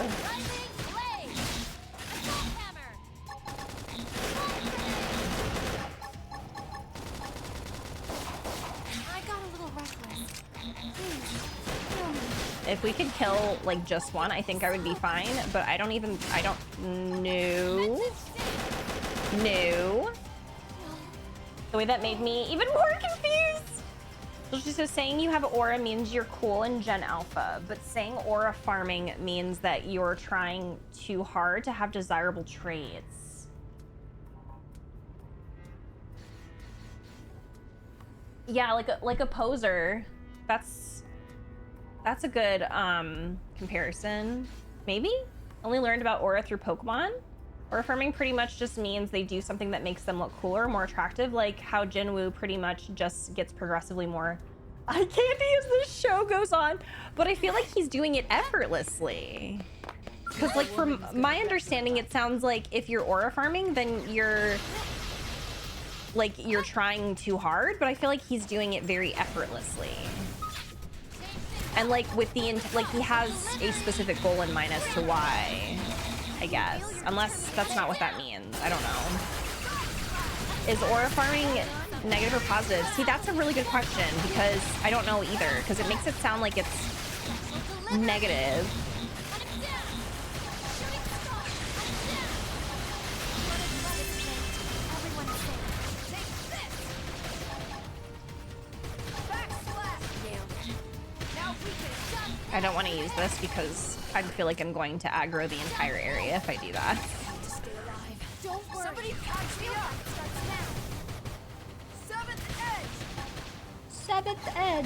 If we could kill like just one, I think I would be fine, but I don't know. The way that made me even more confused. So she says saying you have aura means you're cool in Gen Alpha, but saying aura farming means that you're trying too hard to have desirable traits. Yeah, like a poser. That's a good comparison. Maybe? Only learned about aura through Pokemon? Aura farming pretty much just means they do something that makes them look cooler, more attractive, like how Jinwoo pretty much just gets progressively more eye candy as the show goes on. But I feel like he's doing it effortlessly. Because like from my understanding, it sounds like if you're aura farming, then you're trying too hard, but I feel like he's doing it very effortlessly. And like with the like he has a specific goal in mind as to why, I guess. Unless that's not what that means. I don't know. Is aura farming negative or positive? See, that's a really good question because I don't know either, because it makes it sound like it's negative. I don't want to use this because I feel like I'm going to aggro the entire area if I do that. Don't worry. Somebody catch me up. Seventh edge.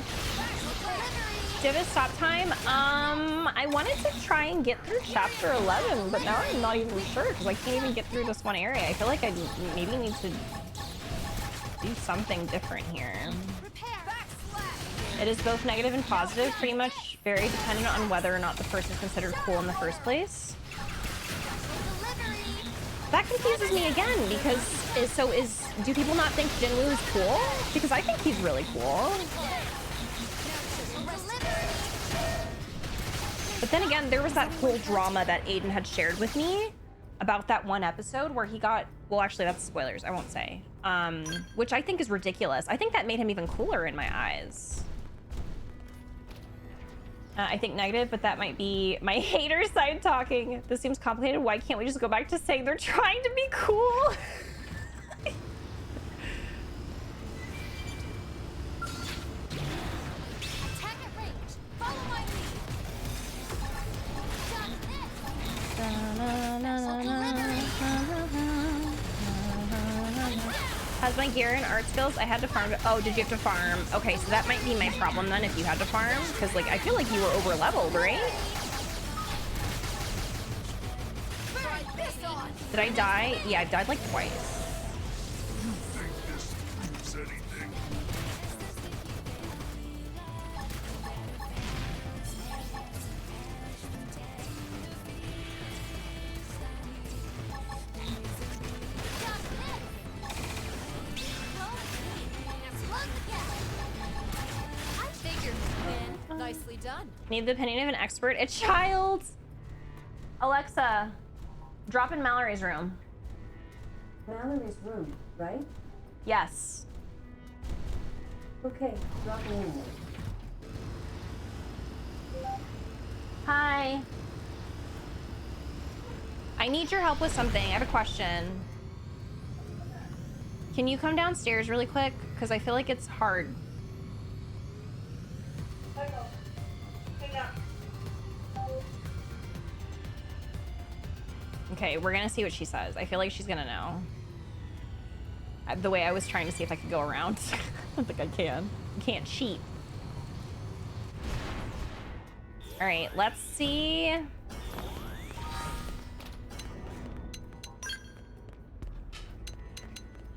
Do you have a stop time? I wanted to try and get through chapter 11, but now I'm not even sure because I can't even get through this one area. I feel like I maybe need to do something different here. It is both negative and positive, pretty much very dependent on whether or not the person is considered cool in the first place. That confuses me again because do people not think Jinwoo is cool? Because I think he's really cool. But then again, there was that whole drama that Aiden had shared with me about that one episode where he got, well, actually that's spoilers, I won't say. Which I think is ridiculous. I think that made him even cooler in my eyes. I think negative, but that might be my hater side talking. This seems complicated. Why can't we just go back to saying they're trying to be cool? Attack at range. Follow my How's my gear and art skills? I had to farm. Oh, did you have to farm? Okay, so that might be my problem then if you had to farm. Because, like, I feel like you were over leveled, right? Did I die? Yeah, I died like twice. Nicely done. Need the opinion of an expert. A child! Alexa, drop in Mallory's room. Mallory's room, right? Yes. Okay, drop her in there. Hi. I need your help with something. I have a question. Can you come downstairs really quick? Because I feel like it's hard. Okay, we're gonna see what she says. I feel like she's gonna know. The way I was trying to see if I could go around. I don't think I can. You can't cheat. All right, let's see.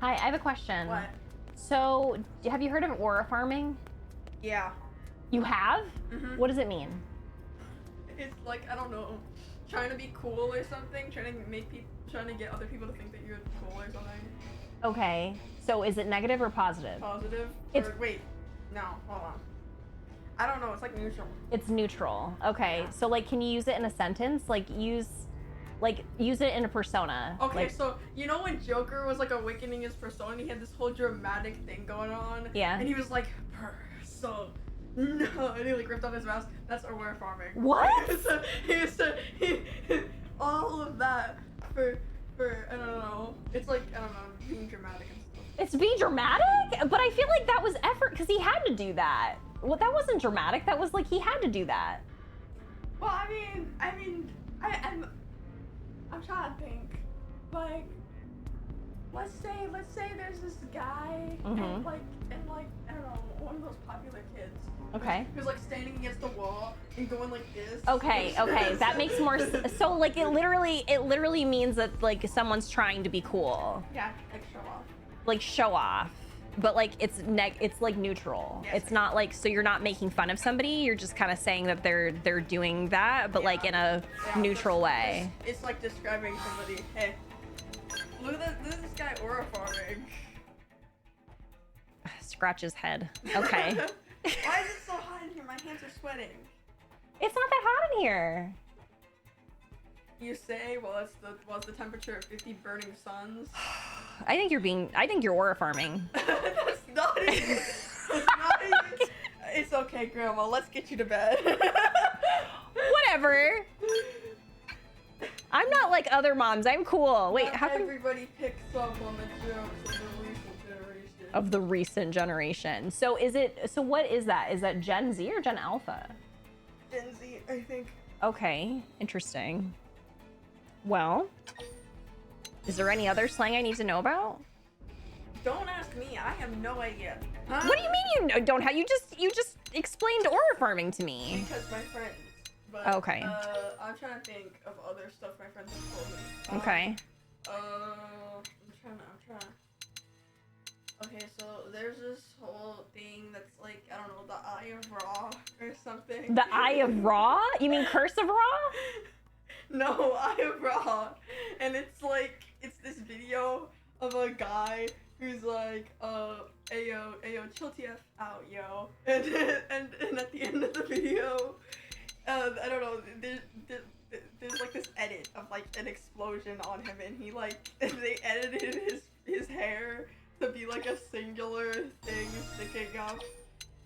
Hi, I have a question. What? So, have you heard of aura farming? Yeah. You have? Mhm. What does it mean? It's like, I don't know, trying to be cool or something, trying to get other people to think that you're cool or something. Okay, so is it negative or positive? Positive? It's- Or, wait, no, hold on. I don't know, it's like neutral. It's neutral. Okay, so like, can you use it in a sentence? Like use it in a persona. Okay, Like, so you know when Joker was like awakening his persona, he had this whole dramatic thing going on. Yeah. And he was like, persona, and he like ripped off his mask. That's aura farming. What? So all of that for I don't know. It's like, I don't know, being dramatic and stuff. it's being dramatic, but I feel like that was effort because he had to do that. Well, that wasn't dramatic. That was like he had to do that. Well, I'm trying to think. Like, let's say there's this guy and like I don't know, one of those popular kids. Okay. Who's like standing against the wall and going like this. Okay, that makes more sense. So like it literally means that like someone's trying to be cool. Yeah, like show off. Like show off. But like it's like neutral. Yes. It's not like, so you're not making fun of somebody, you're just kind of saying that they're doing that, but like in a neutral way. It's like describing somebody. Hey, look at this guy aura farming. Scratch his head. Okay. Why is it so hot in here? My hands are sweating. It's not that hot in here. You say, well, it's the temperature of 50 burning suns. I think you're aura farming. That's not even. That's not even. It's okay, Grandma. Let's get you to bed. Whatever. I'm not like other moms. I'm cool. Wait, Not how come everybody picks up on the jokes of the recent generation? So what is that? Is that Gen Z or Gen Alpha? Gen Z, I think. Okay, interesting. Well, is there any other slang I need to know about? Don't ask me. I have no idea. Huh? What do you mean you don't have? You just explained aura farming to me. Because my friends. But, Okay. I'm trying to think of other stuff my friends have told me. Okay. I'm trying. Okay, so there's this whole thing that's like, I don't know, the Eye of Ra or something. The Eye of Ra? You mean Curse of Ra? No, Eye of Ra. And it's like, it's this video of a guy who's like, ayo, chill TF out, yo. And at the end of the video, I don't know, there's like this edit of like an explosion on him, and he like, they edited his hair to be like a singular thing sticking up,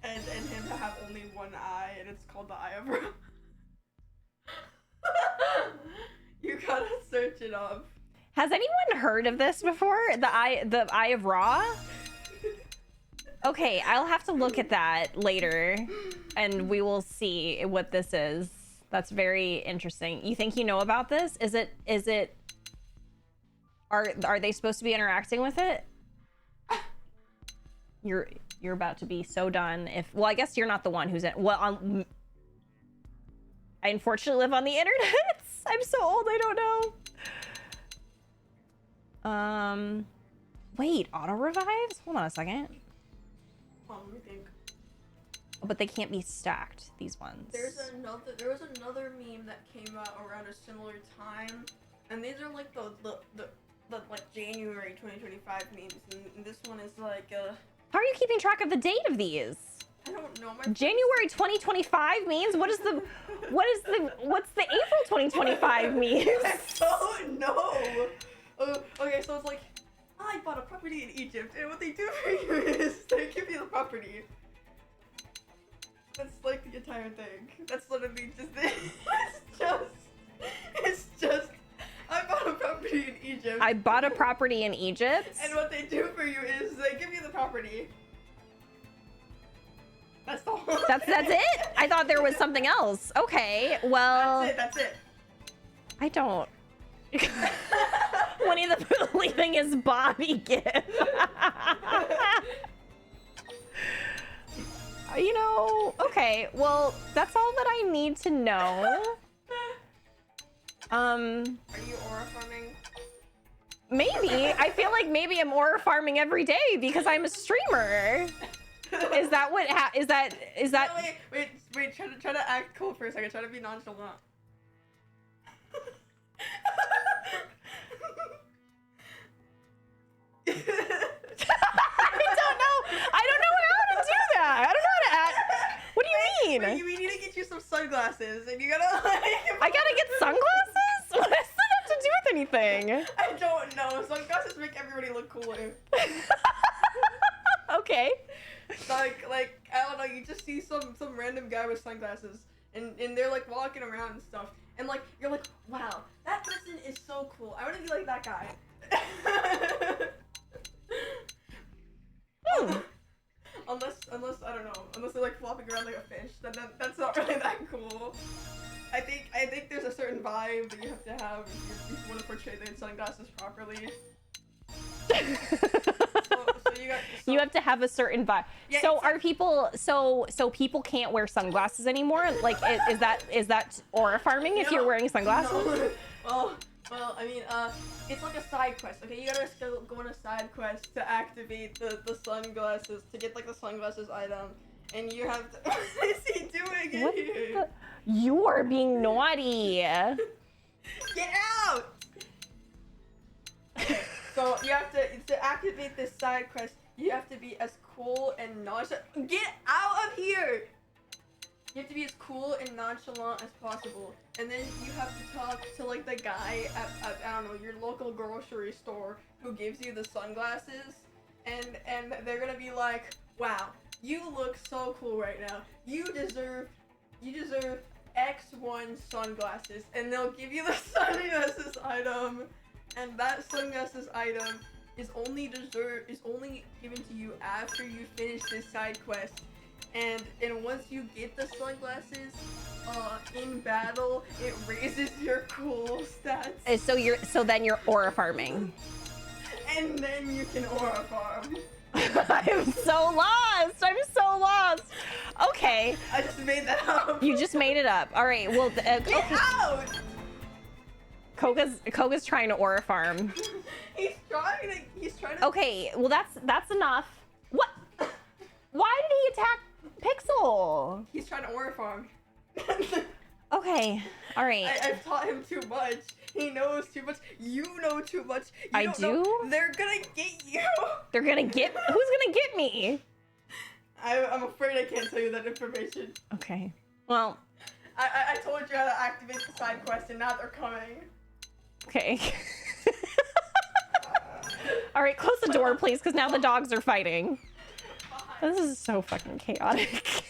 and him to have only one eye, and it's called the Eye of Ra. You gotta search it up. Has anyone heard of this before? The Eye of Ra? Okay, I'll have to look at that later, and we will see what this is. That's very interesting. You think you know about this? Are they supposed to be interacting with it? You're about to be so done. Well, I guess you're not the one who's in. Well, I unfortunately live on the internet. I'm so old, I don't know. Wait, auto revives? Hold on a second. Let me think. Oh, but they can't be stacked, these ones. There was another meme that came out around a similar time, and these are like the like January 2025 memes, and this one is like How are you keeping track of the date of these? I don't know. January 2025 means what's the April 2025 means? I don't know. Okay, so it's like, I bought a property in Egypt, and what they do for you is they give you the property. That's like the entire thing. That's literally just it. It's just I I bought a property in Egypt. And what they do for you is they give you the property. That's the whole That's it? I thought there was something else. Okay, well... That's it. I don't... Winnie the Pooh leaving his body gift. You know, okay, well, that's all that I need to know. Are you aura farming? Maybe. I feel like maybe I'm aura farming every day because I'm a streamer. Is that what is that No, wait, try to act cool for a second. Try to be nonchalant. I don't know how to do that. I don't know how to act. What do you mean? Wait, we need to get you some sunglasses, and you gotta like. I gotta get sunglasses? What does that have to do with anything? I don't know. Sunglasses make everybody look cooler. Okay. Like I don't know. You just see some random guy with sunglasses, and they're like walking around and stuff, and like you're like, wow, that person is so cool. I want to be like that guy. Unless I don't know. Unless they're like flopping around like a fish, then that's not really that cool. I think there's a certain vibe that you have to have if you want to portray the sunglasses properly. You have to have a certain vibe. Yeah, so are people so people can't wear sunglasses anymore? Like is that aura farming if you're wearing sunglasses? No. Well, I mean, it's like a side quest. Okay, you gotta go on a side quest to activate the sunglasses to get like the sunglasses item, and you have to. What is he doing What in here? the? You are being naughty. Get out! Okay, so you have to activate this side quest. You have to be as cool and nonchalant. Get out of here! You have to be as cool and nonchalant as possible, and then you have to talk to like the guy at I don't know, your local grocery store who gives you the sunglasses, and they're gonna be like, wow, you look so cool right now. You deserve X1 sunglasses, and they'll give you the sunglasses item, and that sunglasses item is only given to you after you finish this side quest. And once you get the sunglasses, in battle, it raises your cool stats. So then you're aura farming. And then you can aura farm. I'm so lost. Okay. I just made that up. You just made it up. All right. Well, Get out! Koga's trying to aura farm. He's trying to. Okay. Well, that's enough. What? Why did he attack Pixel? He's trying to aura farm. Okay. All right. I've taught him too much. He knows too much. You know too much. I do? They're gonna get you. They're gonna get. Who's gonna get me? I'm afraid I can't tell you that information. Okay. Well. I told you how to activate the side quest, and now they're coming. Okay. All right, close the door, please, because now the dogs are fighting. This is so fucking chaotic.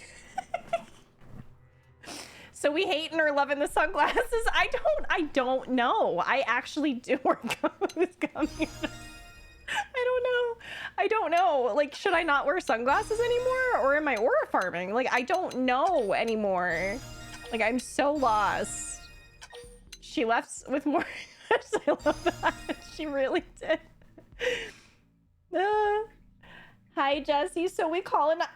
So we hate and are loving the sunglasses. I don't know. I actually do work who's coming. I don't know. Like, should I not wear sunglasses anymore, or am I aura farming? Like, I don't know anymore. Like, I'm so lost. She left with more. I love that. She really did. Hi, Jesse. So we colonizing.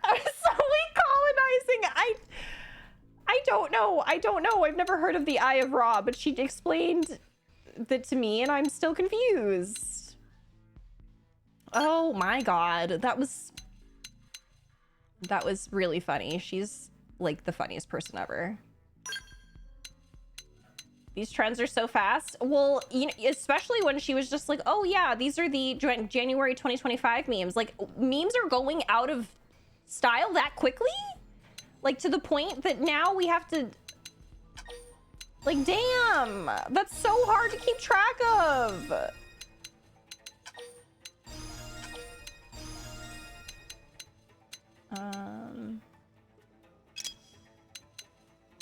I don't know. I've never heard of the Eye of Ra, but she explained that to me, and I'm still confused. Oh my god, that was really funny. She's like the funniest person ever. These trends are so fast. Well, you know, especially when she was just like, oh yeah, these are the January 2025 memes. Like, memes are going out of style that quickly? Like, to the point that now we have to... Like, damn! That's so hard to keep track of!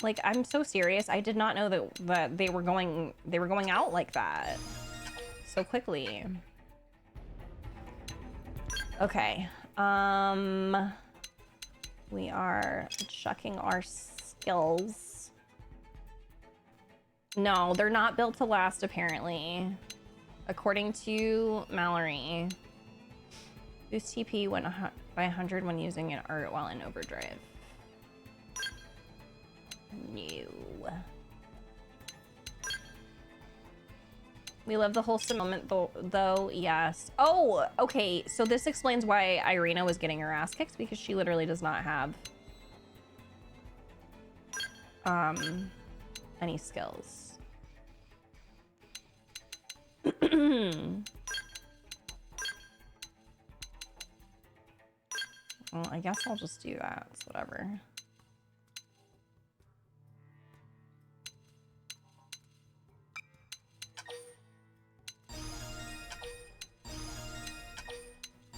Like, I'm so serious. I did not know that they were going out like that. so quickly. Okay. We are checking our skills. No, they're not built to last, apparently. According to Mallory. Boost TP went by 100 when using an art while in overdrive. No. We love the wholesome moment, though, yes. Oh, okay. So this explains why Irina was getting her ass kicked, because she literally does not have any skills. Well, I guess I'll just do that. It's whatever.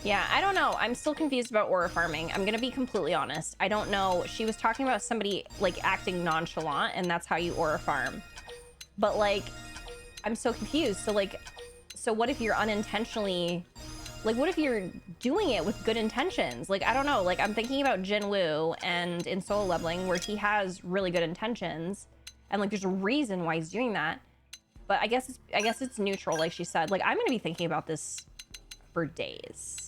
Yeah, I don't know. I'm still confused about aura farming. I'm gonna be completely honest. I don't know. She was talking about somebody like acting nonchalant, and that's how you aura farm. But like, I'm so confused. So like, so what if you're unintentionally, like what if you're doing it with good intentions? Like, I don't know. Like, I'm thinking about Jinwoo and in solo leveling where he has really good intentions, and like there's a reason why he's doing that. But I guess it's neutral, like she said. Like, I'm gonna be thinking about this for days.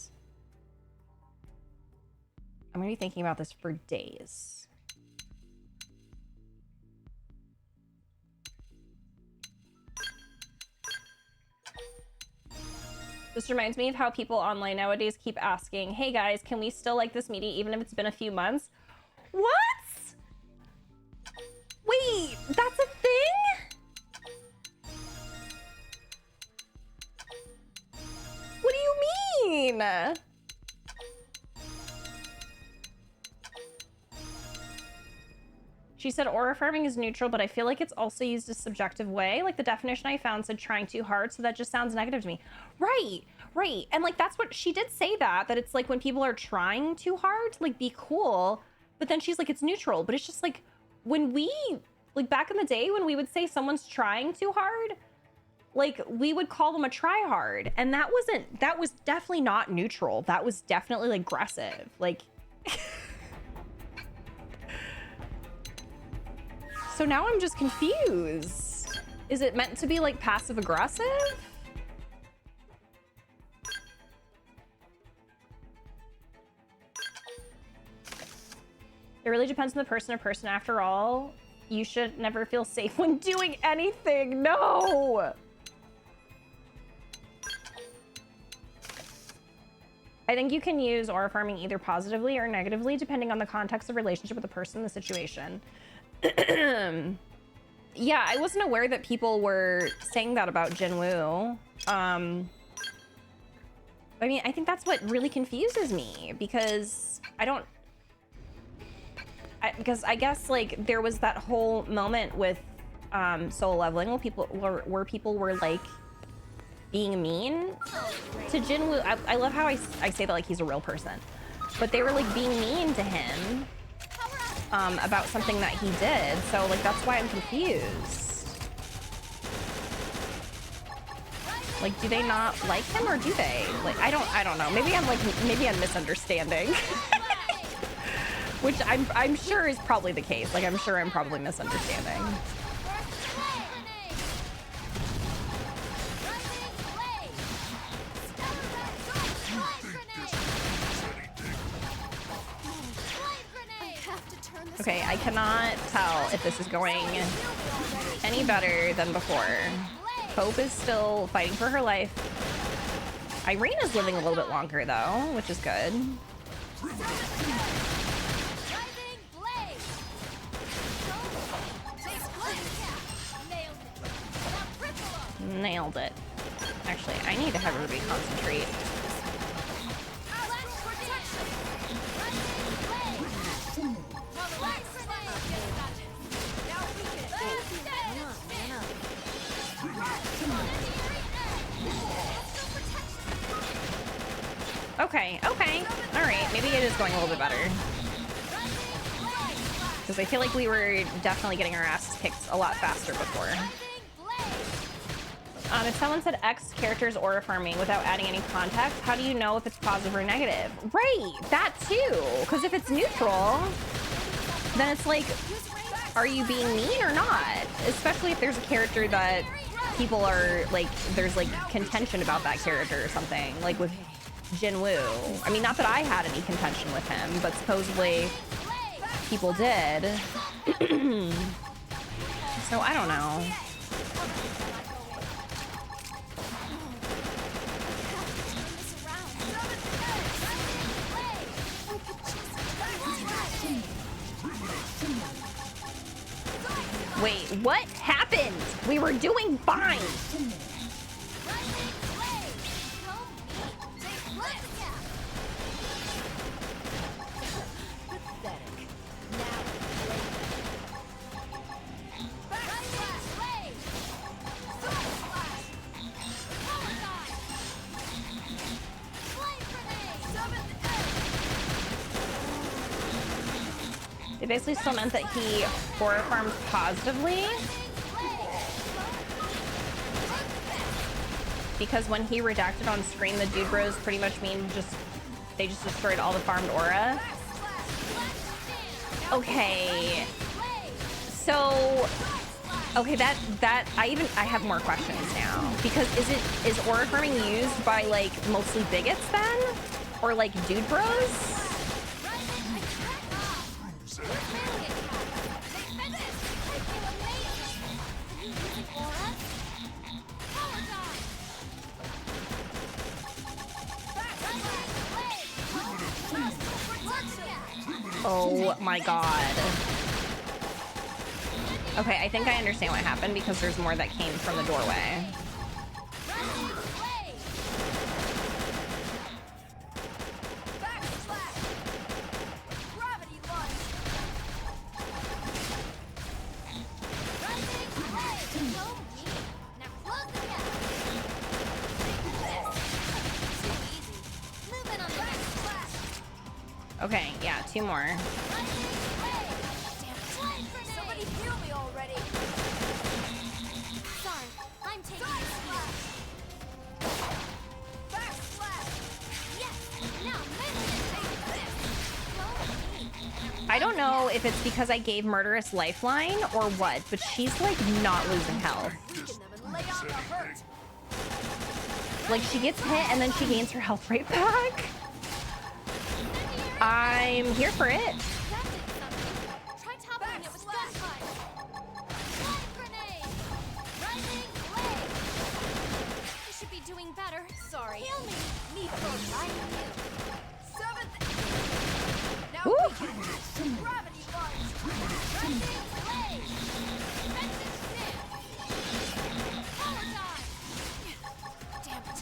I'm gonna be thinking about this for days. This reminds me of how people online nowadays keep asking, hey guys, can we still like this media even if it's been a few months? What? Wait, that's a thing? What do you mean? She said aura farming is neutral, but I feel like it's also used a subjective way. Like the definition I found said trying too hard, so that just sounds negative to me. Right, right. And like that's what she did say, that it's like when people are trying too hard to like be cool, but then she's like it's neutral. But it's just like when we, like back in the day when we would say someone's trying too hard, like we would call them a tryhard, and that was definitely not neutral. That was definitely like aggressive. Like so now I'm just confused. Is it meant to be like passive aggressive? It really depends on the person to person. After all, you should never feel safe when doing anything. No. I think you can use aura farming either positively or negatively, depending on the context of relationship with the person, the situation. Yeah, I wasn't aware that people were saying that about Jinwoo. I mean, I think that's what really confuses me, because because I guess like there was that whole moment with solo leveling where people were like being mean to Jinwoo. I love how I say that like he's a real person, but they were like being mean to him about something that he did. So like that's why I'm confused. Like, do they not like him, or do they? Like, I don't know. Maybe I'm misunderstanding. Which I'm sure is probably the case. Like, I'm sure I'm probably misunderstanding. Okay, I cannot tell if this is going any better than before. Hope is still fighting for her life. Irina's living a little bit longer though, which is good. Nailed it. Actually, I need to have Ruby concentrate. Okay, okay. All right, maybe it is going a little bit better. Because I feel like we were definitely getting our asses kicked a lot faster before. If someone said X character's aura farming without adding any context, how do you know if it's positive or negative? Right, that too. Because if it's neutral, then it's like, are you being mean or not? Especially if there's a character that people are like, there's like contention about that character or something, like with Jinwoo. I mean, not that I had any contention with him, but supposedly people did. So I don't know. Wait, what happened? We were doing fine. It basically still meant that he aura farmed positively. Because when he redacted on screen, the dude bros pretty much mean they just destroyed all the farmed aura. Okay. So, okay, that I have more questions now. Because is aura farming used by like mostly bigots then? Or like dude bros? Oh my god. Okay, I think I understand what happened because there's more that came from the doorway. Okay, yeah, 2 more. Somebody heal me already. Sorry, I'm taking this heal. Fast slash. Yes. Now I don't know if it's because I gave Murderous Lifeline or what, but she's like not losing health. Like she gets hit and then she gains her health right back. I'm here for it. Try toppling it with gunfire. Flying grenade. Rising blade. You should be doing better. Sorry. Heal me. Me first. I am you. 7th. Now we can. Gravity lunge. Rising blade. Defensive snip. Power dive. Damn it.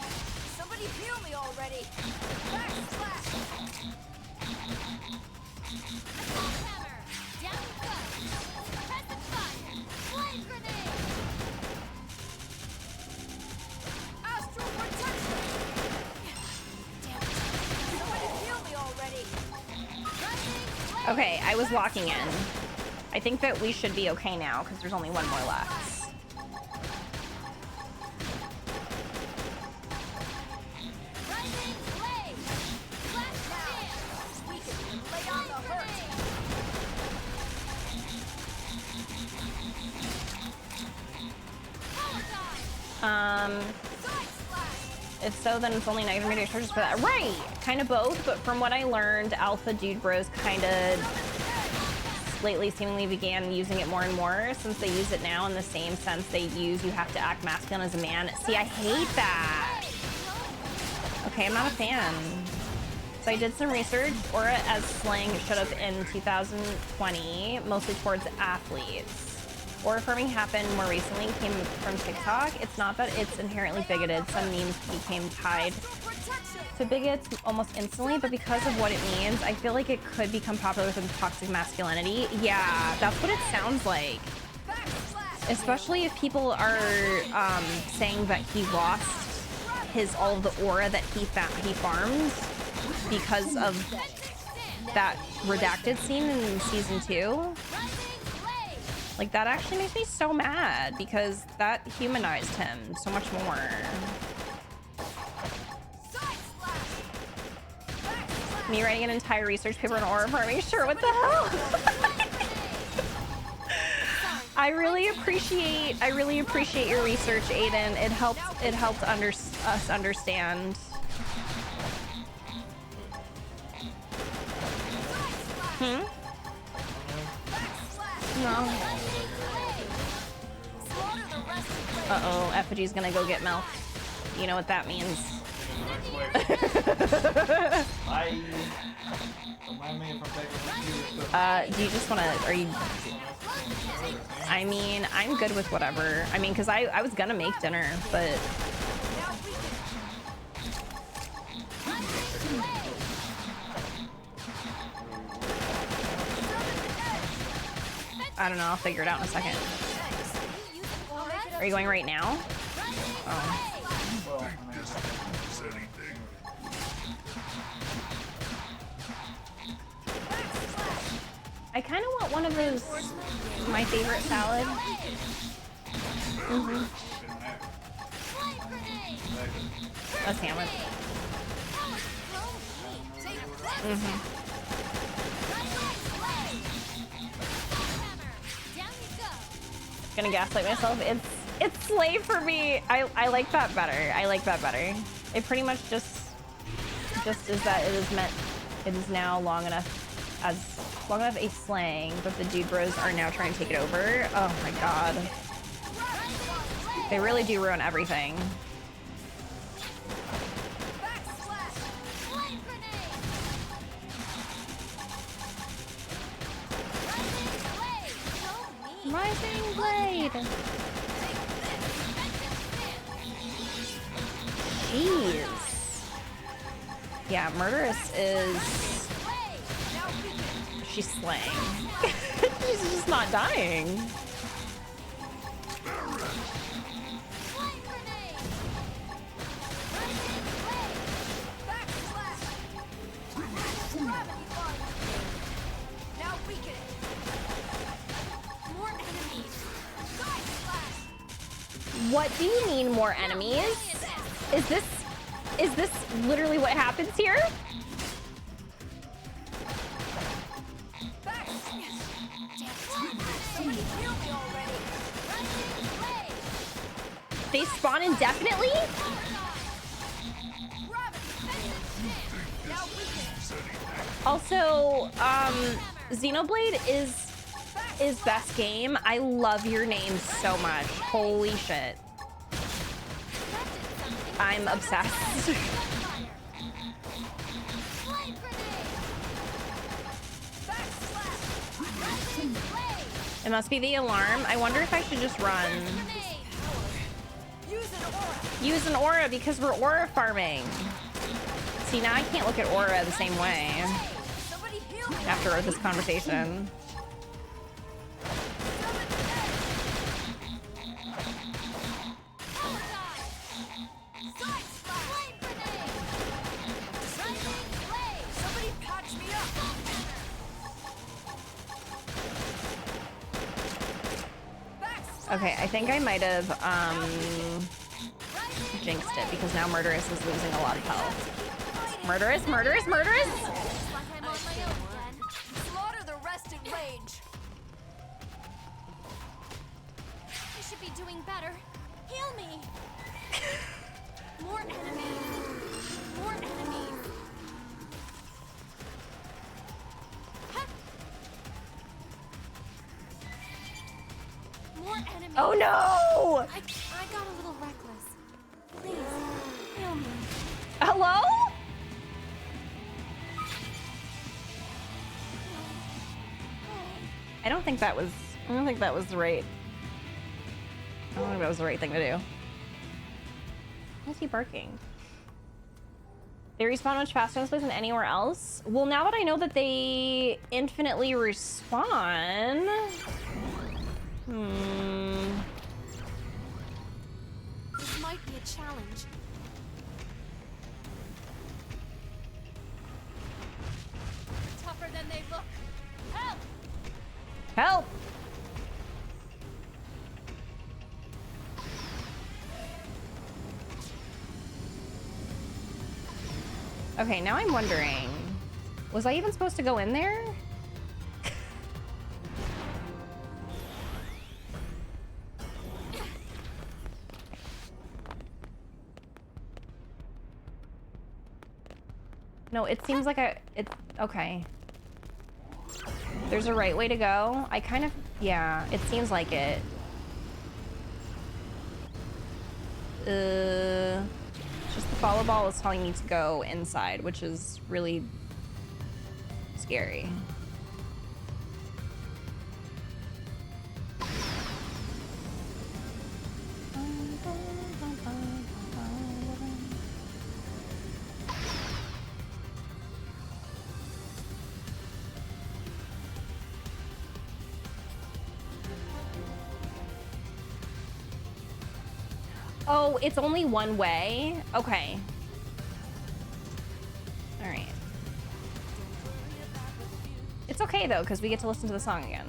Somebody heal me already. Back slash. Hammer! Down you go! Suppressive fire! Flame grenade! Astral protection! Damn it! Somebody heal me already! Okay, I was walking in. I think that we should be okay now because there's only 1 more left. If so, then it's only negative meter charges for that. Right! Kind of both, but from what I learned, Alpha Dude Bros kind of lately seemingly began using it more and more since they use it now in the same sense they use you have to act masculine as a man. See, I hate that. Okay, I'm not a fan. So I did some research. Aura as slang showed up in 2020, mostly towards athletes. Aura farming happened more recently, came from TikTok. It's not that it's inherently bigoted. Some memes became tied to bigots almost instantly, but because of what it means, I feel like it could become popular within toxic masculinity. Yeah, that's what it sounds like. Especially if people are saying that he lost all of the aura that he farmed because of that redacted scene in season 2. Like, that actually makes me so mad because that humanized him so much more. Me writing an entire research paper on aura farming? Sure, what the hell? I really appreciate your research, Aiden. It helped us understand. Hmm? No. Uh-oh, Effigy's gonna go get milk. You know what that means. Do you just wanna, are you... I mean, I'm good with whatever. I mean, because I was gonna make dinner, but... I don't know, I'll figure it out in a second. Are you going right now? Oh. I kind of want one of those, my favorite salad. Mm-hmm. A sandwich. Mm-hmm. Gonna gaslight myself. It's slave for me. I like that better. I like that better. It pretty much just is that it is now long enough a slang, but the dude bros are now trying to take it over. Oh my god. They really do ruin everything. Rising blade. Jeez. Yeah, Murderous is... She's slaying. She's just not dying. What do you mean, more enemies? Is this literally what happens here? They spawn indefinitely? Also, Xenoblade is best game. I love your name so much. Holy shit. I'm obsessed. It must be the alarm. I wonder if I should just run. Use an aura because we're aura farming. See, now I can't look at aura the same way after this conversation. Okay, I think I might have jinxed it because now Murderous is losing a lot of health. Murderous, Murderous, Murderous! Slaughter the rest in rage. You should be doing better. Heal me. More enemies. More enemies. More enemies. Oh no! I got a little reckless. Please, heal me. Hello? I don't think that was the right. I don't think that was the right thing to do. Why is he barking? They respawn much faster in this place than anywhere else? Well, now that I know that they infinitely respawn... This might be a challenge. Tougher than they look. Help! Help! Okay, now I'm wondering, was I even supposed to go in there? No, it seems like okay. There's a right way to go. I kind of, yeah, it seems like it. Just the follow ball is telling me to go inside, which is really scary. Oh, it's only one way? Okay. All right. It's okay though, because we get to listen to the song again.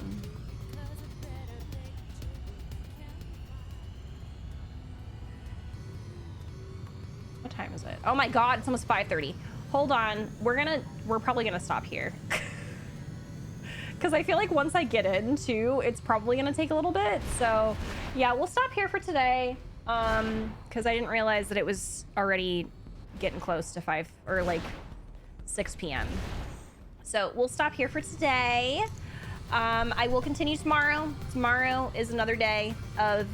What time is it? Oh my God, it's almost 5:30. Hold on, we're probably gonna stop here. Because I feel like once I get in too, it's probably gonna take a little bit. So yeah, we'll stop here for today. Because I didn't realize that it was already getting close to 5 or like 6 p.m. So we'll stop here for today. I will continue tomorrow. Tomorrow is another day of